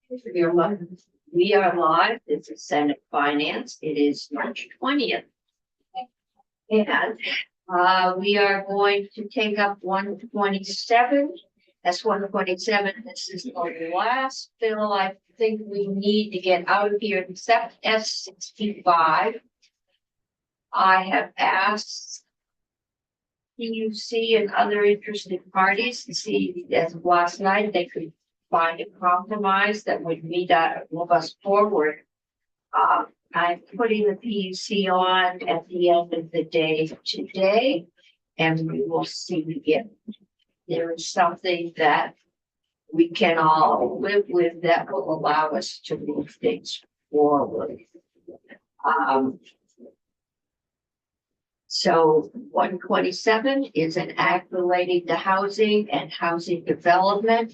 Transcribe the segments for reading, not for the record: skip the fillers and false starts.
We are live. This is Senate Finance. It is March 20th. And we are going to take up 127. That's 127. This is the last bill I think we need to get out of here except S65. I have asked PUC and other interested parties to see, as of last night, they could find a compromise that would move us forward. I'm putting the PUC on at the end of the day today, and we will see if there is something that we can all live with that will allow us to move things forward. So 127 is an act relating to housing and housing development.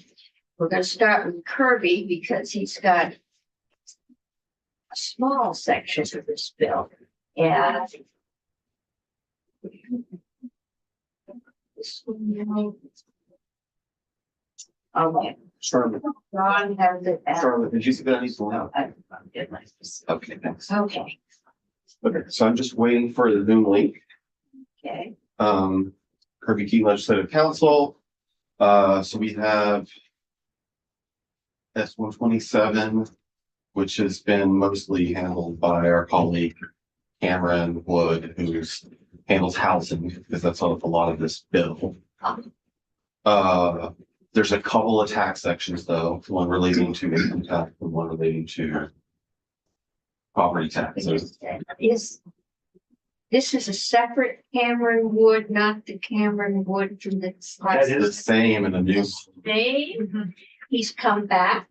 We're going to start with Kirby because he's got a small section of this bill. And this one, okay. Charlotte, Ron has it. Charlotte, did you see that needs to loud? Okay, thanks. Okay. Okay, so I'm just waiting for the Zoom link. Okay. Kirby Key Legislative Council. So we have S127, which has been mostly handled by our colleague Cameron Wood, who handles housing, because that's a lot of this bill. There's a couple of tax sections though, one relating to income tax and one relating to property taxes. This is a separate Cameron Wood, not the Cameron Wood from the. That is the same in the new. Same. He's come back.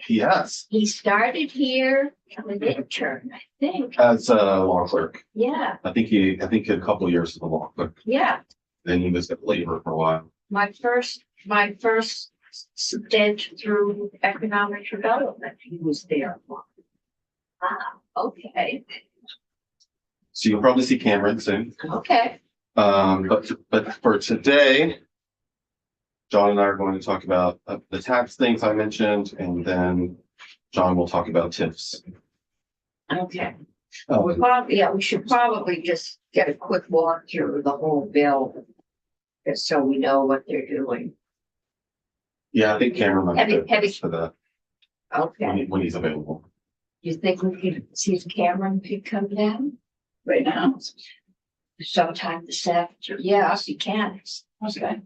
Yes. He started here as an intern, I think. As a law clerk. Yeah, I think he had a couple of years as a law clerk. yeah. Then he was at labor for a while. My first stint through economic development, he was there. Okay, So you'll probably see Cameron soon. okay. But for today, John and I are going to talk about the tax things I mentioned, and then John will talk about TIFs. Okay. We should probably just get a quick walk through the whole bill. Just so we know what they're doing. Yeah, I think Cameron might be Heavy. for that Okay. when he's available. You think we could see if Cameron could come down right now? Sometime this afternoon. Yes, he can. Okay.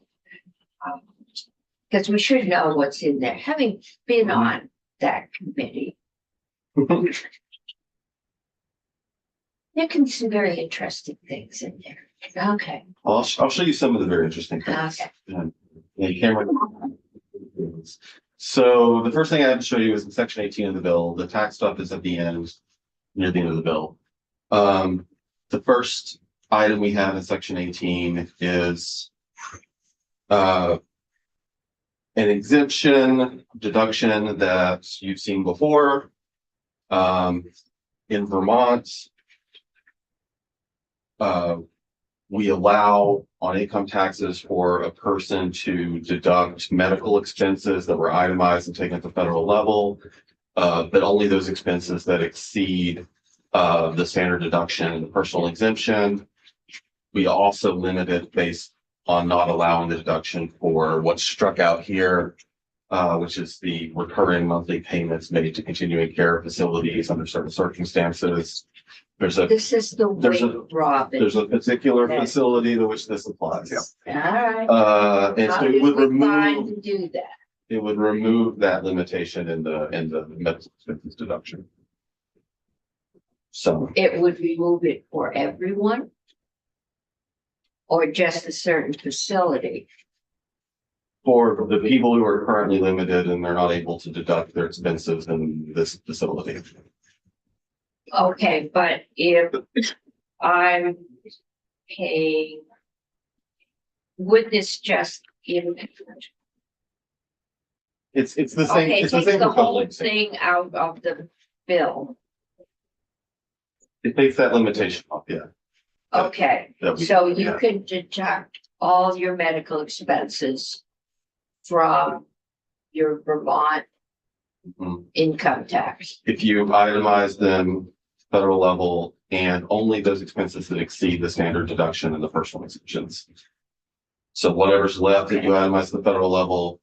Because we should know what's in there, having been on that committee. There can be some very interesting things in there. Okay. I'll show you some of the very interesting things. Okay. Yeah, Cameron. So the first thing I have to show you is in section 18 of the bill. The tax stuff is at the end, near the end of the bill. The first item we have in section 18 is an exemption deduction that you've seen before. In Vermont, we allow on income taxes for a person to deduct medical expenses that were itemized and taken at the federal level, but only those expenses that exceed the standard deduction and the personal exemption. We also limit it based on not allowing the deduction for what's struck out here, which is the recurring monthly payments made to continuing care facilities under certain circumstances. This is the way, Robin. There's a particular facility to which this applies. All right. And so How it did would we find remove, to do that? it would remove that limitation in the medical expenses deduction. So It would remove it for everyone? Or just a certain facility? for the people who are currently limited and they're not able to deduct their expenses in this facility. Okay, but if I'm paying, would this just in? It's the same. Okay, It's the take same the whole proposal. thing out of the bill. It takes that limitation off, yeah. Okay, That we- so you yeah. can deduct all your medical expenses from your Vermont Mhm. income tax. If you itemize them federal level and only those expenses that exceed the standard deduction in the personal exemptions. So whatever's left that you itemize at the federal level,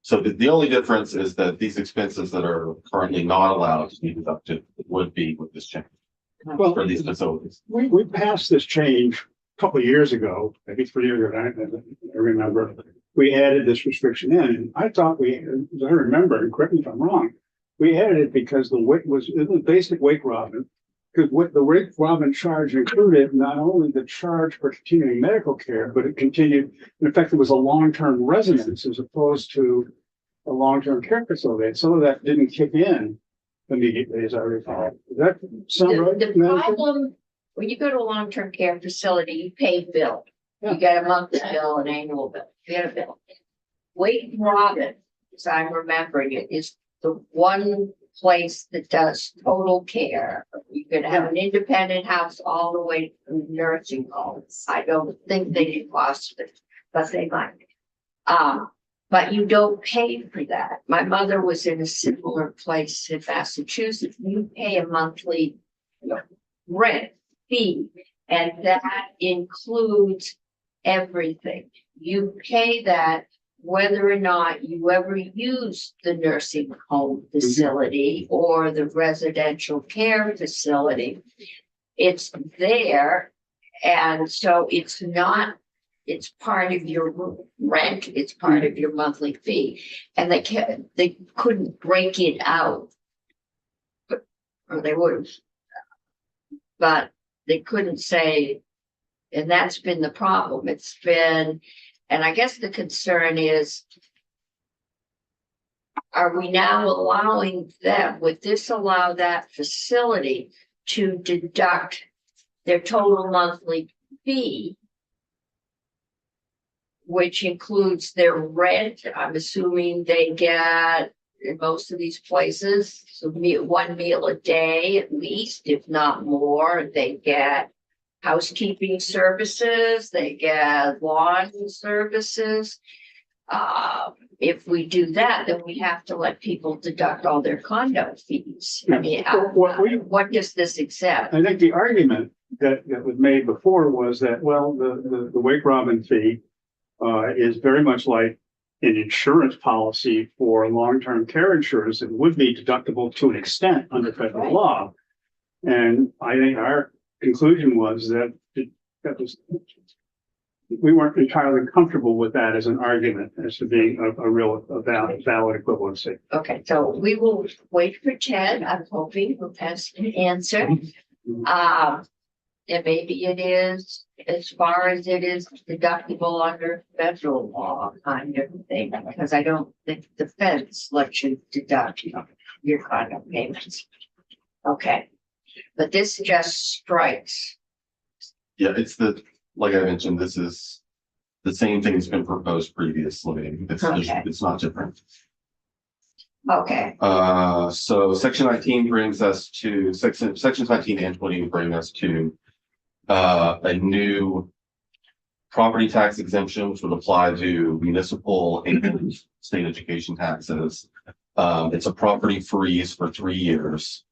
so the only difference is that these expenses that are currently not allowed to be deducted would be with this change Well, for these facilities. we passed this change a couple of years ago, maybe 3 years ago, I remember. We added this restriction in, and I thought as I remember, and correct me if I'm wrong, we added it because it was basic wake robin. Because what the wake robin charge included not only the charge for continuing medical care, but it continued, in effect, it was a long-term residence as opposed to a long-term care facility. Some of that didn't kick in immediately, as I recall. Does that sound right? The problem, when you go to a long-term care facility, you pay a bill. You get a monthly bill, an annual bill, you get a bill. Wake Robin, as I'm remembering it, is the one place that does total care. You could have an independent house all the way to nursing homes. I don't think they do hospice, but they might. But you don't pay for that. My mother was in a similar place in Massachusetts. You pay a monthly rent fee, and that includes everything. You pay that whether or not you ever use the nursing home facility or the residential care facility. It's there. And so it's part of your rent, it's part of your monthly fee. And they couldn't break it out. Or they would, but they couldn't say, and that's been the problem. It's been, and I guess the concern is, are we now allowing them, would this allow that facility to deduct their total monthly fee, which includes their rent? I'm assuming they get, in most of these places, so one meal a day at least, if not more. They get housekeeping services, they get laundry services. If we do that, then we have to let people deduct all their condo fees. I mean, what does this accept? I think the argument that was made before was that, well, the wake robin fee is very much like an insurance policy for long-term care insurance. It would be deductible to an extent under federal law. And I think our conclusion was that we weren't entirely comfortable with that as an argument as to being a real valid equivalency. Okay, so we will wait for Ted. I'm hoping he'll pass an answer. And maybe it is as far as it is deductible under federal law kind of thing, because I don't think the feds let you deduct your condo payments. Okay, but this just strikes. Yeah, like I mentioned, this is the same thing that's been proposed previously. It's not different. Okay. So section 19 brings us to sections 19 and 20 bring us to a new property tax exemption, which would apply to municipal and state education taxes. It's a property freeze for 3 years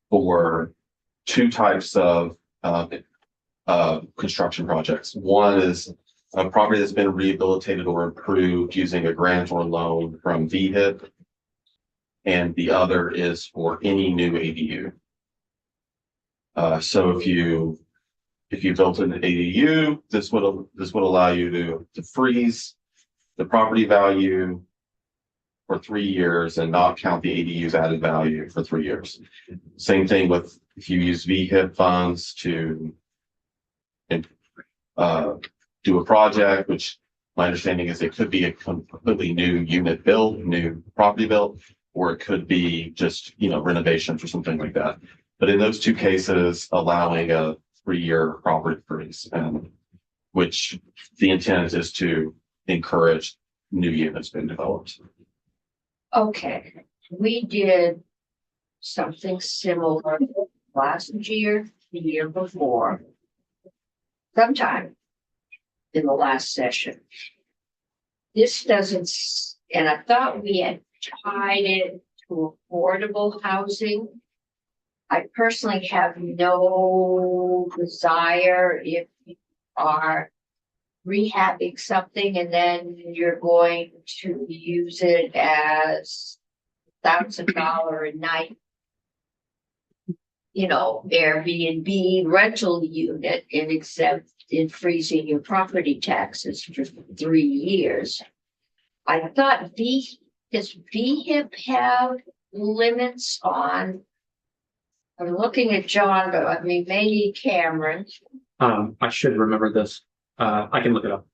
for two types of construction projects. One is a property that's been rehabilitated or improved using a grant or loan from VHIP. And the other is for any new ADU. So if you built an ADU, this would allow you to freeze the property value for 3 years and not count the ADU's added value for 3 years. Same thing with if you use VHIP funds to do a project, which my understanding is it could be a completely new unit built, new property built, or it could be just, renovations or something like that. But in those two cases, allowing a 3-year property freeze, and which the intent is to encourage new units being developed. Okay, we did something similar last year, the year before, sometime in the last session. This doesn't And I thought we had tied it to affordable housing. I personally have no desire if you are rehabbing something and then you're going to use it as $1,000 a night, Airbnb rental unit and exempt in freezing your property taxes for 3 years. I thought does VHIP have limits on? I'm looking at John, but I mean, maybe Cameron. I should remember this. I can look it up.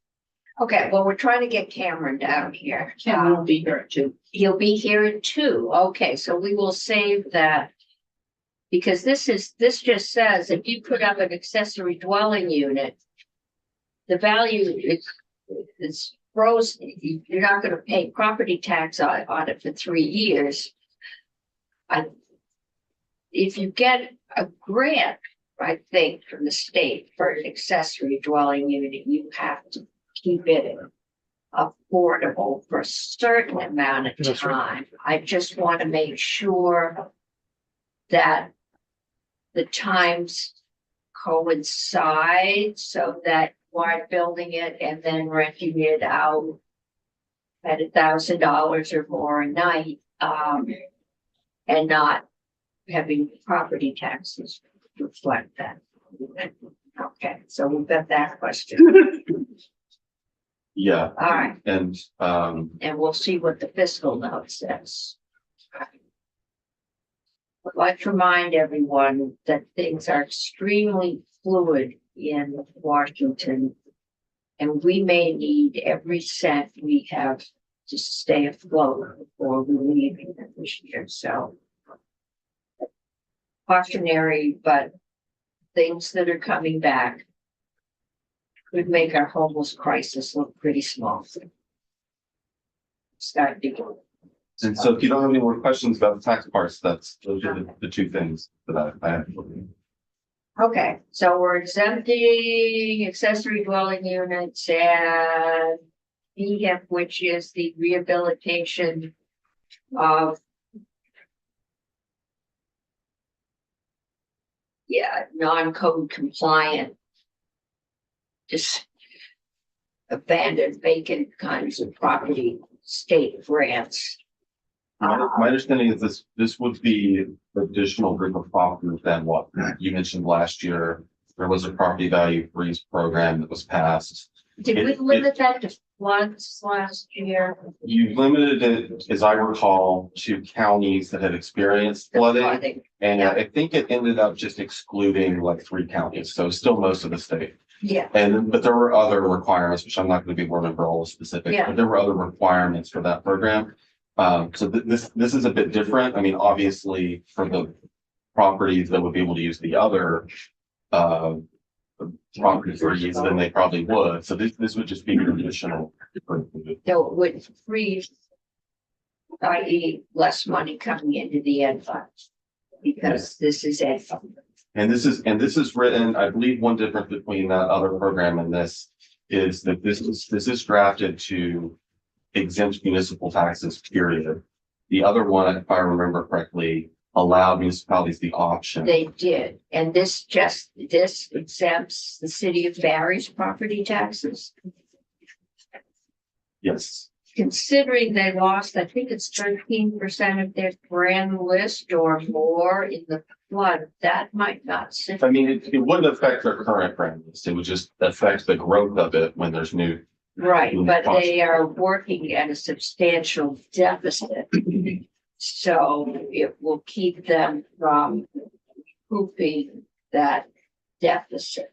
Okay, well, we're trying to get Cameron down here. Cameron will be here too. He'll be here at 2. Okay, so we will save that. Because this just says if you put up an accessory dwelling unit, the value is frozen. You're not gonna pay property tax on it for 3 years. If you get a grant, I think, from the state for an accessory dwelling unit, you have to keep it affordable for a certain amount of That's right. time. I just want to make sure that the times coincide so that you aren't building it and then renting it out at $1,000 or more a night, and not having property taxes reflect that. Okay, so we've got that question. Yeah, All right, and, and we'll see what the fiscal note says. I'd like to remind everyone that things are extremely fluid in Washington. And we may need every cent we have to stay afloat before we leave this year, so. Cautionary, but things that are coming back could make our homeless crisis look pretty small. Start to go. and so if you don't have any more questions about the tax parts, those are the 2 things that I have. Okay, so we're exempting accessory dwelling units and VHIP, which is the rehabilitation of non-code compliant, just abandoned vacant kinds of property, state grants. My understanding is this would be additional group of properties than what you mentioned last year. There was a property value freeze program that was passed. Did we limit that to floods last year? You limited it, as I recall, to counties that had experienced flooding. And I think it ended up just excluding like 3 counties, so still most of the state. Yeah, But there were other requirements, which I'm not going to be able to remember all the specifics, Yeah. but there were other requirements for that program. So this is a bit different. I mean, obviously, for the properties that would be able to use the other property freeze, then they probably would. So this would just be an additional. so it would freeze, i.e. less money coming into the ed fund. Because this is ed fund. And this is written, I believe one difference between that other program and this is that this is drafted to exempt municipal taxes, period. The other one, if I remember correctly, allowed municipalities the option. They did, and this exempts the city of Barry's property taxes. Yes. Considering they lost, I think it's 13% of their grand list or more in the flood, that might not sit. I mean, it wouldn't affect their current brand list. It would just affect the growth of it when there's new. Right, but they are working at a substantial deficit. So it will keep them from recouping that deficit.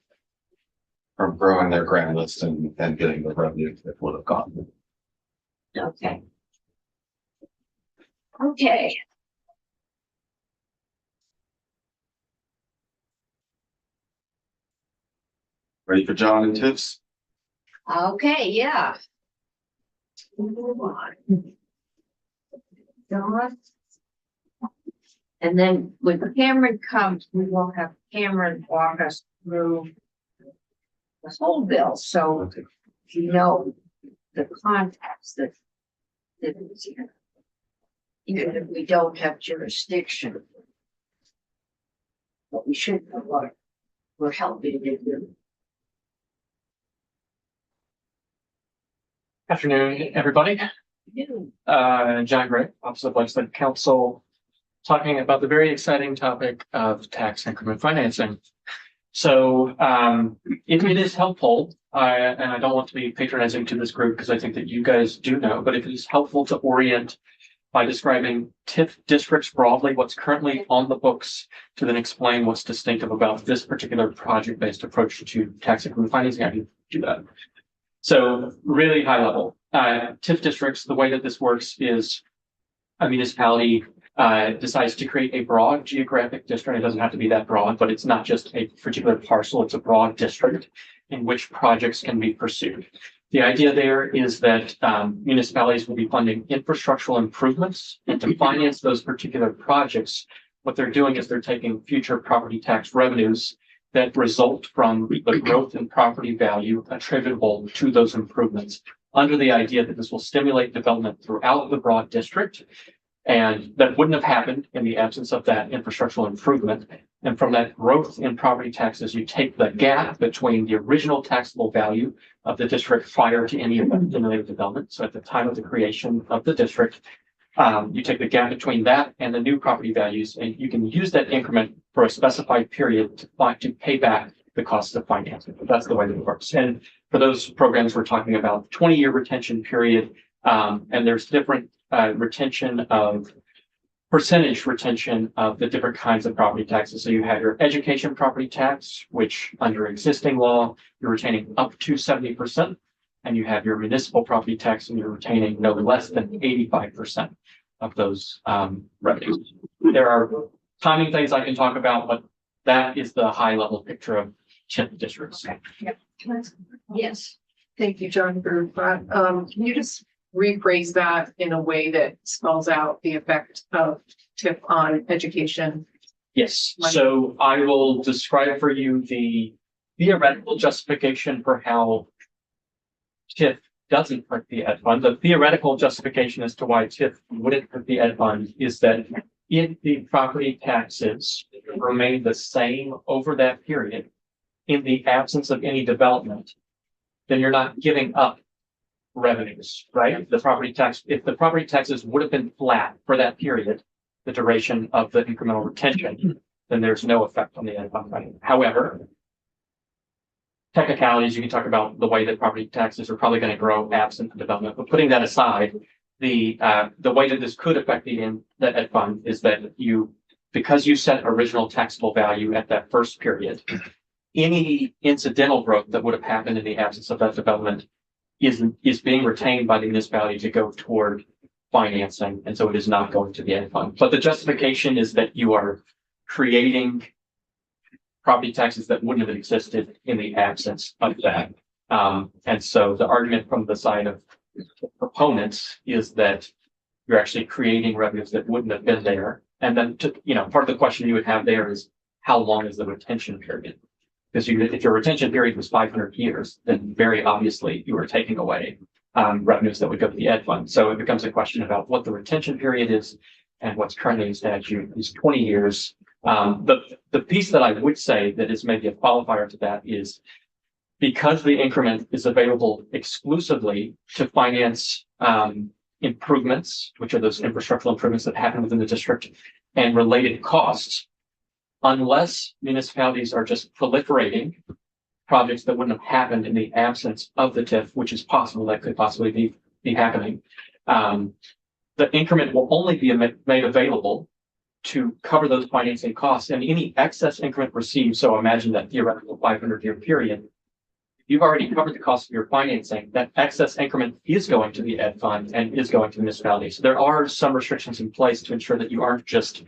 From growing their grand list and getting the revenue that would have gotten. Okay. Okay. Ready for John and Tips? Okay, yeah. Move on. Dawn. And then when Cameron comes, we will have Cameron walk us through the whole bill, so you know the context that citizens here. Even if we don't have jurisdiction. But we should know what we're helping to do. Afternoon, everybody. John Gray, Office of Legislative Counsel, talking about the very exciting topic of tax increment financing. So if it is helpful, and I don't want to be patronizing to this group because I think that you guys do know, but if it is helpful to orient by describing TIF districts broadly, what's currently on the books, to then explain what's distinctive about this particular project-based approach to tax increment financing, I can do that. So really high level, TIF districts, the way that this works is a municipality decides to create a broad geographic district. It doesn't have to be that broad, but it's not just a particular parcel, it's a broad district in which projects can be pursued. The idea there is that municipalities will be funding infrastructural improvements, and to finance those particular projects, what they're doing is they're taking future property tax revenues that result from the growth in property value attributable to those improvements, under the idea that this will stimulate development throughout the broad district. And that wouldn't have happened in the absence of that infrastructural improvement. And from that growth in property taxes, you take the gap between the original taxable value of the district prior to any stimulated development. So at the time of the creation of the district, you take the gap between that and the new property values, and you can use that increment for a specified period to pay back the cost of financing. That's the way that it works. And for those programs, we're talking about 20-year retention period, and there's different percentage retention of the different kinds of property taxes. So you have your education property tax, which under existing law, you're retaining up to 70%. And you have your municipal property tax, and you're retaining no less than 85% of those revenues. There are timing things I can talk about, but that is the high level picture of TIF districts. Yes, Thank you, John, for that. Can you just rephrase that in a way that spells out the effect of TIF on education? Yes, so I will describe for you the theoretical justification for how TIF doesn't hurt the ed fund. The theoretical justification as to why TIF wouldn't hurt the ed fund is that if the property taxes remain the same over that period, in the absence of any development, then you're not giving up revenues, right? The property tax, if the property taxes would have been flat for that period, the duration of the incremental retention, then there's no effect on the ed fund funding. However, technicalities, you can talk about the way that property taxes are probably going to grow absent the development. But putting that aside, the way that this could affect the ed fund is that because you set original taxable value at that first period, any incidental growth that would have happened in the absence of that development is being retained by the municipality to go toward financing, and so it is not going to the ed fund. But the justification is that you are creating property taxes that wouldn't have existed in the absence of that. And so the argument from the side of proponents is that you're actually creating revenues that wouldn't have been there. And then, part of the question you would have there is how long is the retention period? Because if your retention period was 500 years, then very obviously you are taking away revenues that would go to the ed fund. So it becomes a question about what the retention period is, and what's currently in statute is 20 years. The piece that I would say that is maybe a qualifier to that is because the increment is available exclusively to finance improvements, which are those infrastructural improvements that happen within the district, and related costs, unless municipalities are just proliferating projects that wouldn't have happened in the absence of the TIF, which is possible, that could possibly be happening. The increment will only be made available to cover those financing costs, and any excess increment received. So imagine that theoretical 500-year period. You've already covered the cost of your financing. That excess increment is going to the ed fund and is going to the municipality. So there are some restrictions in place to ensure that you aren't just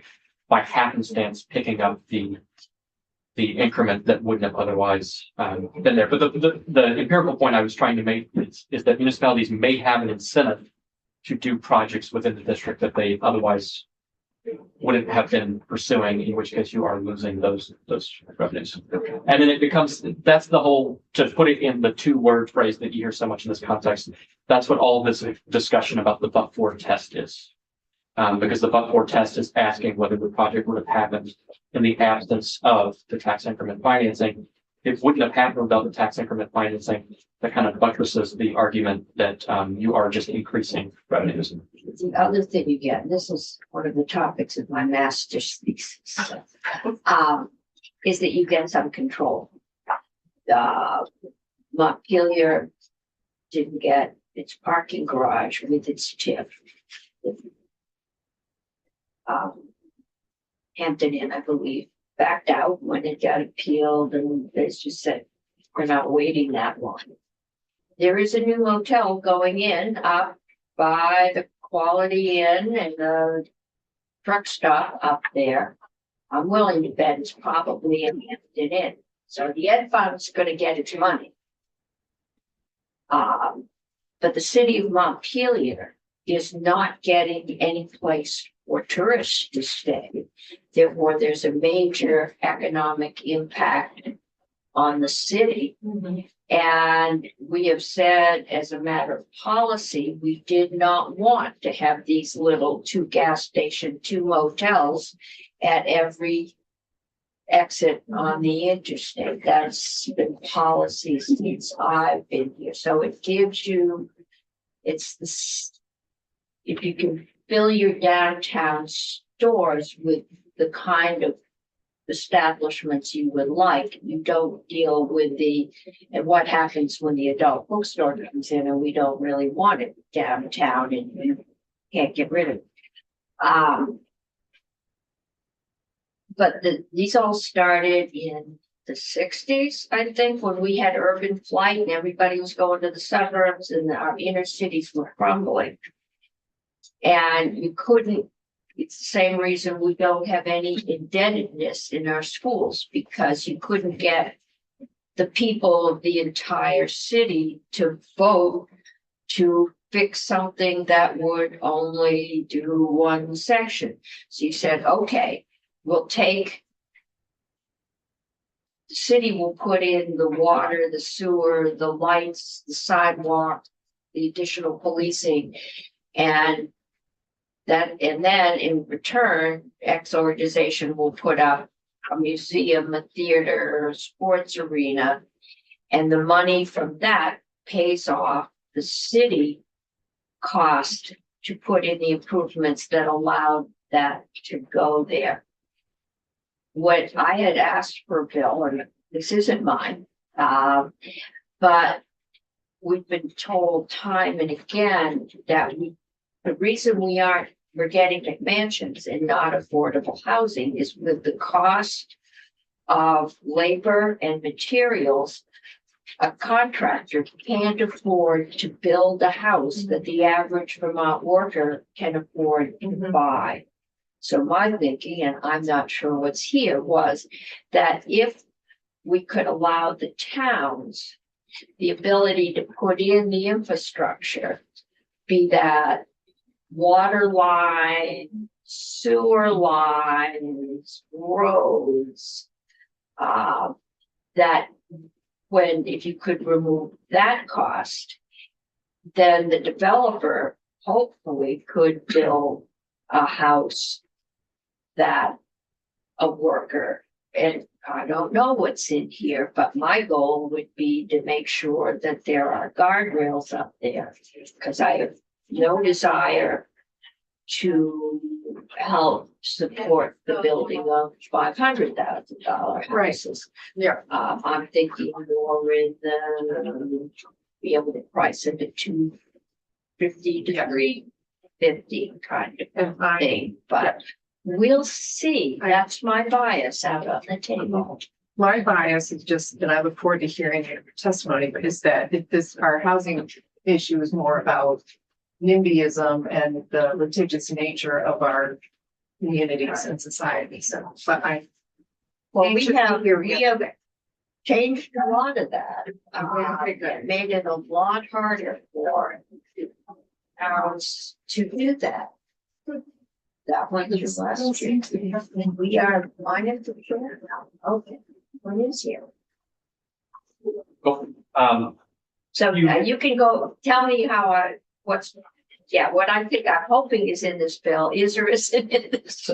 by happenstance picking up the increment that wouldn't have otherwise been there. But the empirical point I was trying to make is that municipalities may have an incentive to do projects within the district that they otherwise wouldn't have been pursuing, in which case you are losing those revenues. And then it becomes, that's the whole, to put it in the 2-word phrase that you hear so much in this context, that's what all this discussion about the but-for test is. Because the but-for test is asking whether the project would have happened in the absence of the tax increment financing. It wouldn't have happened without the tax increment financing. That kind of buttresses the argument that you are just increasing revenues. The other thing you get, this is one of the topics of my master's thesis, is that you get some control. Montpelier didn't get its parking garage with its TIF. Hampton Inn, I believe, backed out when it got appealed, and they just said, we're not waiting that long. There is a new motel going in up by the Quality Inn and the truck stop up there. I'm willing to bet it's probably in Hampton Inn. So the Ed Fund's gonna get its money. But the city of Montpelier is not getting any place for tourists to stay. Therefore, there's a major economic impact on the city. And we have said, as a matter of policy, we did not want to have these little 2 gas station, 2 motels at every exit on the interstate. That's been policy since I've been here. So it gives you, it's this, if you can fill your downtown stores with the kind of establishments you would like, you don't deal with and what happens when the adult bookstore comes in and we don't really want it downtown and you can't get rid of it. But these all started in the 60s, I think, when we had urban flight and everybody was going to the suburbs and our inner cities were crumbling. And you couldn't, it's the same reason we don't have any indebtedness in our schools, because you couldn't get the people of the entire city to vote to fix something that would only do 1 section. So you said, okay, we'll take, the city will put in the water, the sewer, the lights, the sidewalk, the additional policing, and then in return, X organization will put up a museum, a theater, a sports arena, and the money from that pays off the city cost to put in the improvements that allowed that to go there. What I had asked for, Bill, and this isn't mine, but we've been told time and again that the reason we're getting McMansions and not affordable housing is with the cost of labor and materials. A contractor can't afford to build a house that the average Vermont worker can afford to buy. So my thinking, and I'm not sure what's here, was that if we could allow the towns the ability to put in the infrastructure, be that water line, sewer lines, roads, that if you could remove that cost, then the developer hopefully could build a house that a worker, and I don't know what's in here, but my goal would be to make sure that there are guardrails up there, because I have no desire to help support the building of $500,000 houses. Yeah. I'm thinking more in the, be able to price it at $250 to $350 kind of thing, but we'll see. That's my bias out on the table. My bias is just, and I look forward to hearing your testimony, but is that our housing issue is more about NIMBYism and the litigious nature of our communities and society. So, but we have changed a lot of that. It made it a lot harder for towns to do that. That went through last year. And we are minus the share now. Okay, what is here? Go. So you can go, tell me how what I think I'm hoping is in this bill, is or isn't in this.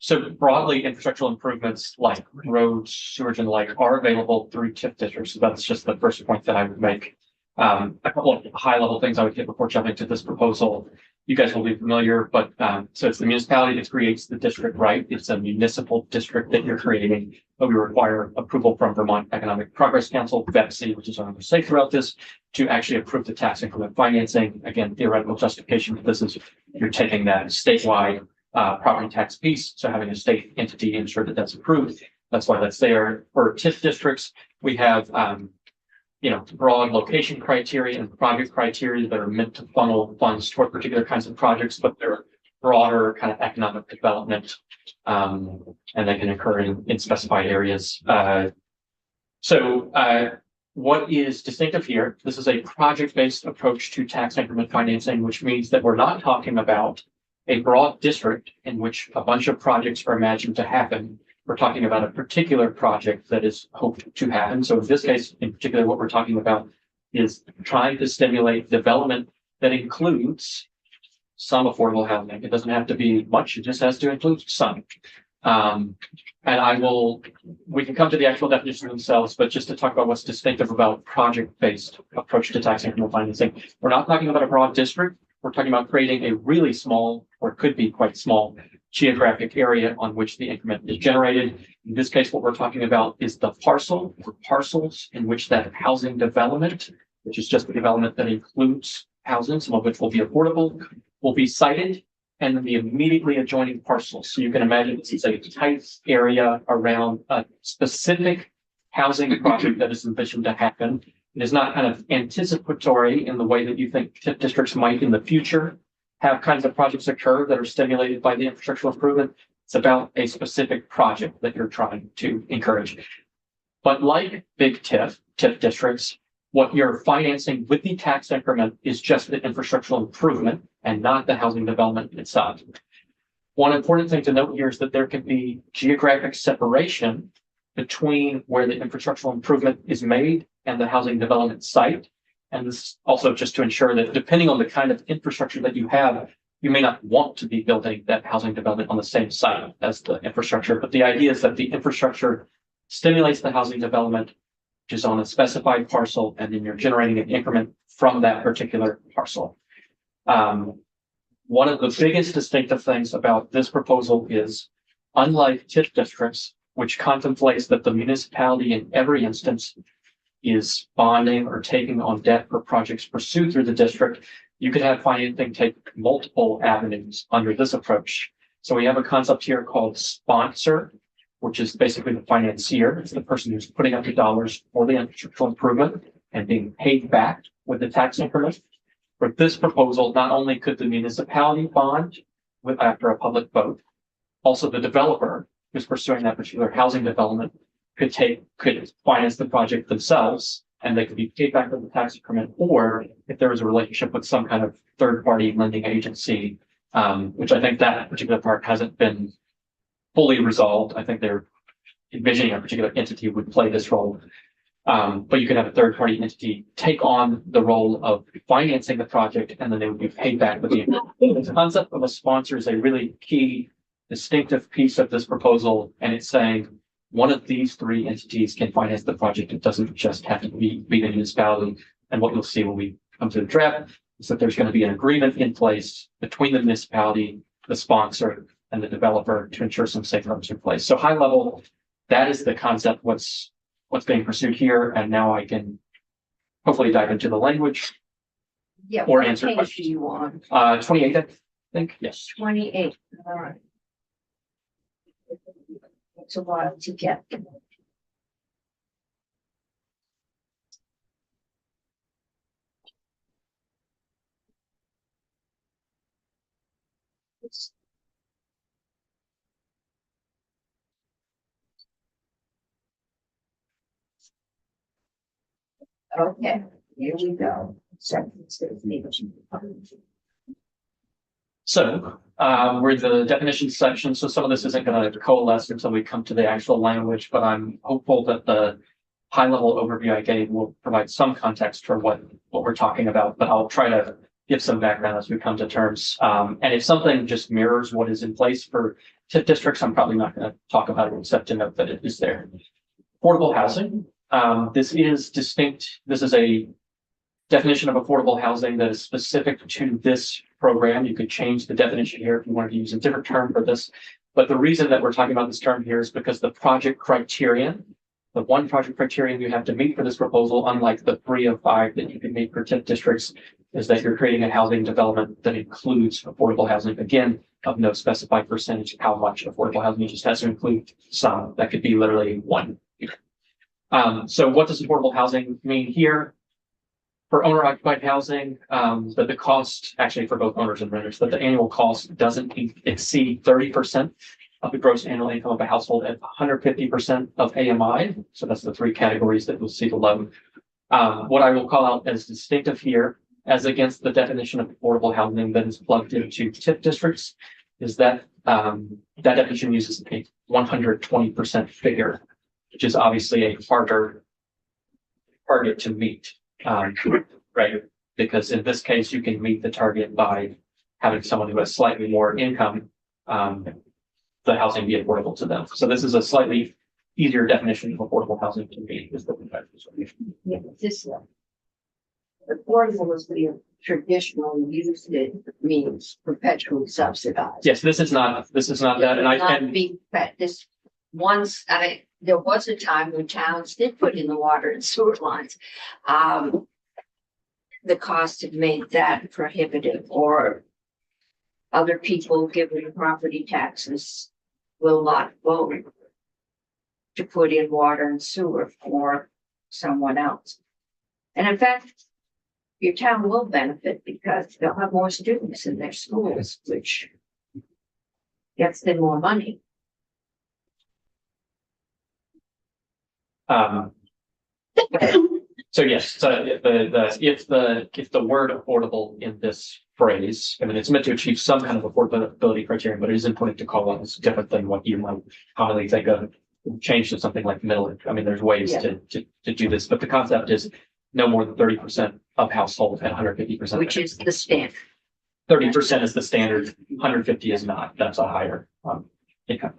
So broadly, infrastructural improvements like roads, sewage and the like are available through TIF districts. So that's just the first point that I would make. A couple of high level things I would hit before jumping to this proposal. You guys will be familiar, but so it's the municipality that creates the district, right? It's a municipal district that you're creating, but we require approval from Vermont Economic Progress Council, VEPC, which is on the state throughout this, to actually approve the tax increment financing. Again, theoretical justification for this is you're taking that statewide property tax piece, so having a state entity ensure that that's approved. That's why that's there. For TIF districts, we have broad location criteria and project criteria that are meant to funnel funds toward particular kinds of projects, but they're broader kind of economic development, and they can occur in specified areas. What is distinctive here? This is a project-based approach to tax increment financing, which means that we're not talking about a broad district in which a bunch of projects are imagined to happen. We're talking about a particular project that is hoped to happen. So in this case, in particular, what we're talking about is trying to stimulate development that includes some affordable housing. It doesn't have to be much, it just has to include some. We can come to the actual definitions themselves, but just to talk about what's distinctive about project-based approach to tax increment financing. We're not talking about a broad district. We're talking about creating a really small, or could be quite small, geographic area on which the increment is generated. In this case, what we're talking about is the parcel or parcels in which that housing development, which is just the development that includes housing, some of which will be affordable, will be sited, and then the immediately adjoining parcels. So you can imagine this is a tight area around a specific housing project that is envisioned to happen. It is not kind of anticipatory in the way that you think TIF districts might in the future have kinds of projects occur that are stimulated by the infrastructural improvement. It's about a specific project that you're trying to encourage. But like big TIF districts, what you're financing with the tax increment is just the infrastructural improvement and not the housing development itself. One important thing to note here is that there can be geographic separation between where the infrastructural improvement is made and the housing development site. And this also just to ensure that depending on the kind of infrastructure that you have, you may not want to be building that housing development on the same site as the infrastructure. But the idea is that the infrastructure stimulates the housing development, which is on a specified parcel, and then you're generating an increment from that particular parcel. One of the biggest distinctive things about this proposal is, unlike TIF districts, which contemplates that the municipality in every instance is bonding or taking on debt for projects pursued through the district, you could have financing take multiple avenues under this approach. So we have a concept here called sponsor, which is basically the financier. It's the person who's putting up the dollars for the infrastructural improvement and being paid back with the tax increment. For this proposal, not only could the municipality bond after a public vote, also the developer who's pursuing that particular housing development could finance the project themselves, and they could be paid back with the tax increment, or if there was a relationship with some kind of third-party lending agency, which I think that particular part hasn't been fully resolved. I think they're envisioning a particular entity would play this role. But you could have a third-party entity take on the role of financing the project, and then they would be paid back with the concept of a sponsor is a really key distinctive piece of this proposal, and it's saying one of these three entities can finance the project. It doesn't just have to be the municipality. And what you'll see when we come to the draft is that there's going to be an agreement in place between the municipality, the sponsor, and the developer to ensure some safeguards in place. So high level, that is the concept, what's being pursued here. And now I can hopefully dive into the language. Yeah. Or what answer page questions. do you want? 28, I think. Yes. 28. All right. It's a while to get. Okay, here we go. So We're the definition section, so some of this isn't gonna coalesce until we come to the actual language, but I'm hopeful that the high level overview I gave will provide some context for what we're talking about, but I'll try to give some background as we come to terms. And if something just mirrors what is in place for TIF districts, I'm probably not gonna talk about it except to note that it is there. Affordable housing, this is distinct. This is a definition of affordable housing that is specific to this program. You could change the definition here if you wanted to use a different term for this. But the reason that we're talking about this term here is because the project criterion, the one project criterion you have to meet for this proposal, unlike the 3 of 5 that you can meet for TIF districts, is that you're creating a housing development that includes affordable housing. Again, of no specified percentage how much affordable housing. It just has to include some. That could be literally 1. So what does affordable housing mean here? For owner occupied housing, that the cost, actually for both owners and renters, that the annual cost doesn't exceed 30% of the gross annual income of a household at 150% of AMI. So that's the 3 categories that you'll see below. What I will call out as distinctive here, as against the definition of affordable housing that is plugged into TIF districts, is that that definition uses a 120% figure, which is obviously a harder target to meet. Right, because in this case, you can meet the target by having someone who has slightly more income, the housing be affordable to them. So this is a slightly easier definition of affordable housing to meet. Is the Yeah, this affordable is the traditional used means perpetually subsidized. Yes, this is not that, and I Not can. be, but this once, I mean, there was a time when towns did put in the water and sewer lines. The cost had made that prohibitive, or other people given property taxes will not vote to put in water and sewer for someone else. And in fact, your town will benefit because they'll have more students in their schools, which gets them more money. So yes, so if the word affordable in this phrase, I mean, it's meant to achieve some kind of affordability criterion, but it is important to call out. It's different than what you might commonly think of. Change to something like middle. I mean, there's ways to do this, but the concept is no more than 30% of households at 150%. Which is the standard. 30% is the standard. 150 is not. That's a higher income.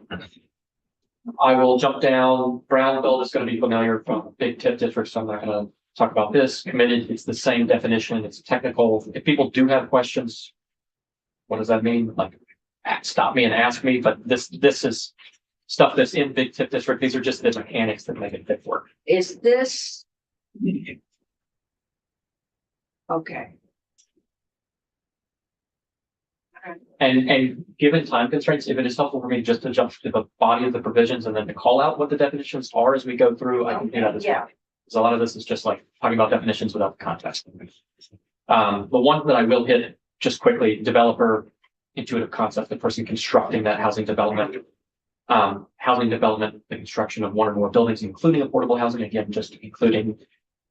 I will jump down. Brown belt is going to be familiar from big TIF districts, so I'm not going to talk about this. Committed, it's the same definition. It's technical. If people do have questions, what does that mean? Like, stop me and ask me. But this is stuff that's in big TIF district. These are just the mechanics that make it fit work. Is this? Okay. And given time constraints, if it is helpful for me just to jump to the body of the provisions and then to call out what the definitions are as we go through, I can do that as well. Because a lot of this is just like talking about definitions without the context. The one that I will hit just quickly, developer intuitive concept, the person constructing that housing development. Housing development, the construction of 1 or more buildings, including affordable housing, again, just including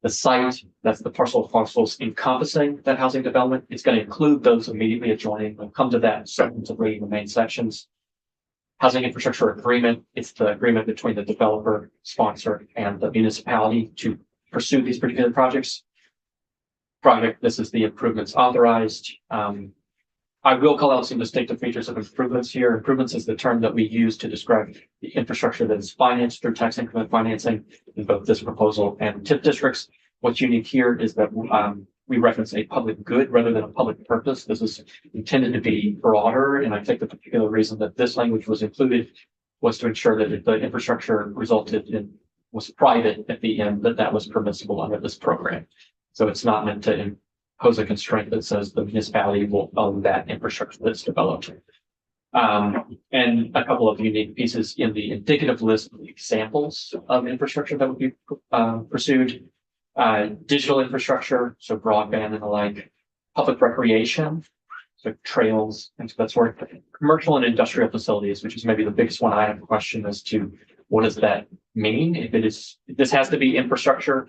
the site, that's the parcel of parcels encompassing that housing development. It's going to include those immediately adjoining. We'll come to that substantively in the main sections. Housing infrastructure agreement, it's the agreement between the developer, sponsor, and the municipality to pursue these particular projects. This is the improvements authorized. I will call out some distinctive features of improvements here. Improvements is the term that we use to describe the infrastructure that is financed through tax increment financing in both this proposal and TIF districts. What's unique here is that we reference a public good rather than a public purpose. This is intended to be broader, and I think the particular reason that this language was included was to ensure that if the infrastructure was private at the end, that was permissible under this program. So it's not meant to impose a constraint that says the municipality will own that infrastructure that's developed. And a couple of unique pieces in the indicative list of examples of infrastructure that would be pursued. Digital infrastructure, so broadband and the like, public recreation, so trails, things of that sort. Commercial and industrial facilities, which is maybe the biggest one I have a question as to what does that mean? If this has to be infrastructure.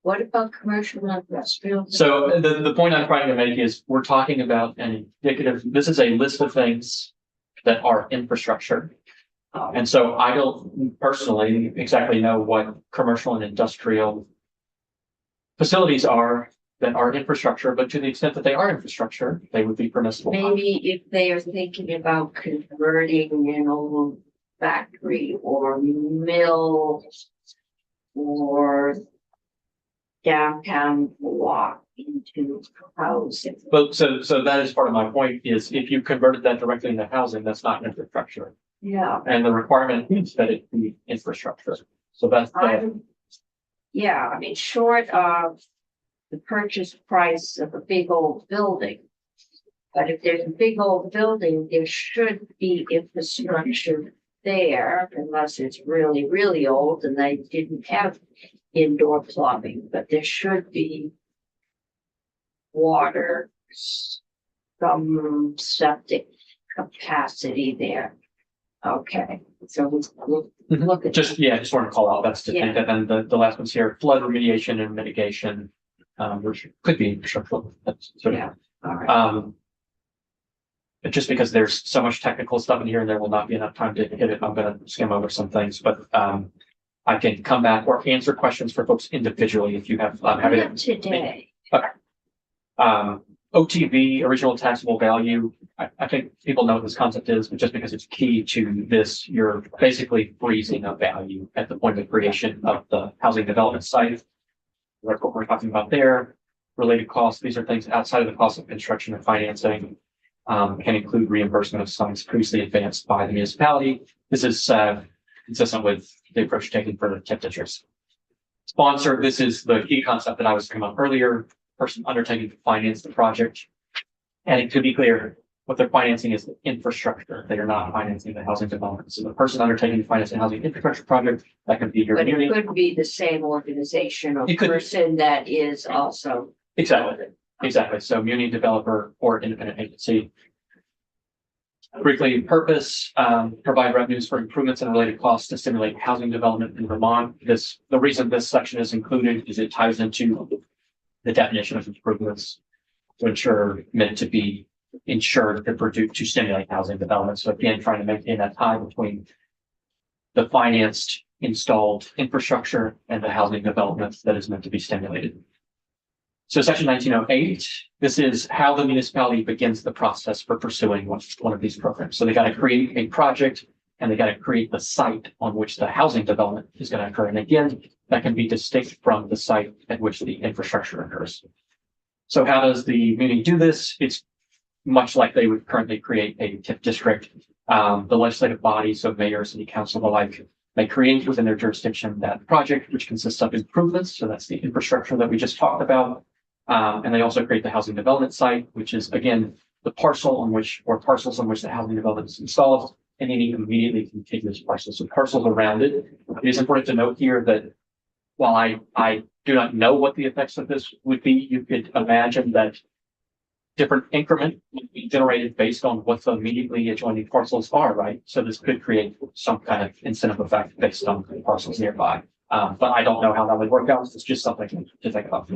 What about commercial and industrial? So the point I'm trying to make is we're talking about an indicative, this is a list of things that are infrastructure. And so I don't personally exactly know what commercial and industrial facilities are that are infrastructure, but to the extent that they are infrastructure, they would be permissible. Maybe if they are thinking about converting an old factory or mill or downtown block into housing. But so that is part of my point is if you converted that directly into housing, that's not infrastructure. Yeah, And the requirement is that it be infrastructure. So that's yeah, I mean, short of the purchase price of a big old building. But if there's a big old building, there should be infrastructure there unless it's really, really old and they didn't have indoor plumbing, but there should be water, some septic capacity there. Okay, so we'll look at. just want to call out, that's the thing. Yeah. And then the last one's here, flood remediation and mitigation. Which could be infrastructure. That's sort of, Yeah, all right. but just because there's so much technical stuff in here and there will not be enough time to hit it, I'm gonna skim over some things, but I can come back or answer questions for folks individually if you have, I'm happy Not to. today. OTV, original taxable value. I think people know what this concept is, but just because it's key to this, you're basically freezing a value at the point of creation of the housing development site. Like what we're talking about there, related costs. These are things outside of the cost of construction and financing. Can include reimbursement of sums previously advanced by the municipality. This is consistent with the approach taken for the TIF districts. Sponsor, this is the key concept that I was talking about earlier, person undertaking to finance the project. And to be clear, what they're financing is the infrastructure. They are not financing the housing development. So the person undertaking to finance a housing infrastructure project, that could be your But it community. could be the same organization or It could be. person that is also. Exactly. So muni developer or independent agency. Briefly, purpose, provide revenues for improvements and related costs to stimulate housing development in Vermont. The reason this section is included is it ties into the definition of improvements to ensure meant to be insured to stimulate housing development. So again, trying to maintain that tie between the financed installed infrastructure and the housing development that is meant to be stimulated. So section 1908, this is how the municipality begins the process for pursuing one of these programs. So they got to create a project and they got to create the site on which the housing development is going to occur. And again, that can be distinct from the site at which the infrastructure occurs. So how does the muni do this? It's much like they would currently create a TIF district. The legislative body, so mayor, city council, the like, they create within their jurisdiction that project, which consists of improvements. So that's the infrastructure that we just talked about. And they also create the housing development site, which is again, the parcel on which, or parcels on which the housing development is installed, and any immediately contiguous parcels. So parcels around it. It is important to note here that while I do not know what the effects of this would be, you could imagine that different increment would be generated based on what the immediately adjoining parcels are, right? So this could create some kind of incentive effect based on the parcels nearby. But I don't know how that would work out. It's just something to think about.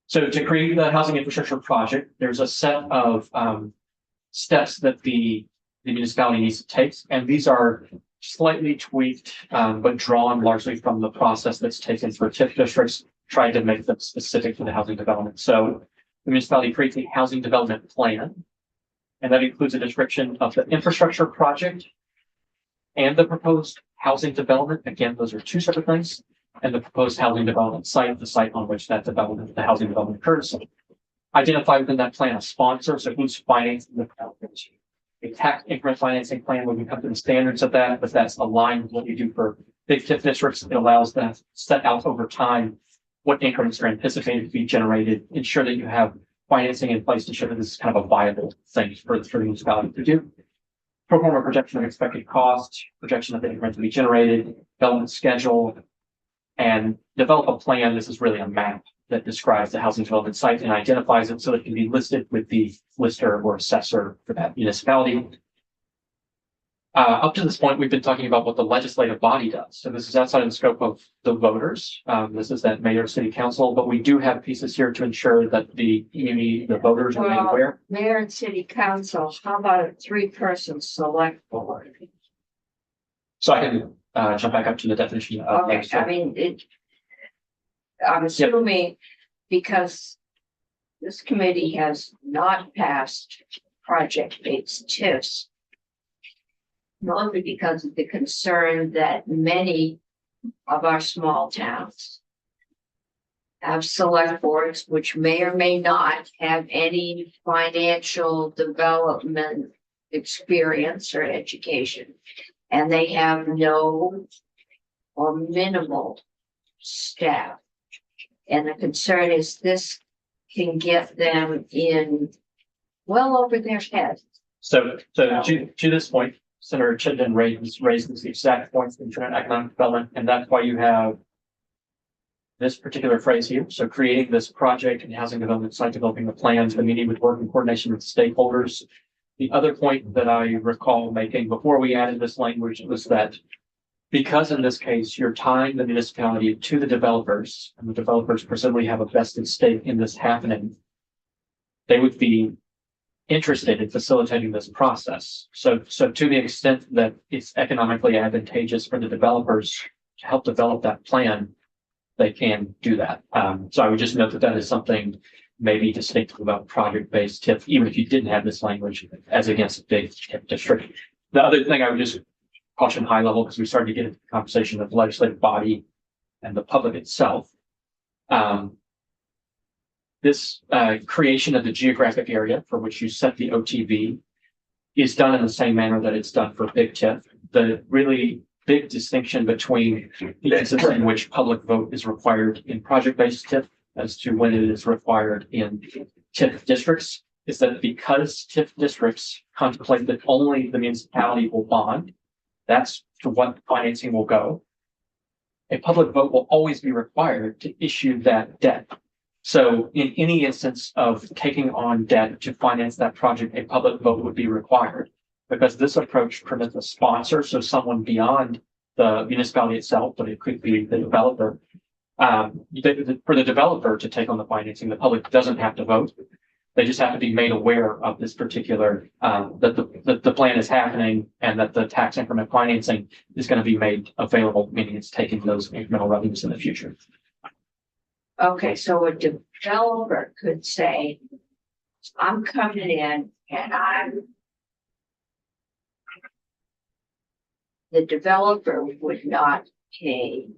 So to create the housing infrastructure project, there's a set of steps that the municipality needs to take. And these are slightly tweaked, but drawn largely from the process that's taken for TIF districts, trying to make them specific to the housing development. So the municipality creates a housing development plan, and that includes a description of the infrastructure project and the proposed housing development. Again, those are two separate things. And the proposed housing development site, the site on which that development, the housing development occurs. Identify within that plan a sponsor, so who's financing the development. A tax increment financing plan would become to the standards of that, but that's aligned with what you do for big TIF districts. It allows them to set out over time what increments are anticipated to be generated, ensure that you have financing in place to ensure that this is kind of a viable thing for the municipality to do. Pro forma projection of expected cost, projection of the increment to be generated, development schedule, and develop a plan. This is really a map that describes the housing development site and identifies it so that it can be listed with the lister or assessor for that municipality. Up to this point, we've been talking about what the legislative body does. So this is outside of the scope of the voters. This is that mayor, city council, but we do have pieces here to ensure that the community, the voters are made Well, aware. Mayor and city council, how about a 3-person select board? So I can jump back up to the definition of. Okay, I mean, I'm assuming because this committee has not passed project-based TIFs. Mostly because of the concern that many of our small towns have select boards which may or may not have any financial development experience or education. And they have no or minimal staff. And the concern is this can get them in well over their heads. So to this point, Senator Chittenden raised this exact point in economic development, and that's why you have this particular phrase here. So creating this project and housing development site, developing the plans, the meeting with work in coordination with stakeholders. The other point that I recall making before we added this language was that because in this case, you're tying the municipality to the developers, and the developers presumably have a vested stake in this happening, they would be interested in facilitating this process. So to the extent that it's economically advantageous for the developers to help develop that plan, they can do that. So I would just note that that is something maybe distinctive about project-based TIF, even if you didn't have this language as against a big TIF district. The other thing I would just caution high level, because we started to get into the conversation of the legislative body and the public itself. This creation of the geographic area for which you set the OTV is done in the same manner that it's done for big TIF. The really big distinction between the instance in which public vote is required in project-based TIF as to when it is required in TIF districts is that because TIF districts contemplate that only the municipality will bond, that's to what financing will go. A public vote will always be required to issue that debt. So in any instance of taking on debt to finance that project, a public vote would be required because this approach permits a sponsor, so someone beyond the municipality itself, but it could be the developer. For the developer to take on the financing, the public doesn't have to vote. They just have to be made aware of this particular, that the plan is happening and that the tax increment financing is going to be made available, meaning it's taking those incremental revenues in the future. Okay, so a developer could say, I'm coming in and the developer would not pay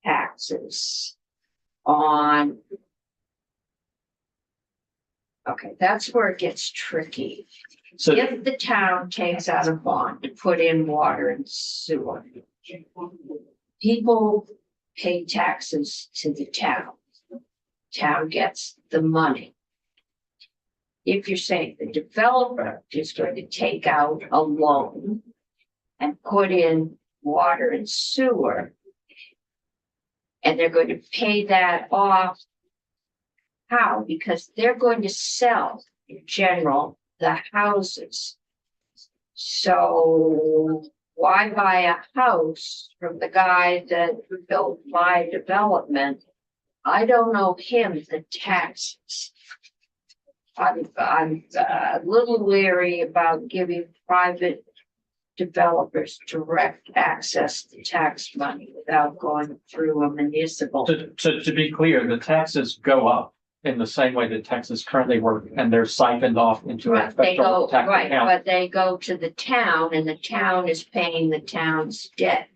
taxes on. Okay, that's where it gets tricky. So If the town takes out a bond to put in water and sewer, people pay taxes to the town. Town gets the money. If you're saying the developer is going to take out a loan and put in water and sewer, and they're going to pay that off, how? Because they're going to sell, in general, the houses. So why buy a house from the guy that built my development? I don't know him the taxes. I'm a little leery about giving private developers direct access to tax money without going through a municipal. to be clear, the taxes go up in the same way that taxes currently work, and they're siphoned off into a They federal go, tax right, account. but they go to the town and the town is paying the town's debt.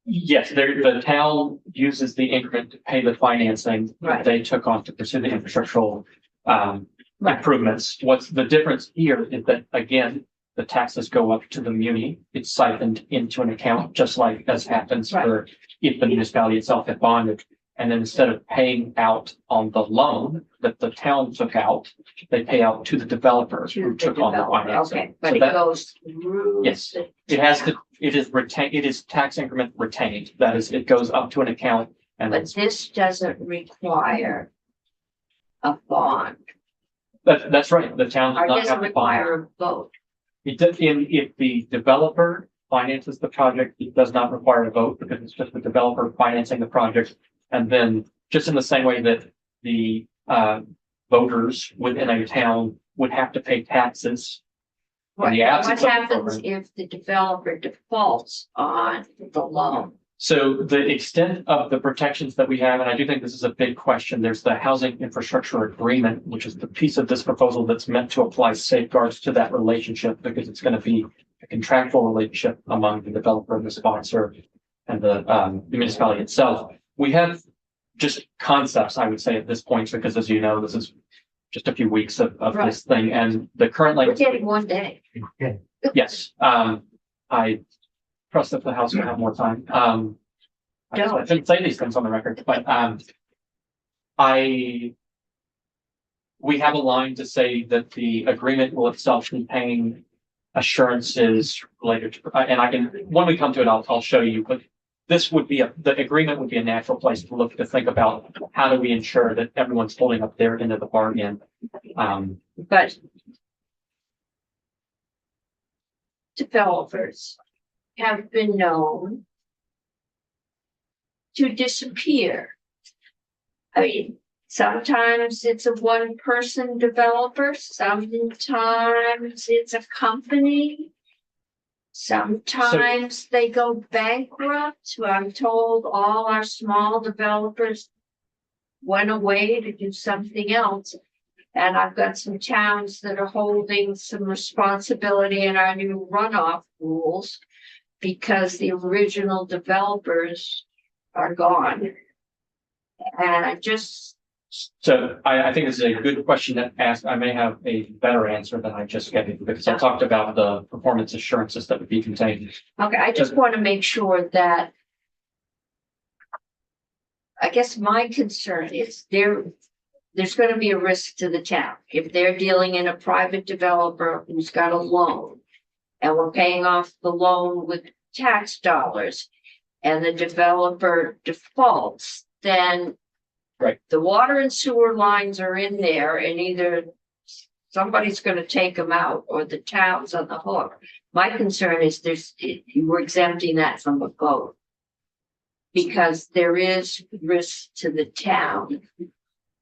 Yes, the town uses the increment to pay the financing that Right. they took on to pursue the infrastructural Right. improvements. What's the difference here is that, again, the taxes go up to the muni. It's siphoned into an account, just like as happens for if the municipality itself had bonded. And then instead of paying out on the loan that the town took out, they pay out to the developer To who the took on the developer, financing. okay, but So it that, goes through. Yes, the it has town. to, it is tax increment retained. That is, it goes up to an account and But this doesn't require a bond, that's right. The town or does not doesn't have a bond. require a vote. If the developer finances the project, it does not require a vote because it's just the developer financing the project. And then just in the same way that the voters within a town would have to pay taxes. In the What absence of the happens program. if the developer defaults on the loan? So the extent of the protections that we have, and I do think this is a big question, there's the housing infrastructure agreement, which is the piece of this proposal that's meant to apply safeguards to that relationship because it's going to be a contractual relationship among the developer and the sponsor and the municipality itself. We have just concepts, I would say, at this point, because as you know, this is just a few weeks of Right. this thing, and the current We're language. getting one day. Yes, I trust that the House will have more time. I shouldn't say these things on the record, but, we have a line to say that the agreement will itself contain assurances related to, and I can, when we come to it, I'll show you, but this would be the agreement would be a natural place to look to think about how do we ensure that everyone's holding up their end of the bargain. But developers have been known to disappear. I mean, sometimes it's a one-person developer, sometimes it's a company. Sometimes they go bankrupt. I'm told all our small developers went away to do something else. And I've got some towns that are holding some responsibility in our new runoff rules because the original developers are gone. And I just, So I think this is a good question to ask. I may have a better answer than I just gave you because I talked about the performance assurances that would be contained. okay, I just want to make sure that I guess my concern is there's going to be a risk to the town. If they're dealing in a private developer who's got a loan and we're paying off the loan with tax dollars and the developer defaults, then Right. the water and sewer lines are in there and either somebody's going to take them out or the town's on the hook. My concern is we're exempting that from a vote. Because there is risk to the town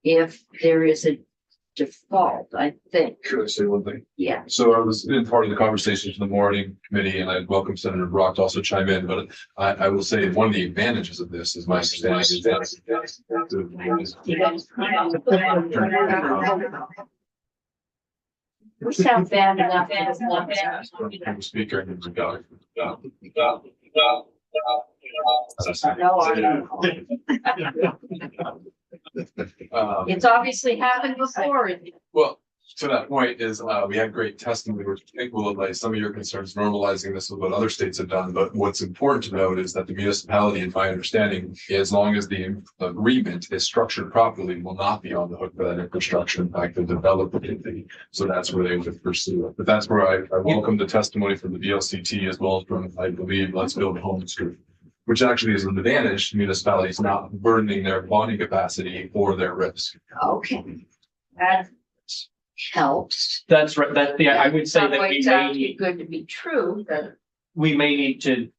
if there is a default, I think. Could I say one thing? Yeah, So I was in part of the conversations in the morning committee and I welcome Senator Brock to also chime in, but I will say one of the advantages of this is my understanding is we sound bad enough. Speaker. No, I don't. It's obviously happened before. Well, to that point is, we had great testimony, which I think will allay some of your concerns, normalizing this with what other states have done. But what's important to note is that the municipality, in my understanding, as long as the agreement is structured properly, will not be on the hook for that infrastructure. In fact, the developer can be. So that's where they would pursue it. But that's where I welcome the testimony from the VLCT as well as from, I believe, Let's Build Homes Group, which actually is an advantage to municipalities not burdening their bonding capacity or their risk. Okay. That helps. That's right. I would say that we Sounds may, good to be true, but we may need to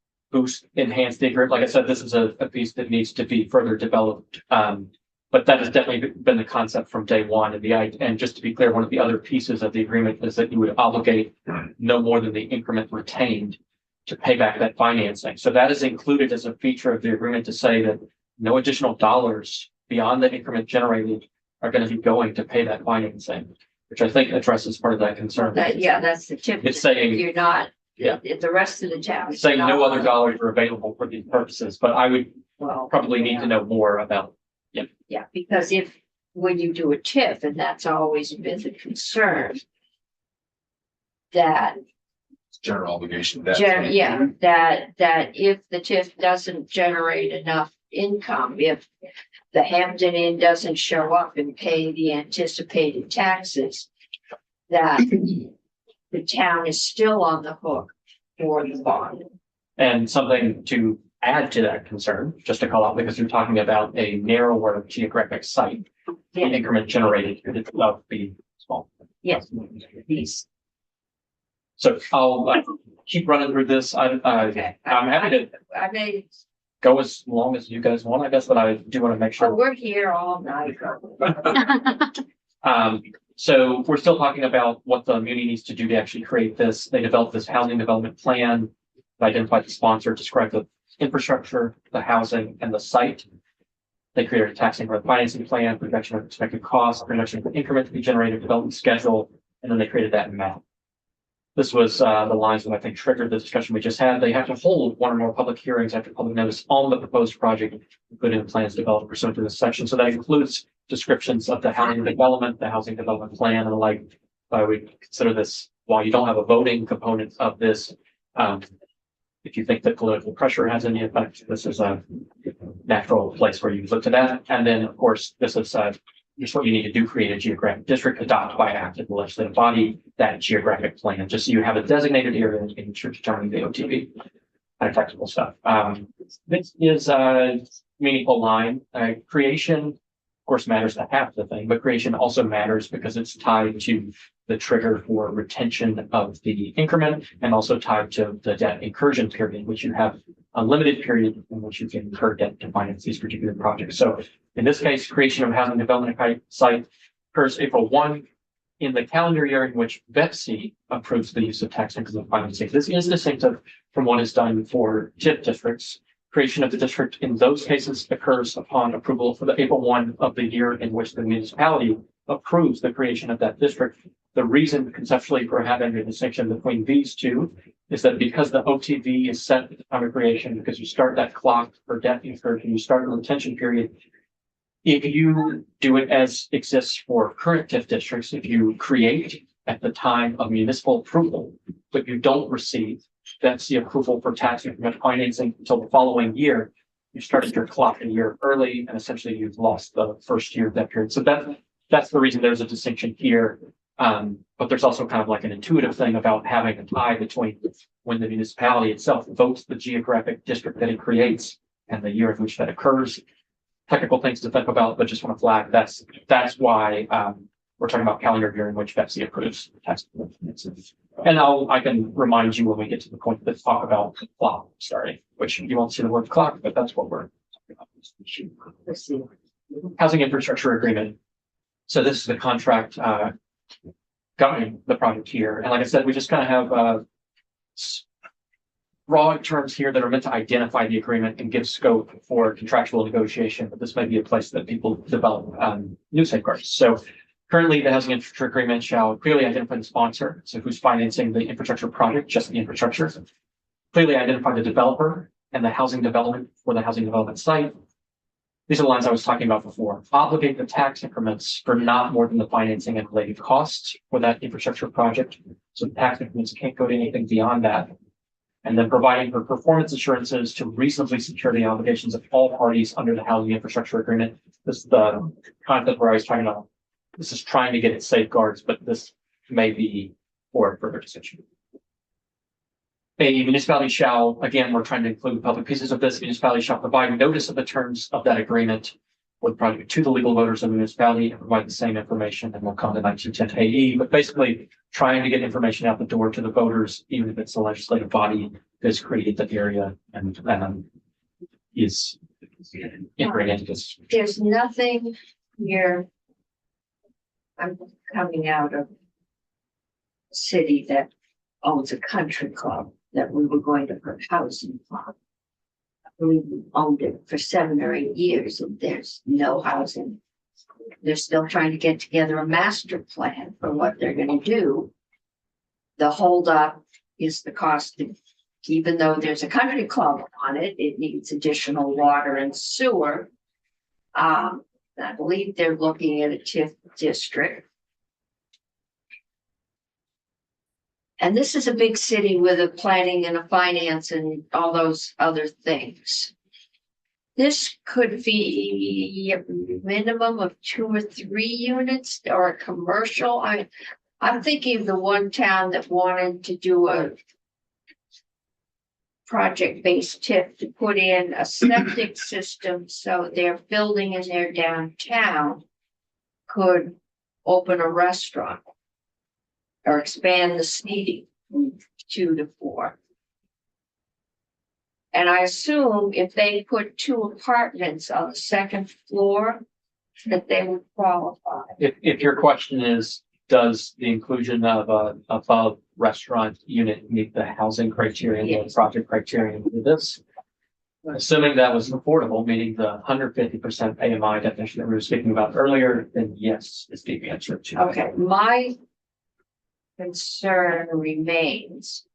enhance the agreement. Like I said, this is a piece that needs to be further developed. But that has definitely been the concept from day one. And just to be clear, one of the other pieces of the agreement is that you would obligate no more than the increment retained to pay back that financing. So that is included as a feature of the agreement to say that no additional dollars beyond the increment generated are going to be going to pay that financing, which I think addresses part of that concern. that's the tip. It's saying- You're not, Yeah. if the rest of the town. It's saying no other dollars are available for these purposes, but I would Well, probably need to know more about. yeah, because when you do a TIF, and that's always been the concern. That General obligation. that if the TIF doesn't generate enough income, if the Hampton Inn doesn't show up and pay the anticipated taxes, that the town is still on the hook for the bond. And something to add to that concern, just to call out, because you're talking about a narrower geographic site, the increment generated could itself be small. Yes, these. So I'll keep running through this. Okay. I'm happy to I mean, go as long as you guys want, I guess, but I do want to make so sure. we're here all night. So we're still talking about what the Muni needs to do to actually create this. They developed this housing development plan, identified the sponsor, described the infrastructure, the housing, and the site. They created a tax increment financing plan, projection of expected costs, projection of increment to be generated, development schedule, and then they created that map. This was the lines that I think triggered the discussion we just had. They have to hold one or more public hearings after public notice on the proposed project, including the plans developed pursuant to this section. So that includes descriptions of the housing development, the housing development plan, and the like. I would consider this, while you don't have a voting component of this, if you think that political pressure has any effect, this is a natural place where you look to that. And then, of course, this is what you need to do, create a geographic district, adopt by act of the legislative body that geographic plan, just so you have a designated area in which you're determining the OTB. Kind of technical stuff. This is a meaningful line. Creation, of course, matters to half the thing, but creation also matters because it's tied to the trigger for retention of the increment and also tied to the debt incursion period, which you have a limited period in which you can incur debt to finance these particular projects. So in this case, creation of a housing development site occurs April 1 in the calendar year in which BEPC approves the use of tax increment financing. This is distinctive from what is done for TIF districts. Creation of the district in those cases occurs upon approval for the April 1 of the year in which the municipality approves the creation of that district. The reason conceptually for having a distinction between these two is that because the OTV is set at the time of creation, because you start that clock for debt incurred and you start the retention period, if you do it as exists for current TIF districts, if you create at the time of municipal approval, but you don't receive that's the approval for tax increment financing until the following year, you started your clock a year early and essentially you've lost the first year of that period. So that's the reason there's a distinction here. But there's also kind of like an intuitive thing about having a tie between when the municipality itself votes the geographic district that it creates and the year in which that occurs. Technical things to think about, but just want to flag that's why we're talking about calendar year in which BEPC approves tax increment. And I can remind you when we get to the point that talk about the clock starting, which you won't see the word clock, but that's what we're talking about. Housing infrastructure agreement. So this is the contract governing the project here. And like I said, we just kind of have broad terms here that are meant to identify the agreement and give scope for contractual negotiation. But this might be a place that people develop new safeguards. So currently, the housing infrastructure agreement shall clearly identify the sponsor, so who's financing the infrastructure project, just the infrastructure. Clearly identify the developer and the housing development for the housing development site. These are the lines I was talking about before. Obligate the tax increments for not more than the financing and related costs for that infrastructure project. So the tax increments can't go to anything beyond that. And then providing for performance assurances to reasonably secure the obligations of all parties under the housing infrastructure agreement. This is the concept where I was talking about. This is trying to get at safeguards, but this may be for further decision. A municipality shall, again, we're trying to include public pieces of this, municipality shall provide notice of the terms of that agreement for the project to the legal voters of the municipality and provide the same information, and we'll come to 1910 AE, but basically trying to get information out the door to the voters, even if it's the legislative body that's created the area and is entering into this. There's nothing here. I'm coming out of a city that owns a country club that we were going to put housing on. We owned it for 7 or 8 years and there's no housing. They're still trying to get together a master plan for what they're going to do. The holdup is the cost of, even though there's a country club on it, it needs additional water and sewer. I believe they're looking at a TIF district. And this is a big city with a planning and a finance and all those other things. This could be a minimum of 2 or 3 units or a commercial. I'm thinking of the one town that wanted to do a project-based TIF to put in a septic system so their building in their downtown could open a restaurant or expand the seating from 2 to 4. And I assume if they put 2 apartments on the second floor, that they would qualify. If your question is, does the inclusion of a above restaurant unit meet the housing criterion, the Yes. project criterion for this? Assuming that was affordable, meaning the 150% AMI definition that we were speaking about earlier, then yes, is the answer to. that. Okay, my concern remains.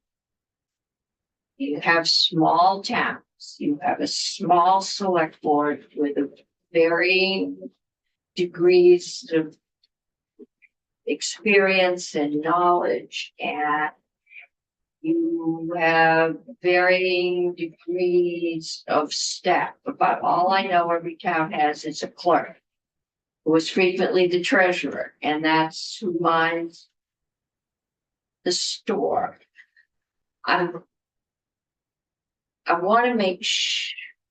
You have small towns, you have a small select board with a varying degrees of experience and knowledge, and you have varying degrees of staff. About all I know every town has is a clerk, who is frequently the treasurer, and that's who minds the store. I want to make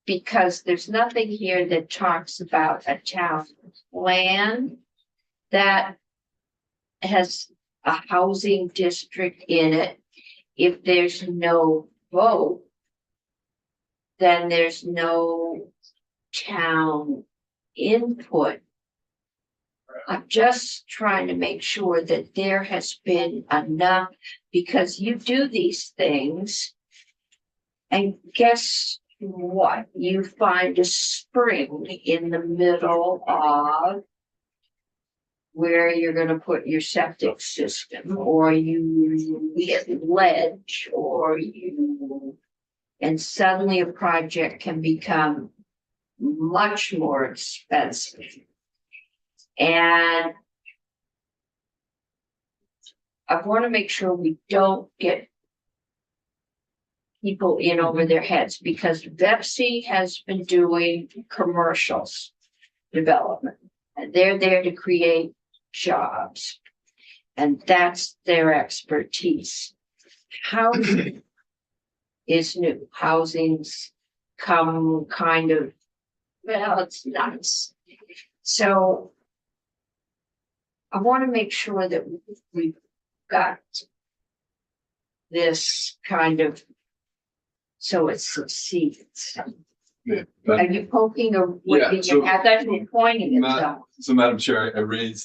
because there's nothing here that talks about a town plan that has a housing district in it. If there's no vote, then there's no town input. I'm just trying to make sure that there has been enough, because you do these things. And guess what? You find a spring in the middle of where you're gonna put your septic system, or you get ledge, and suddenly a project can become much more expensive. And I want to make sure we don't get people in over their heads, because Vepsi has been doing commercials development, and they're there to create jobs, and that's their expertise. Housing is new. Housing's come kind of, well, it's nice. So I want to make sure that we've got this kind of, so it succeeds. Yeah, Are you poking or Yeah, looking so- at that and pointing at Matt- something? So Madam Chair,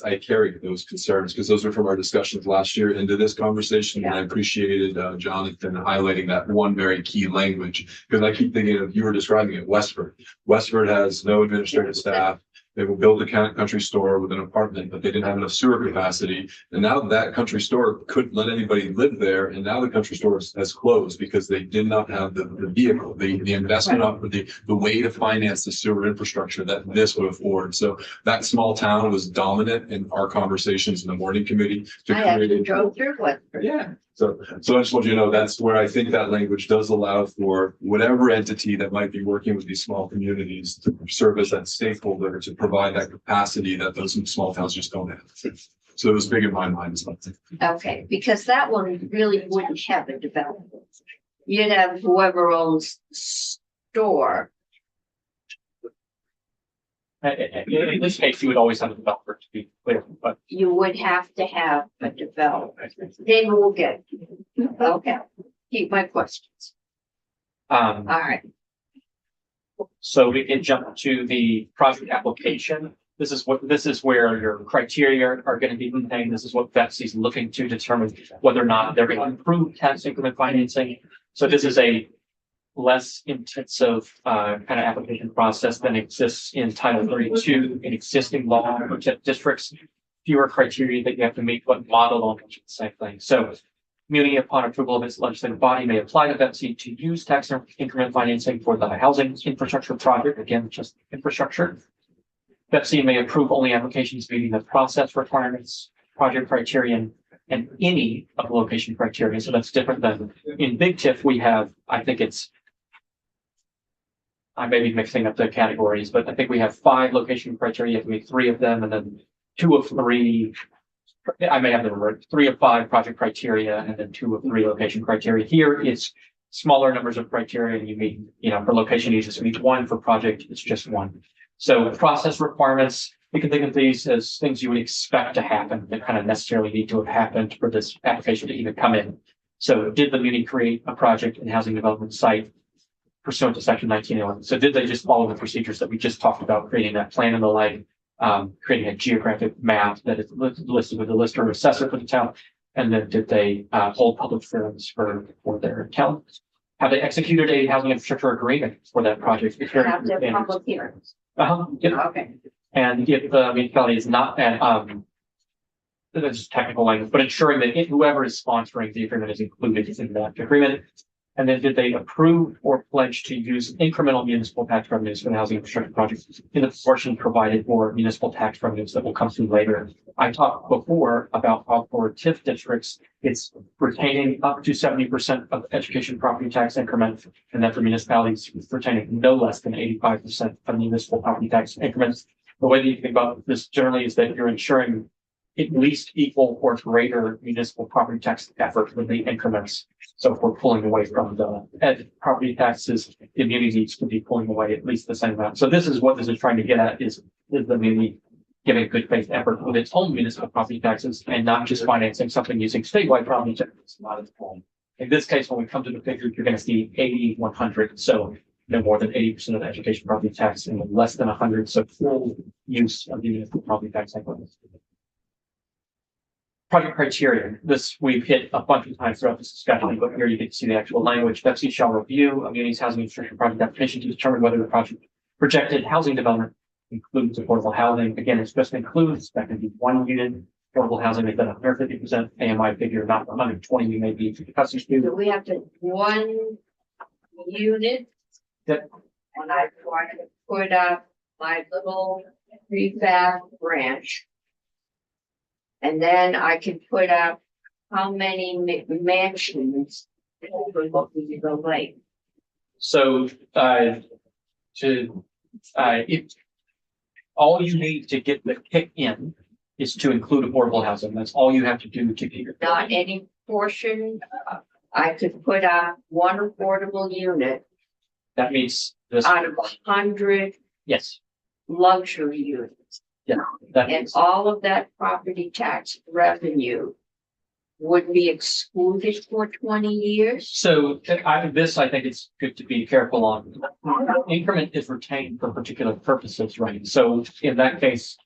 I carried those concerns because those are from our discussions last year into this conversation. And I appreciated Jonathan highlighting that one very key language, because I keep thinking of, you were describing it, Westford. Westford has no administrative staff. They will build a country store with an apartment, but they didn't have enough sewer capacity. And now that country store couldn't let anybody live there. And now the country store has closed because they did not have the vehicle, the investment up, or the way to finance the sewer infrastructure that this would afford. So that small town was dominant in our conversations in the morning committee. to I actually create- drove through it. Yeah, so I just want you to know, that's where I think that language does allow for whatever entity that might be working with these small communities to serve as that stakeholder, to provide that capacity that those small towns just don't have. So it was big in my mind as well. Okay, because that one really wouldn't have a development. You'd have whoever owns the store. In this case, you would always have a developer, to be clear, but You would have to have a developer. Then we'll get, okay, keep my questions. All right, so we can jump to the project application. This is where your criteria are going to be contained. This is what Betsy is looking to determine whether or not they're going to improve tax increment financing. So this is a less intensive kind of application process than exists in Title 32 in existing law or districts. Fewer criteria that you have to meet, but model on the same thing. So community, upon approval of its legislative body, may apply to Betsy to use tax increment financing for the housing infrastructure project. Again, just infrastructure. Betsy may approve only applications meeting the process requirements, project criterion, and any of the location criteria. So that's different than in Big TIF. We have, I think I may be mixing up the categories, but I think we have 5 location criteria. You have to meet 3 of them, and then 2 of 3. I may have the word 3 of 5 project criteria, and then 2 of 3 location criteria. Here it's smaller numbers of criteria, and you meet, for location, you just meet 1. For project, it's just 1. So process requirements, you can think of these as things you would expect to happen that kind of necessarily need to have happened for this application to even come in. So did the muni create a project and housing development site pursuant to section 1911? So did they just follow the procedures that we just talked about, creating that plan and the like, creating a geographic map that is listed with the lister or assessor for the town? And then did they hold public forums for their account? Have they executed a housing infrastructure agreement for that project? Have their public hearings. Yep. Okay. And if the municipality is not that's just technical language, but ensuring that whoever is sponsoring the agreement is included in that agreement. And then did they approve or pledge to use incremental municipal tax revenues for the housing infrastructure projects in the proportion provided for municipal tax revenues that will come through later? I talked before about how for TIF districts, it's retaining up to 70% of education property tax increment, and that for municipalities, it's retaining no less than 85% of municipal property tax increments. The way that you think about this generally is that you're ensuring at least equal or greater municipal property tax effort with the increments. So if we're pulling away from the property taxes, the muni needs to be pulling away at least the same amount. So this is what this is trying to get at is the muni giving good faith effort with its own municipal property taxes and not just financing something using statewide property taxes. In this case, when we come to the figure, you're going to see 80, 100. So no more than 80% of the education property tax and less than 100. So full use of the municipal property tax increments. Project criteria. This we've hit a bunch of times throughout this discussion, but here you get to see the actual language. Betsy shall review a muni's housing infrastructure project application to determine whether the projected housing development includes affordable housing. Again, it's just includes, that can be 1 unit. Affordable housing is at 150% AMI figure, not 120 you may be accustomed to. So we have to 1 unit. Yep. And I want to put up my little prefab branch. And then I can put up how many mansions overlooking the lake. So, if all you need to get the kick in is to include affordable housing, that's all you have to do to get your. Not any portion, I could put up 1 affordable unit That means this, out of 100 yes, luxury units. that And means, all of that property tax revenue would be excluded for 20 years. so I think it's good to be careful on. Increment is retained for particular purposes, right? So in that case,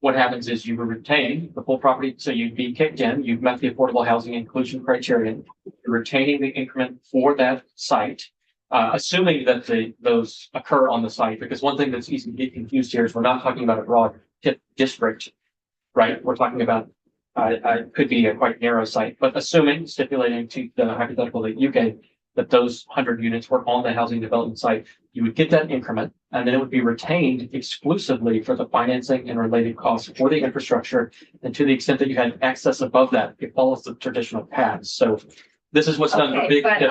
what happens is you retain the full property, so you'd be kicked in, you've met the affordable housing inclusion criterion, you're retaining the increment for that site. Assuming that those occur on the site, because one thing that's easy to get confused here is we're not talking about a broad TIF district, right? We're talking about, could be a quite narrow site, but assuming, stipulating to the hypothetical that you gave, that those 100 units were on the housing development site, you would get that increment, and then it would be retained exclusively for the financing and related costs for the infrastructure. And to the extent that you had excess above that, it follows the traditional paths. So this is what's done for Okay, big. but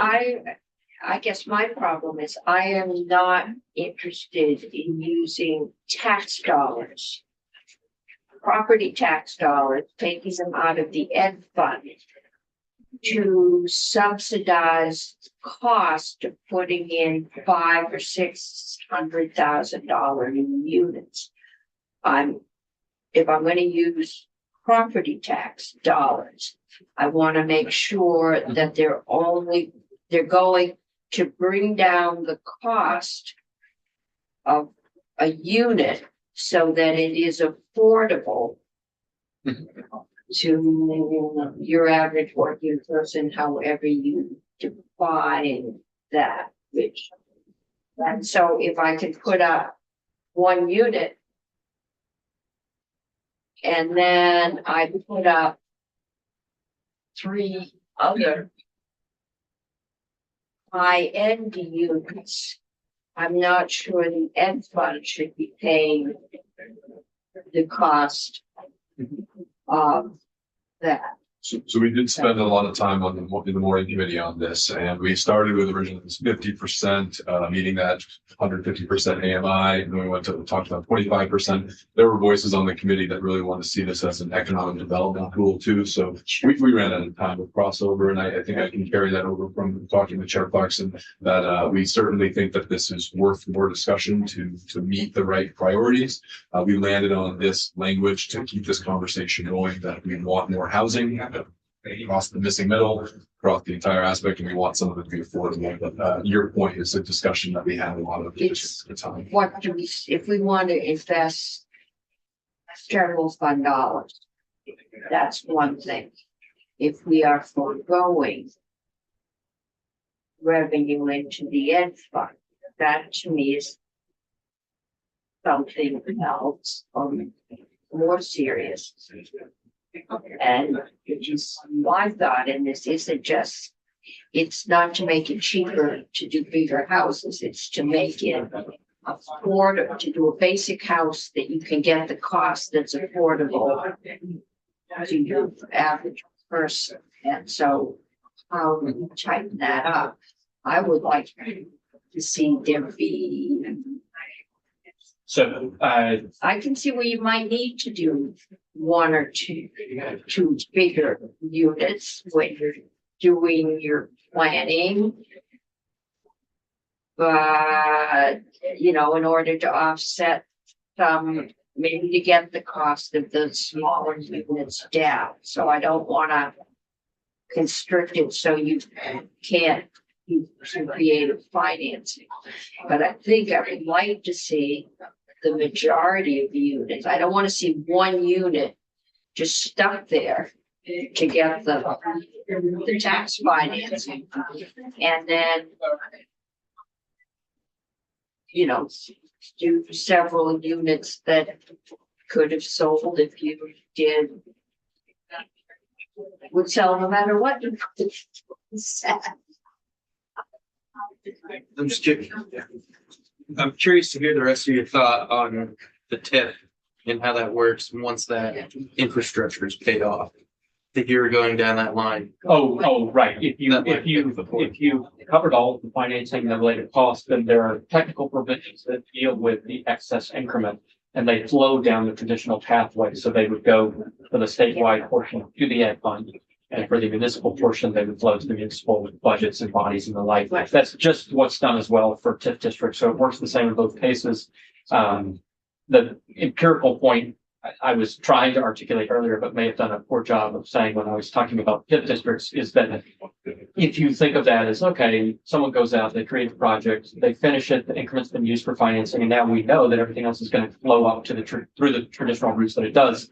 I guess my problem is I am not interested in using tax dollars, property tax dollars, taking them out of the ed fund to subsidize cost of putting in $500,000 or $600,000 in units. If I'm going to use property tax dollars, I want to make sure that they're going to bring down the cost of a unit so that it is affordable to your average working person, however you define that. And so if I can put up 1 unit and then I put up 3 other high-end units, I'm not sure the ed fund should be paying the cost of that. So we did spend a lot of time in the morning committee on this, and we started with originally 50%, meeting that 150% AMI, and then we went to talk about 25%. There were voices on the committee that really want to see this as an economic development tool too. So we ran out of time with crossover, and I think I can carry that over from talking to Chair Clarkson, that we certainly think that this is worth more discussion to meet the right priorities. We landed on this language to keep this conversation going, that we want more housing. across the missing middle, across the entire aspect, and we want some of it to be affordable. But your point is a discussion that we had a lot of It's- at the time. What do we, if we want to invest general fund dollars, that's one thing. If we are foregoing revenue into the ed fund, that to me is something else, more serious. And my thought in this isn't just, it's not to make it cheaper to do bigger houses, it's to make it affordable, to do a basic house that you can get the cost that's affordable to your average person. And so how we tighten that up, I would like to see there be, So, I can see where you might need to do one or two bigger units when you're doing your planning. But, you know, in order to offset some, maybe to get the cost of the smaller units down. So I don't wanna constrict it so you can't do some creative financing. But I think I would like to see the majority of the units. I don't wanna see one unit just stuck there to get the tax financing. And then, you know, do several units that could have sold if you did. Would sell no matter what. I'm curious to hear the rest of your thought on the TIF and how that works once that infrastructure is paid off. I think you were going down that line. right, if you covered all of the financing and the related costs, then there are technical provisions that deal with the excess increment. And they flow down the traditional pathway, so they would go for the statewide portion to the ed fund. And for the municipal portion, they would flow to the municipal budgets and bodies and the like. That's just what's done as well for TIF districts, so it works the same in both cases. The empirical point I was trying to articulate earlier, but may have done a poor job of saying when I was talking about TIF districts, is that if you think of that as, okay, someone goes out, they create a project, they finish it, the increment's been used for financing, and now we know that everything else is going to flow up to the through the traditional routes that it does.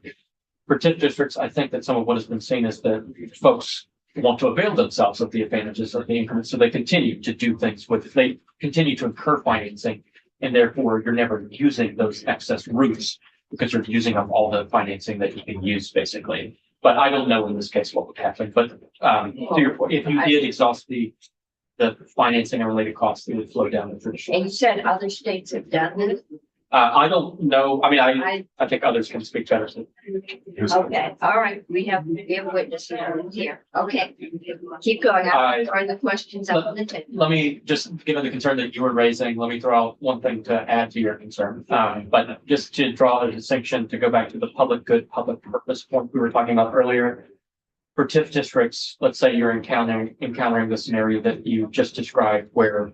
For TIF districts, I think that some of what has been seen is that folks want to avail themselves of the advantages of the increment, so they continue to do things with, they continue to incur financing, and therefore you're never using those excess routes because you're using up all the financing that you can use, basically. But I don't know in this case what would happen, but to your point, if you did exhaust the financing and related costs, it would flow down the traditional. And you said other states have done this? I don't know, I mean, I think others can speak better. Okay, all right, we have witnesses here. Okay, keep going. I have further questions up on the table. Let me just, given the concern that you were raising, let me throw out one thing to add to your concern. But just to draw a distinction, to go back to the public good, public purpose point we were talking about earlier. For TIF districts, let's say you're encountering the scenario that you just described where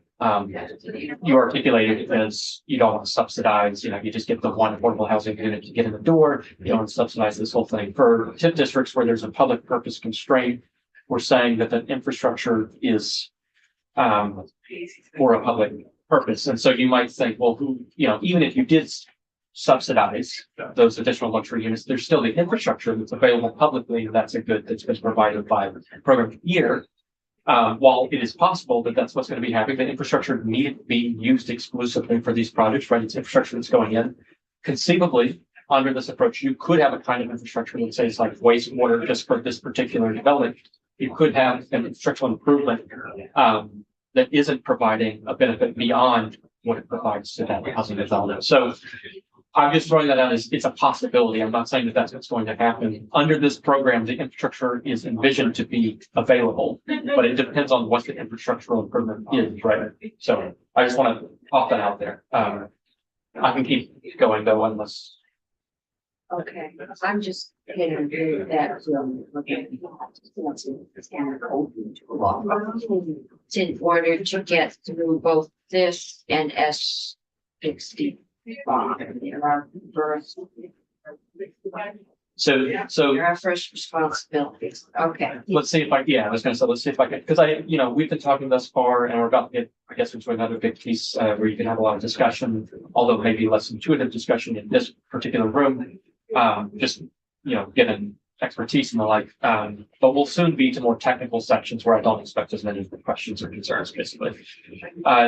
you articulated it as you don't want to subsidize, you just get the one affordable housing unit to get in the door. You don't want to subsidize this whole thing. For TIF districts where there's a public purpose constraint, we're saying that the infrastructure is for a public purpose. And so you might think, well, even if you did subsidize those additional luxury units, there's still the infrastructure that's available publicly, and that's a good that's been provided by the program here. While it is possible that that's what's going to be happening, the infrastructure needed to be used exclusively for these projects, right? It's infrastructure that's going in. Conceivably, under this approach, you could have a kind of infrastructure that says like wastewater just for this particular development. You could have an infrastructural improvement that isn't providing a benefit beyond what it provides to that housing development. So I'm just throwing that out as it's a possibility. I'm not saying that that's what's going to happen. Under this program, the infrastructure is envisioned to be available, but it depends on what the infrastructural improvement is, right? So I just want to pop that out there. I can keep going though, unless. Okay, I'm just getting rid of that. It's in order to get through both this and S 65. So Your first responsibilities. Okay. let's see if I was gonna say, let's see if I can, because we've been talking thus far and we're about to get, I guess, into another big piece, where you can have a lot of discussion, although maybe less intuitive discussion in this particular room. Just, given expertise and the like, but we'll soon be to more technical sections where I don't expect as many questions or concerns, basically.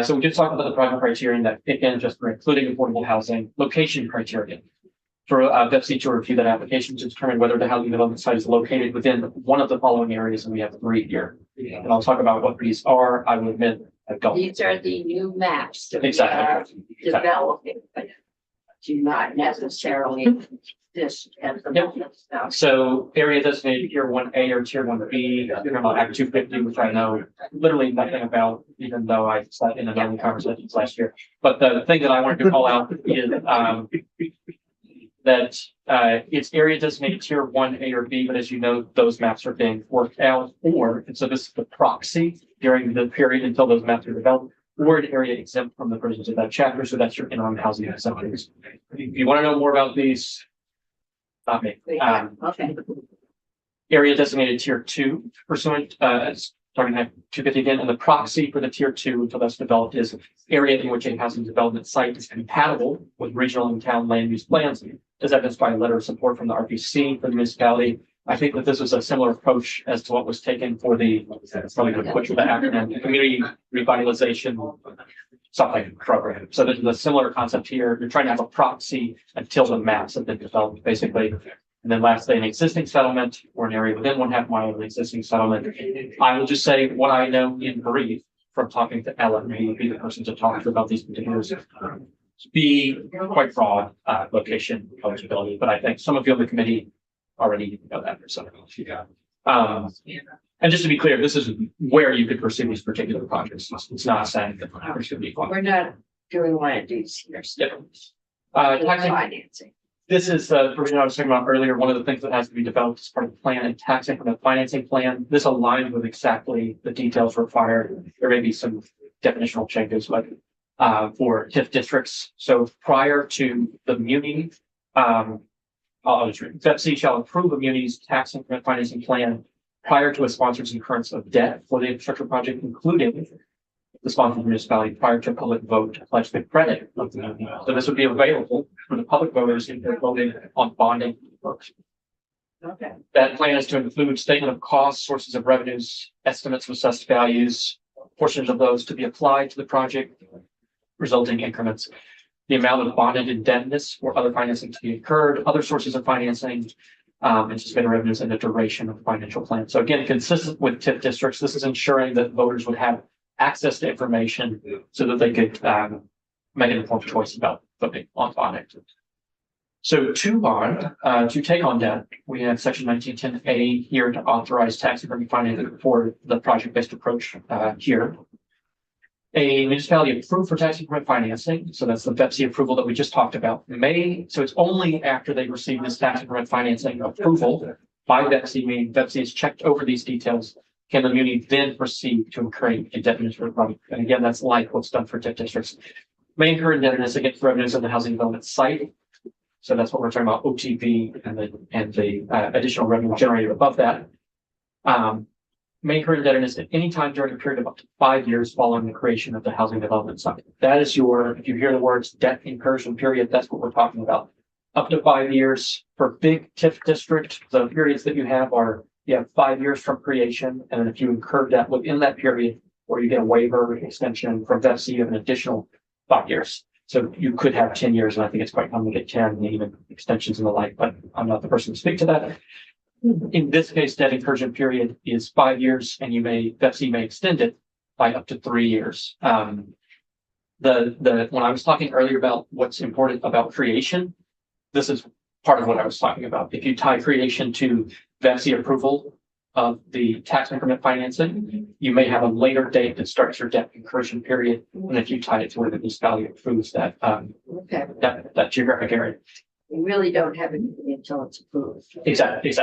So we did talk about the project criterion that, again, just for including affordable housing, location criterion. For VEPC to review that application to determine whether the housing development site is located within one of the following areas, and we have 3 here. And I'll talk about what these are. I will admit, I don't. These are the new maps that we Exactly. are developing, but do not necessarily this as the moment stuff. So area designated tier 1A or tier 1B, about Act 250, which I know literally nothing about, even though I sat in another conversation last year. But the thing that I wanted to call out is that it's area designated tier 1A or B, but as you know, those maps are being worked out, and so this is the proxy during the period until those maps are developed, or an area exempt from the provisions of that chapter. So that's your interim housing exemptions. If you want to know more about these, not me. Okay. Area designated tier 2 pursuant, starting at 250 again, and the proxy for the tier 2 until that's developed is area in which a housing development site is compatible with regional and town land use plans, as evidenced by a letter of support from the RPC for the municipality. I think that this was a similar approach as to what was taken for the, probably going to butcher the acronym, Community Revitalization something program. So there's a similar concept here. You're trying to have a proxy until the maps have been developed, basically. And then lastly, an existing settlement or an area within 1/2 mile of an existing settlement. I will just say what I know in brief from talking to Ellen, who would be the person to talk to about these particulars. Be quite broad, location eligibility, but I think some of you on the committee already know that for some. And just to be clear, this is where you could pursue these particular projects. It's not saying that there's going to be. We're not doing one of these here. Taxing, Financing. this is the provision I was talking about earlier. One of the things that has to be developed as part of the plan and tax increment financing plan. This aligns with exactly the details required. There may be some definitional changes, but for TIF districts. So prior to the muni, VEPC shall approve a muni's tax increment financing plan prior to a sponsor's incurrence of debt for the infrastructure project, including the sponsored municipality prior to a public vote to pledge the credit of the muni. So this would be available for the public voters if they're voting on bonding works. Okay. That plan is to include statement of costs, sources of revenues, estimates of assessed values, portions of those to be applied to the project, resulting increments, the amount of bonded indebtedness or other financing to be incurred, other sources of financing, anticipated revenues, and the duration of the financial plan. So again, consistent with TIF districts, this is ensuring that voters would have access to information so that they could make an informed choice about voting on bonding. So to bond, to take on debt, we have section 1910A here to authorize tax increment financing for the project-based approach here. A municipality approved for tax increment financing, so that's the VEPC approval that we just talked about, so it's only after they receive this tax increment financing approval by VEPC, meaning VEPC has checked over these details, can the muni then proceed to incurring indebtedness for the project. And again, that's like what's done for TIF districts. May incur indebtedness against revenues of the housing development site. So that's what we're talking about, OTV and the additional revenue generated above that. May incur indebtedness at any time during a period of up to 5 years following the creation of the housing development site. That is if you hear the words debt incursion period, that's what we're talking about. Up to 5 years for big TIF district, the periods that you have are, you have 5 years from creation. And then if you incur debt within that period, or you get a waiver extension from VEPC, you have an additional 5 years. So you could have 10 years, and I think it's quite common to get 10 and even extensions and the like, but I'm not the person to speak to that. In this case, debt incursion period is 5 years, and VEPC may extend it by up to 3 years. When I was talking earlier about what's important about creation, this is part of what I was talking about. If you tie creation to VEPC approval of the tax increment financing, you may have a later date that starts your debt incursion period. And if you tie it to where the municipality approves that, Okay. that geographic area. We really don't have anything until it's approved. Exactly.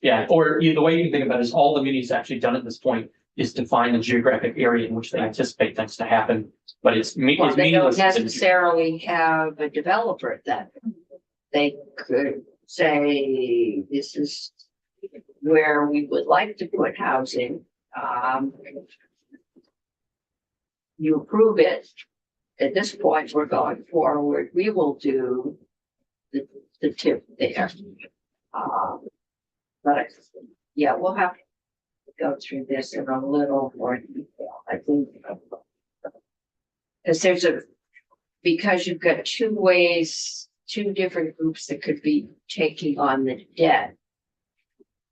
Yeah. Or the way you can think about it is all the munis actually done at this point is define the geographic area in which they anticipate things to happen. But it's Well, they don't meaningless. necessarily have a developer that they could say, this is where we would like to put housing. You approve it. At this point, we're going forward. We will do the tip there. But yeah, we'll have to go through this in a little more detail, I think. Because you've got two ways, two different groups that could be taking on the debt.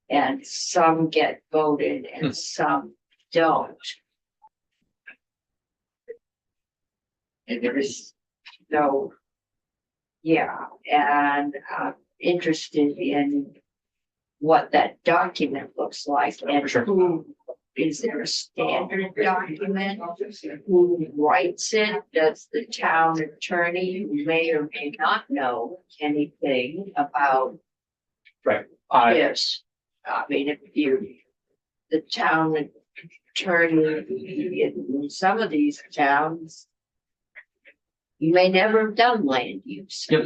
And some get voted and some don't. And there is no, yeah, and interested in what that document looks like and Sure. who, is there a standard document? Who writes it? Does the town attorney, who may or may not know anything about this? I mean, if you, the town attorney in some of these towns, you may never have done land use. Yep.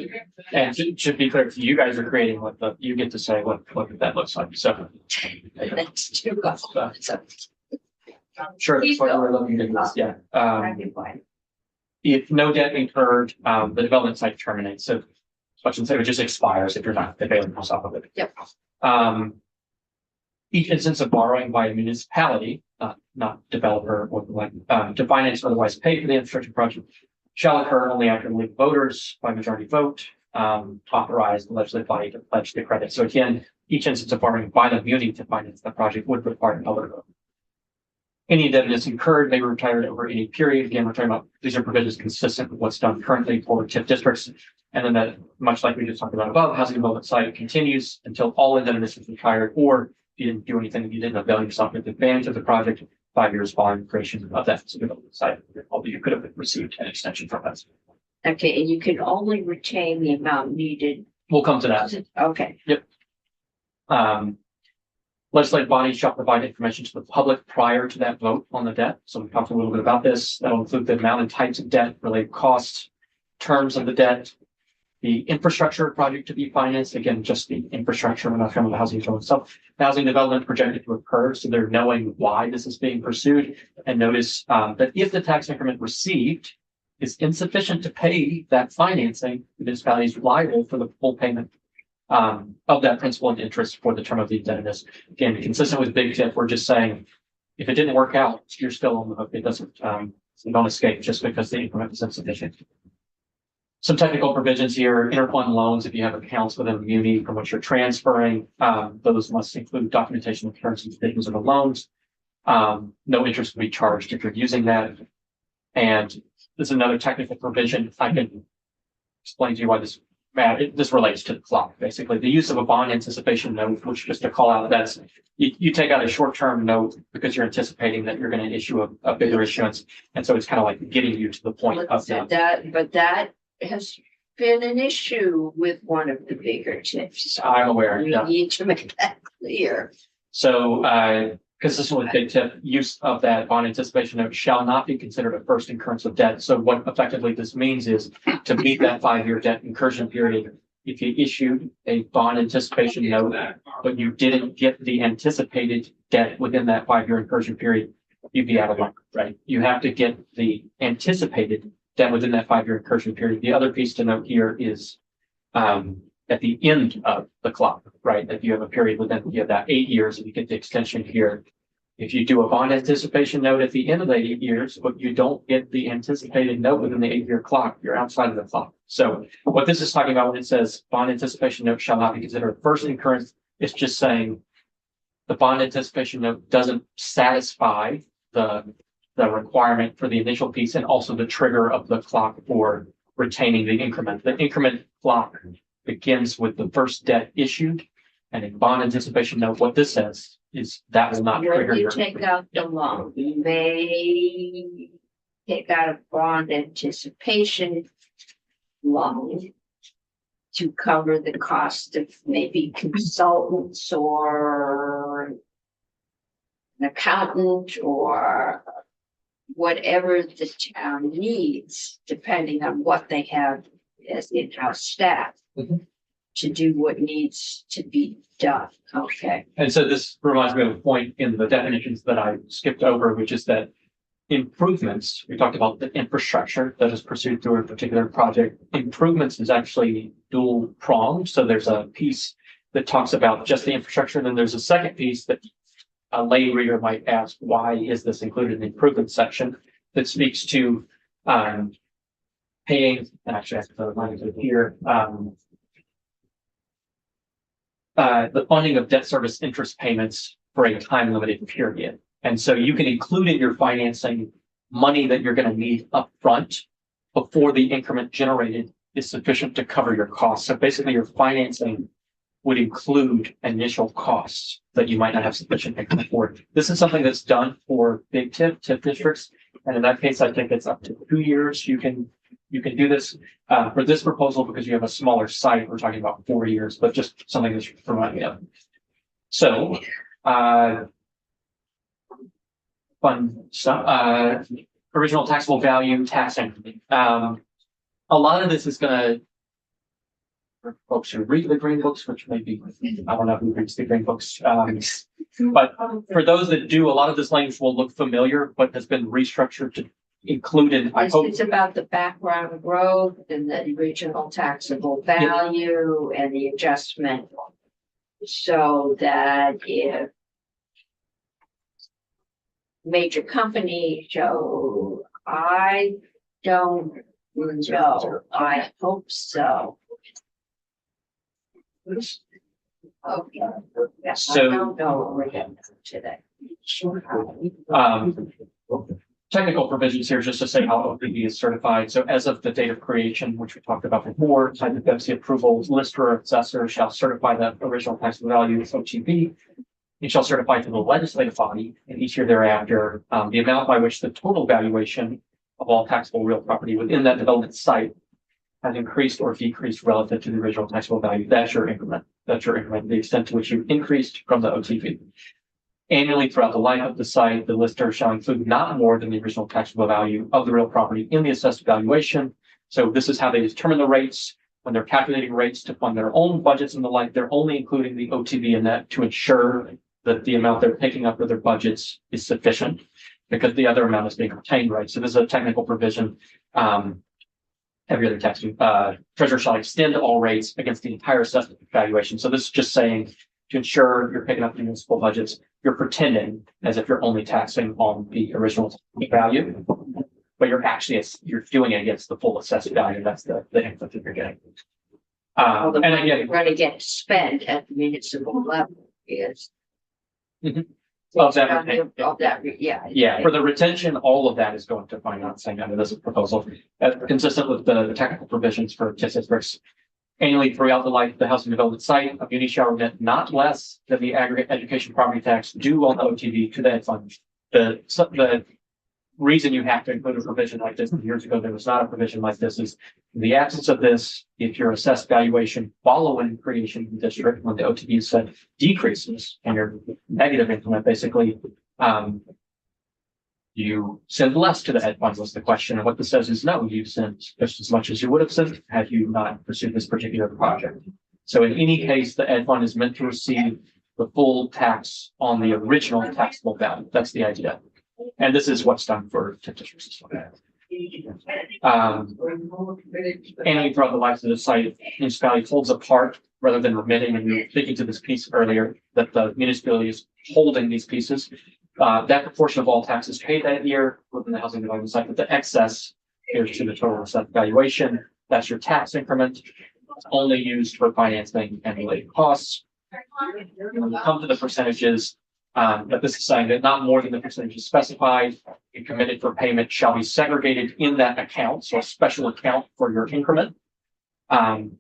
And it should be clear, you guys are creating you get to say what that looks like, so. That's too much. Sure, that's what we're looking at this, yeah. Fine. If no debt incurred, the development site terminates, so I shouldn't say it just expires if you're not availing yourself of it. Yep. Each instance of borrowing by a municipality, not developer or like, to finance or otherwise pay for the infrastructure project shall occur only after the legal voters by majority vote, authorize the legislative body to pledge the credit. So again, each instance of borrowing by the muni to finance the project would require a public vote. Any indebtedness incurred may be retired over any period. Again, we're talking about, these are provisions consistent with what's done currently for TIF districts. And then that, much like we just talked about above, housing development site continues until all indebtedness is retired, or if you didn't do anything, you didn't avail yourself of the advantage of the project 5 years following creation of that development site, although you could have received an extension from that. Okay, and you can only retain the amount needed. We'll come to that. Okay, Legislative bodies shall provide information to the public prior to that vote on the debt. So we talked a little bit about this. That'll include the amount and types of debt, related costs, terms of the debt, the infrastructure project to be financed. Again, just the infrastructure, we're not talking about the housing development itself. Housing development projected to occur, so they're knowing why this is being pursued. And notice that if the tax increment received is insufficient to pay that financing, the municipality is liable for the full payment of that principal and interest for the term of the indebtedness. Again, consistent with Big TIF, we're just saying, if it didn't work out, you're still on the hook. It doesn't, you don't escape just because the increment is insufficient. Some technical provisions here, interfund loans, if you have accounts within the muni from which you're transferring, those must include documentation of terms and conditions of the loans. No interest will be charged if you're using that. And there's another technical provision. I can explain to you why this relates to the clock. Basically, the use of a bond anticipation note, which just to call out, that's you take out a short-term note because you're anticipating that you're going to issue a bigger issuance, and so it's kind of like getting you to the point of that. but that has been an issue with one of the bigger TIFs. I'm aware. We Yeah. need to make that clear. So, consistent with Big TIF, use of that bond anticipation note shall not be considered a first incurrence of debt. So what effectively this means is to meet that 5-year debt incursion period, if you issued a bond anticipation note, but you didn't get the anticipated debt within that 5-year incursion period, you'd be out of luck, right? You have to get the anticipated debt within that 5-year incursion period. The other piece to note here is, at the end of the clock, right? If you have a period within, you have that 8 years, and you get the extension here. If you do a bond anticipation note at the end of the 8 years, but you don't get the anticipated note within the 8-year clock, you're outside of the clock. So what this is talking about when it says bond anticipation note shall not be considered first incurrence, it's just saying the bond anticipation note doesn't satisfy the requirement for the initial piece and also the trigger of the clock for retaining the increment. The increment clock begins with the first debt issued, and in bond anticipation note, what this says is that will not trigger When you your. take out the loan, you may take out a bond anticipation loan to cover the cost of maybe consultants or an accountant or whatever the town needs, depending on what they have as in-house staff. Mhm. to do what needs to be done. Okay. And so this reminds me of a point in the definitions that I skipped over, which is that improvements, we talked about the infrastructure that is pursued through a particular project. Improvements is actually dual pronged. So there's a piece that talks about just the infrastructure. And then there's a second piece that a lay reader might ask, why is this included in the improvement section, that speaks to paying, and actually I have to put mine here, the funding of debt service interest payments for a time limited period. And so you can include in your financing money that you're going to need upfront before the increment generated is sufficient to cover your costs. So basically your financing would include initial costs that you might not have sufficient income for. This is something that's done for big TIF districts. And in that case, I think it's up to 2 years. You can do this for this proposal because you have a smaller site. We're talking about 4 years, but just something that's reminding me of. So, fun stuff. Original taxable value taxing. A lot of this is going to, for folks who read the green books, which maybe, I don't know who reads the green books. But for those that do, a lot of this language will look familiar, but has been restructured to include in, I hope. It's about the background growth and the original taxable value and the adjustment. So that if major company, so I don't know, I hope so. Okay. Yes, I So- don't know what we're getting today. Technical provisions here just to say how OPB is certified. So as of the date of creation, which we talked about before, type of FCC approvals, lister or assessor shall certify the original taxable value of OTB. It shall certify to the legislative body in each year thereafter the amount by which the total valuation of all taxable real property within that development site has increased or decreased relative to the original taxable value. That's your increment. That's your increment, the extent to which you've increased from the OTB. Annually throughout the life of the site, the lister shall include not more than the original taxable value of the real property in the assessed valuation. So this is how they determine the rates. When they're calculating rates to fund their own budgets and the like, they're only including the OTB in that to ensure that the amount they're picking up for their budgets is sufficient, because the other amount is being retained, right? So this is a technical provision. Every other tax, treasurer shall extend all rates against the entire assessed valuation. So this is just saying, to ensure you're picking up the municipal budgets, you're pretending as if you're only taxing on the original value, but you're actually, you're doing it against the full assessed value. That's the input that you're getting. Well, the And money again, we're gonna get to spend at the municipal level is. of that, Of that, yeah. yeah, for the retention, all of that is going to financing under this proposal, consistent with the technical provisions for TIF districts. Annually throughout the life of the housing development site, a muni shall remit not less than the aggregate education property tax due on the OTV to the ed fund. The reason you have to include a provision like this, years ago there was not a provision like this, is in the absence of this, if your assessed valuation following creation of the district, when the OTV set decreases and your negative increment, basically, you send less to the ed fund was the question. And what this says is no, you sent just as much as you would have sent had you not pursued this particular project. So in any case, the ed fund is meant to receive the full tax on the original taxable value. That's the idea. And this is what's done for TIF districts. Annually throughout the life of the site, municipality holds apart rather than remitting. And you're speaking to this piece earlier that the municipality is holding these pieces. That proportion of all taxes paid that year within the housing development site, but the excess is to the total assessed valuation. That's your tax increment. It's only used for financing and related costs. When you come to the percentages, that this is saying that not more than the percentages specified and committed for payment shall be segregated in that account. So a special account for your increment, and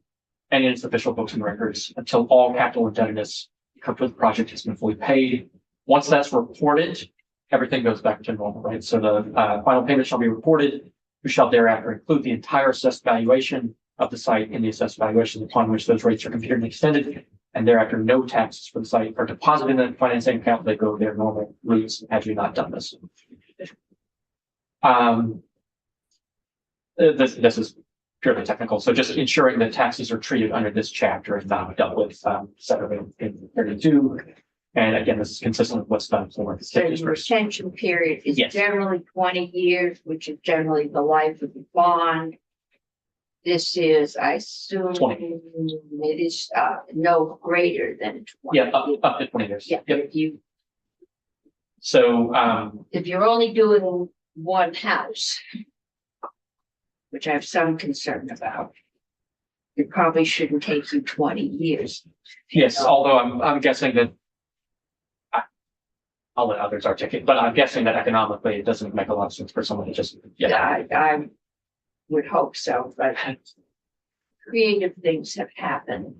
in its official books and records until all capital indebtedness for the project has been fully paid. Once that's reported, everything goes back to normal, right? So the final payment shall be reported. You shall thereafter include the entire assessed valuation of the site in the assessed valuation upon which those rates are computed and extended. And thereafter, no taxes for the site are deposited in the financing account. They go their normal routes had you not done this. This is purely technical. So just ensuring that taxes are treated under this chapter and not dealt with separately in 32. And again, this is consistent with what's done for the So state the districts. retention period is Yes. generally 20 years, which is generally the life of the bond. This is, I assume, 20. it is no greater than 20. Yeah, up to 20 years. Yeah, Yep. if you're only doing one house, which I have some concern about, it probably shouldn't take you 20 years. Yes, although I'm guessing that I'll let others articulate, but I'm guessing that economically it doesn't make a lot of sense for someone to just, I would hope so, but creative things have happened.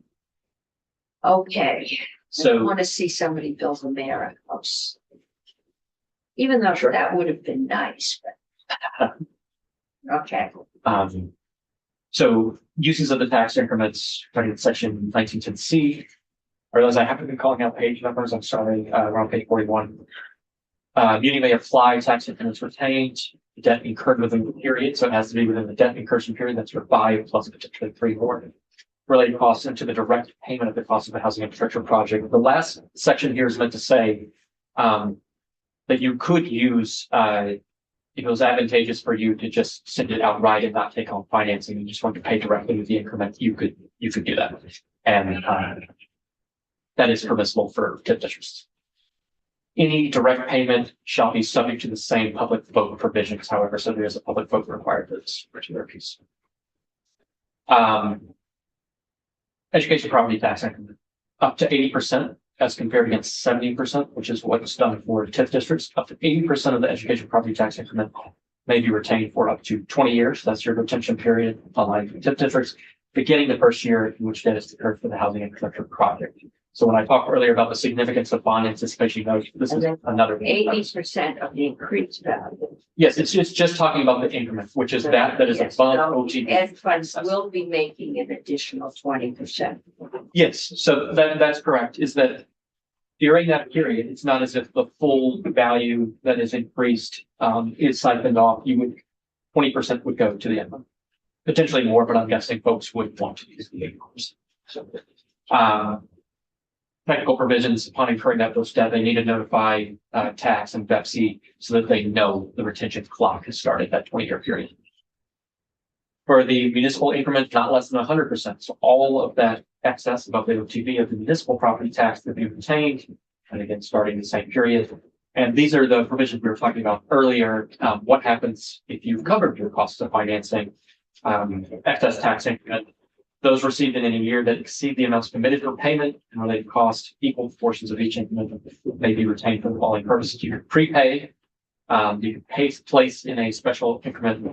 Okay, I So, want to see somebody build a Mara house. Even though Sure. that would have been nice, but. Okay, so uses of the tax increments, starting in section 1910C. I realize I haven't been calling out page numbers. I'm sorry, we're on page 41. Muni may apply tax increments retained, debt incurred within the period, so it has to be within the debt incursion period. That's for 5 plus potentially 3 more. Related costs into the direct payment of the cost of a housing infrastructure project. The last section here is meant to say that you could use, if it was advantageous for you to just send it outright and not take on financing, you just want to pay directly with the increment, you could do that. And that is permissible for TIF districts. Any direct payment shall be subject to the same public vote provisions, however, so there is a public vote required for this particular piece. Education property tax increment, up to 80% as compared against 70%, which is what's done for TIF districts. Up to 80% of the education property tax increment may be retained for up to 20 years. That's your retention period, unlike TIF districts, beginning the first year in which debt is incurred for the housing infrastructure project. So when I talked earlier about the significance of bond anticipation note, this is another. 80% of the increased value. Yes, it's just talking about the increment, which is that is Yes, above so OTB. Ed funds will be making an additional 20%. Yes, so that's correct, is that during that period, it's not as if the full value that is increased is siphoned off. You would 20% would go to the end. Potentially more, but I'm guessing folks would want to use the 80%. So technical provisions upon incurring that post debt, they need to notify tax and BEPC so that they know the retention clock has started that 20-year period. For the municipal increment, not less than 100%. So all of that excess above the OTB of the municipal property tax that be retained, and again, starting the same period. And these are the provisions we were talking about earlier. What happens if you've covered your costs of financing, excess tax increment? Those received in any year that exceed the amounts committed for payment and related costs, equal portions of each increment may be retained for the following purposes. You can prepay, you can place in a special increment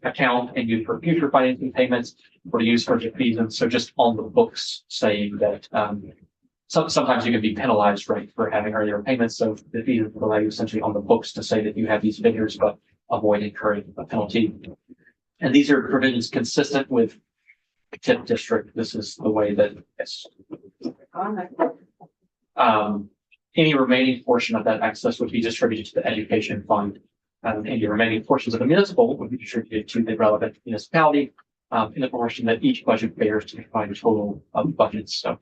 account and use for future financing payments or to use for fees. And so just on the books saying that sometimes you can be penalized, right, for having earlier payments. So the fees will allow you essentially on the books to say that you have these figures, but avoid incurring a penalty. And these are provisions consistent with TIF district. This is the way that it's any remaining portion of that excess would be distributed to the education fund. And the remaining portions of the municipal would be distributed to the relevant municipality in the proportion that each budget bears to define the total of budgets. So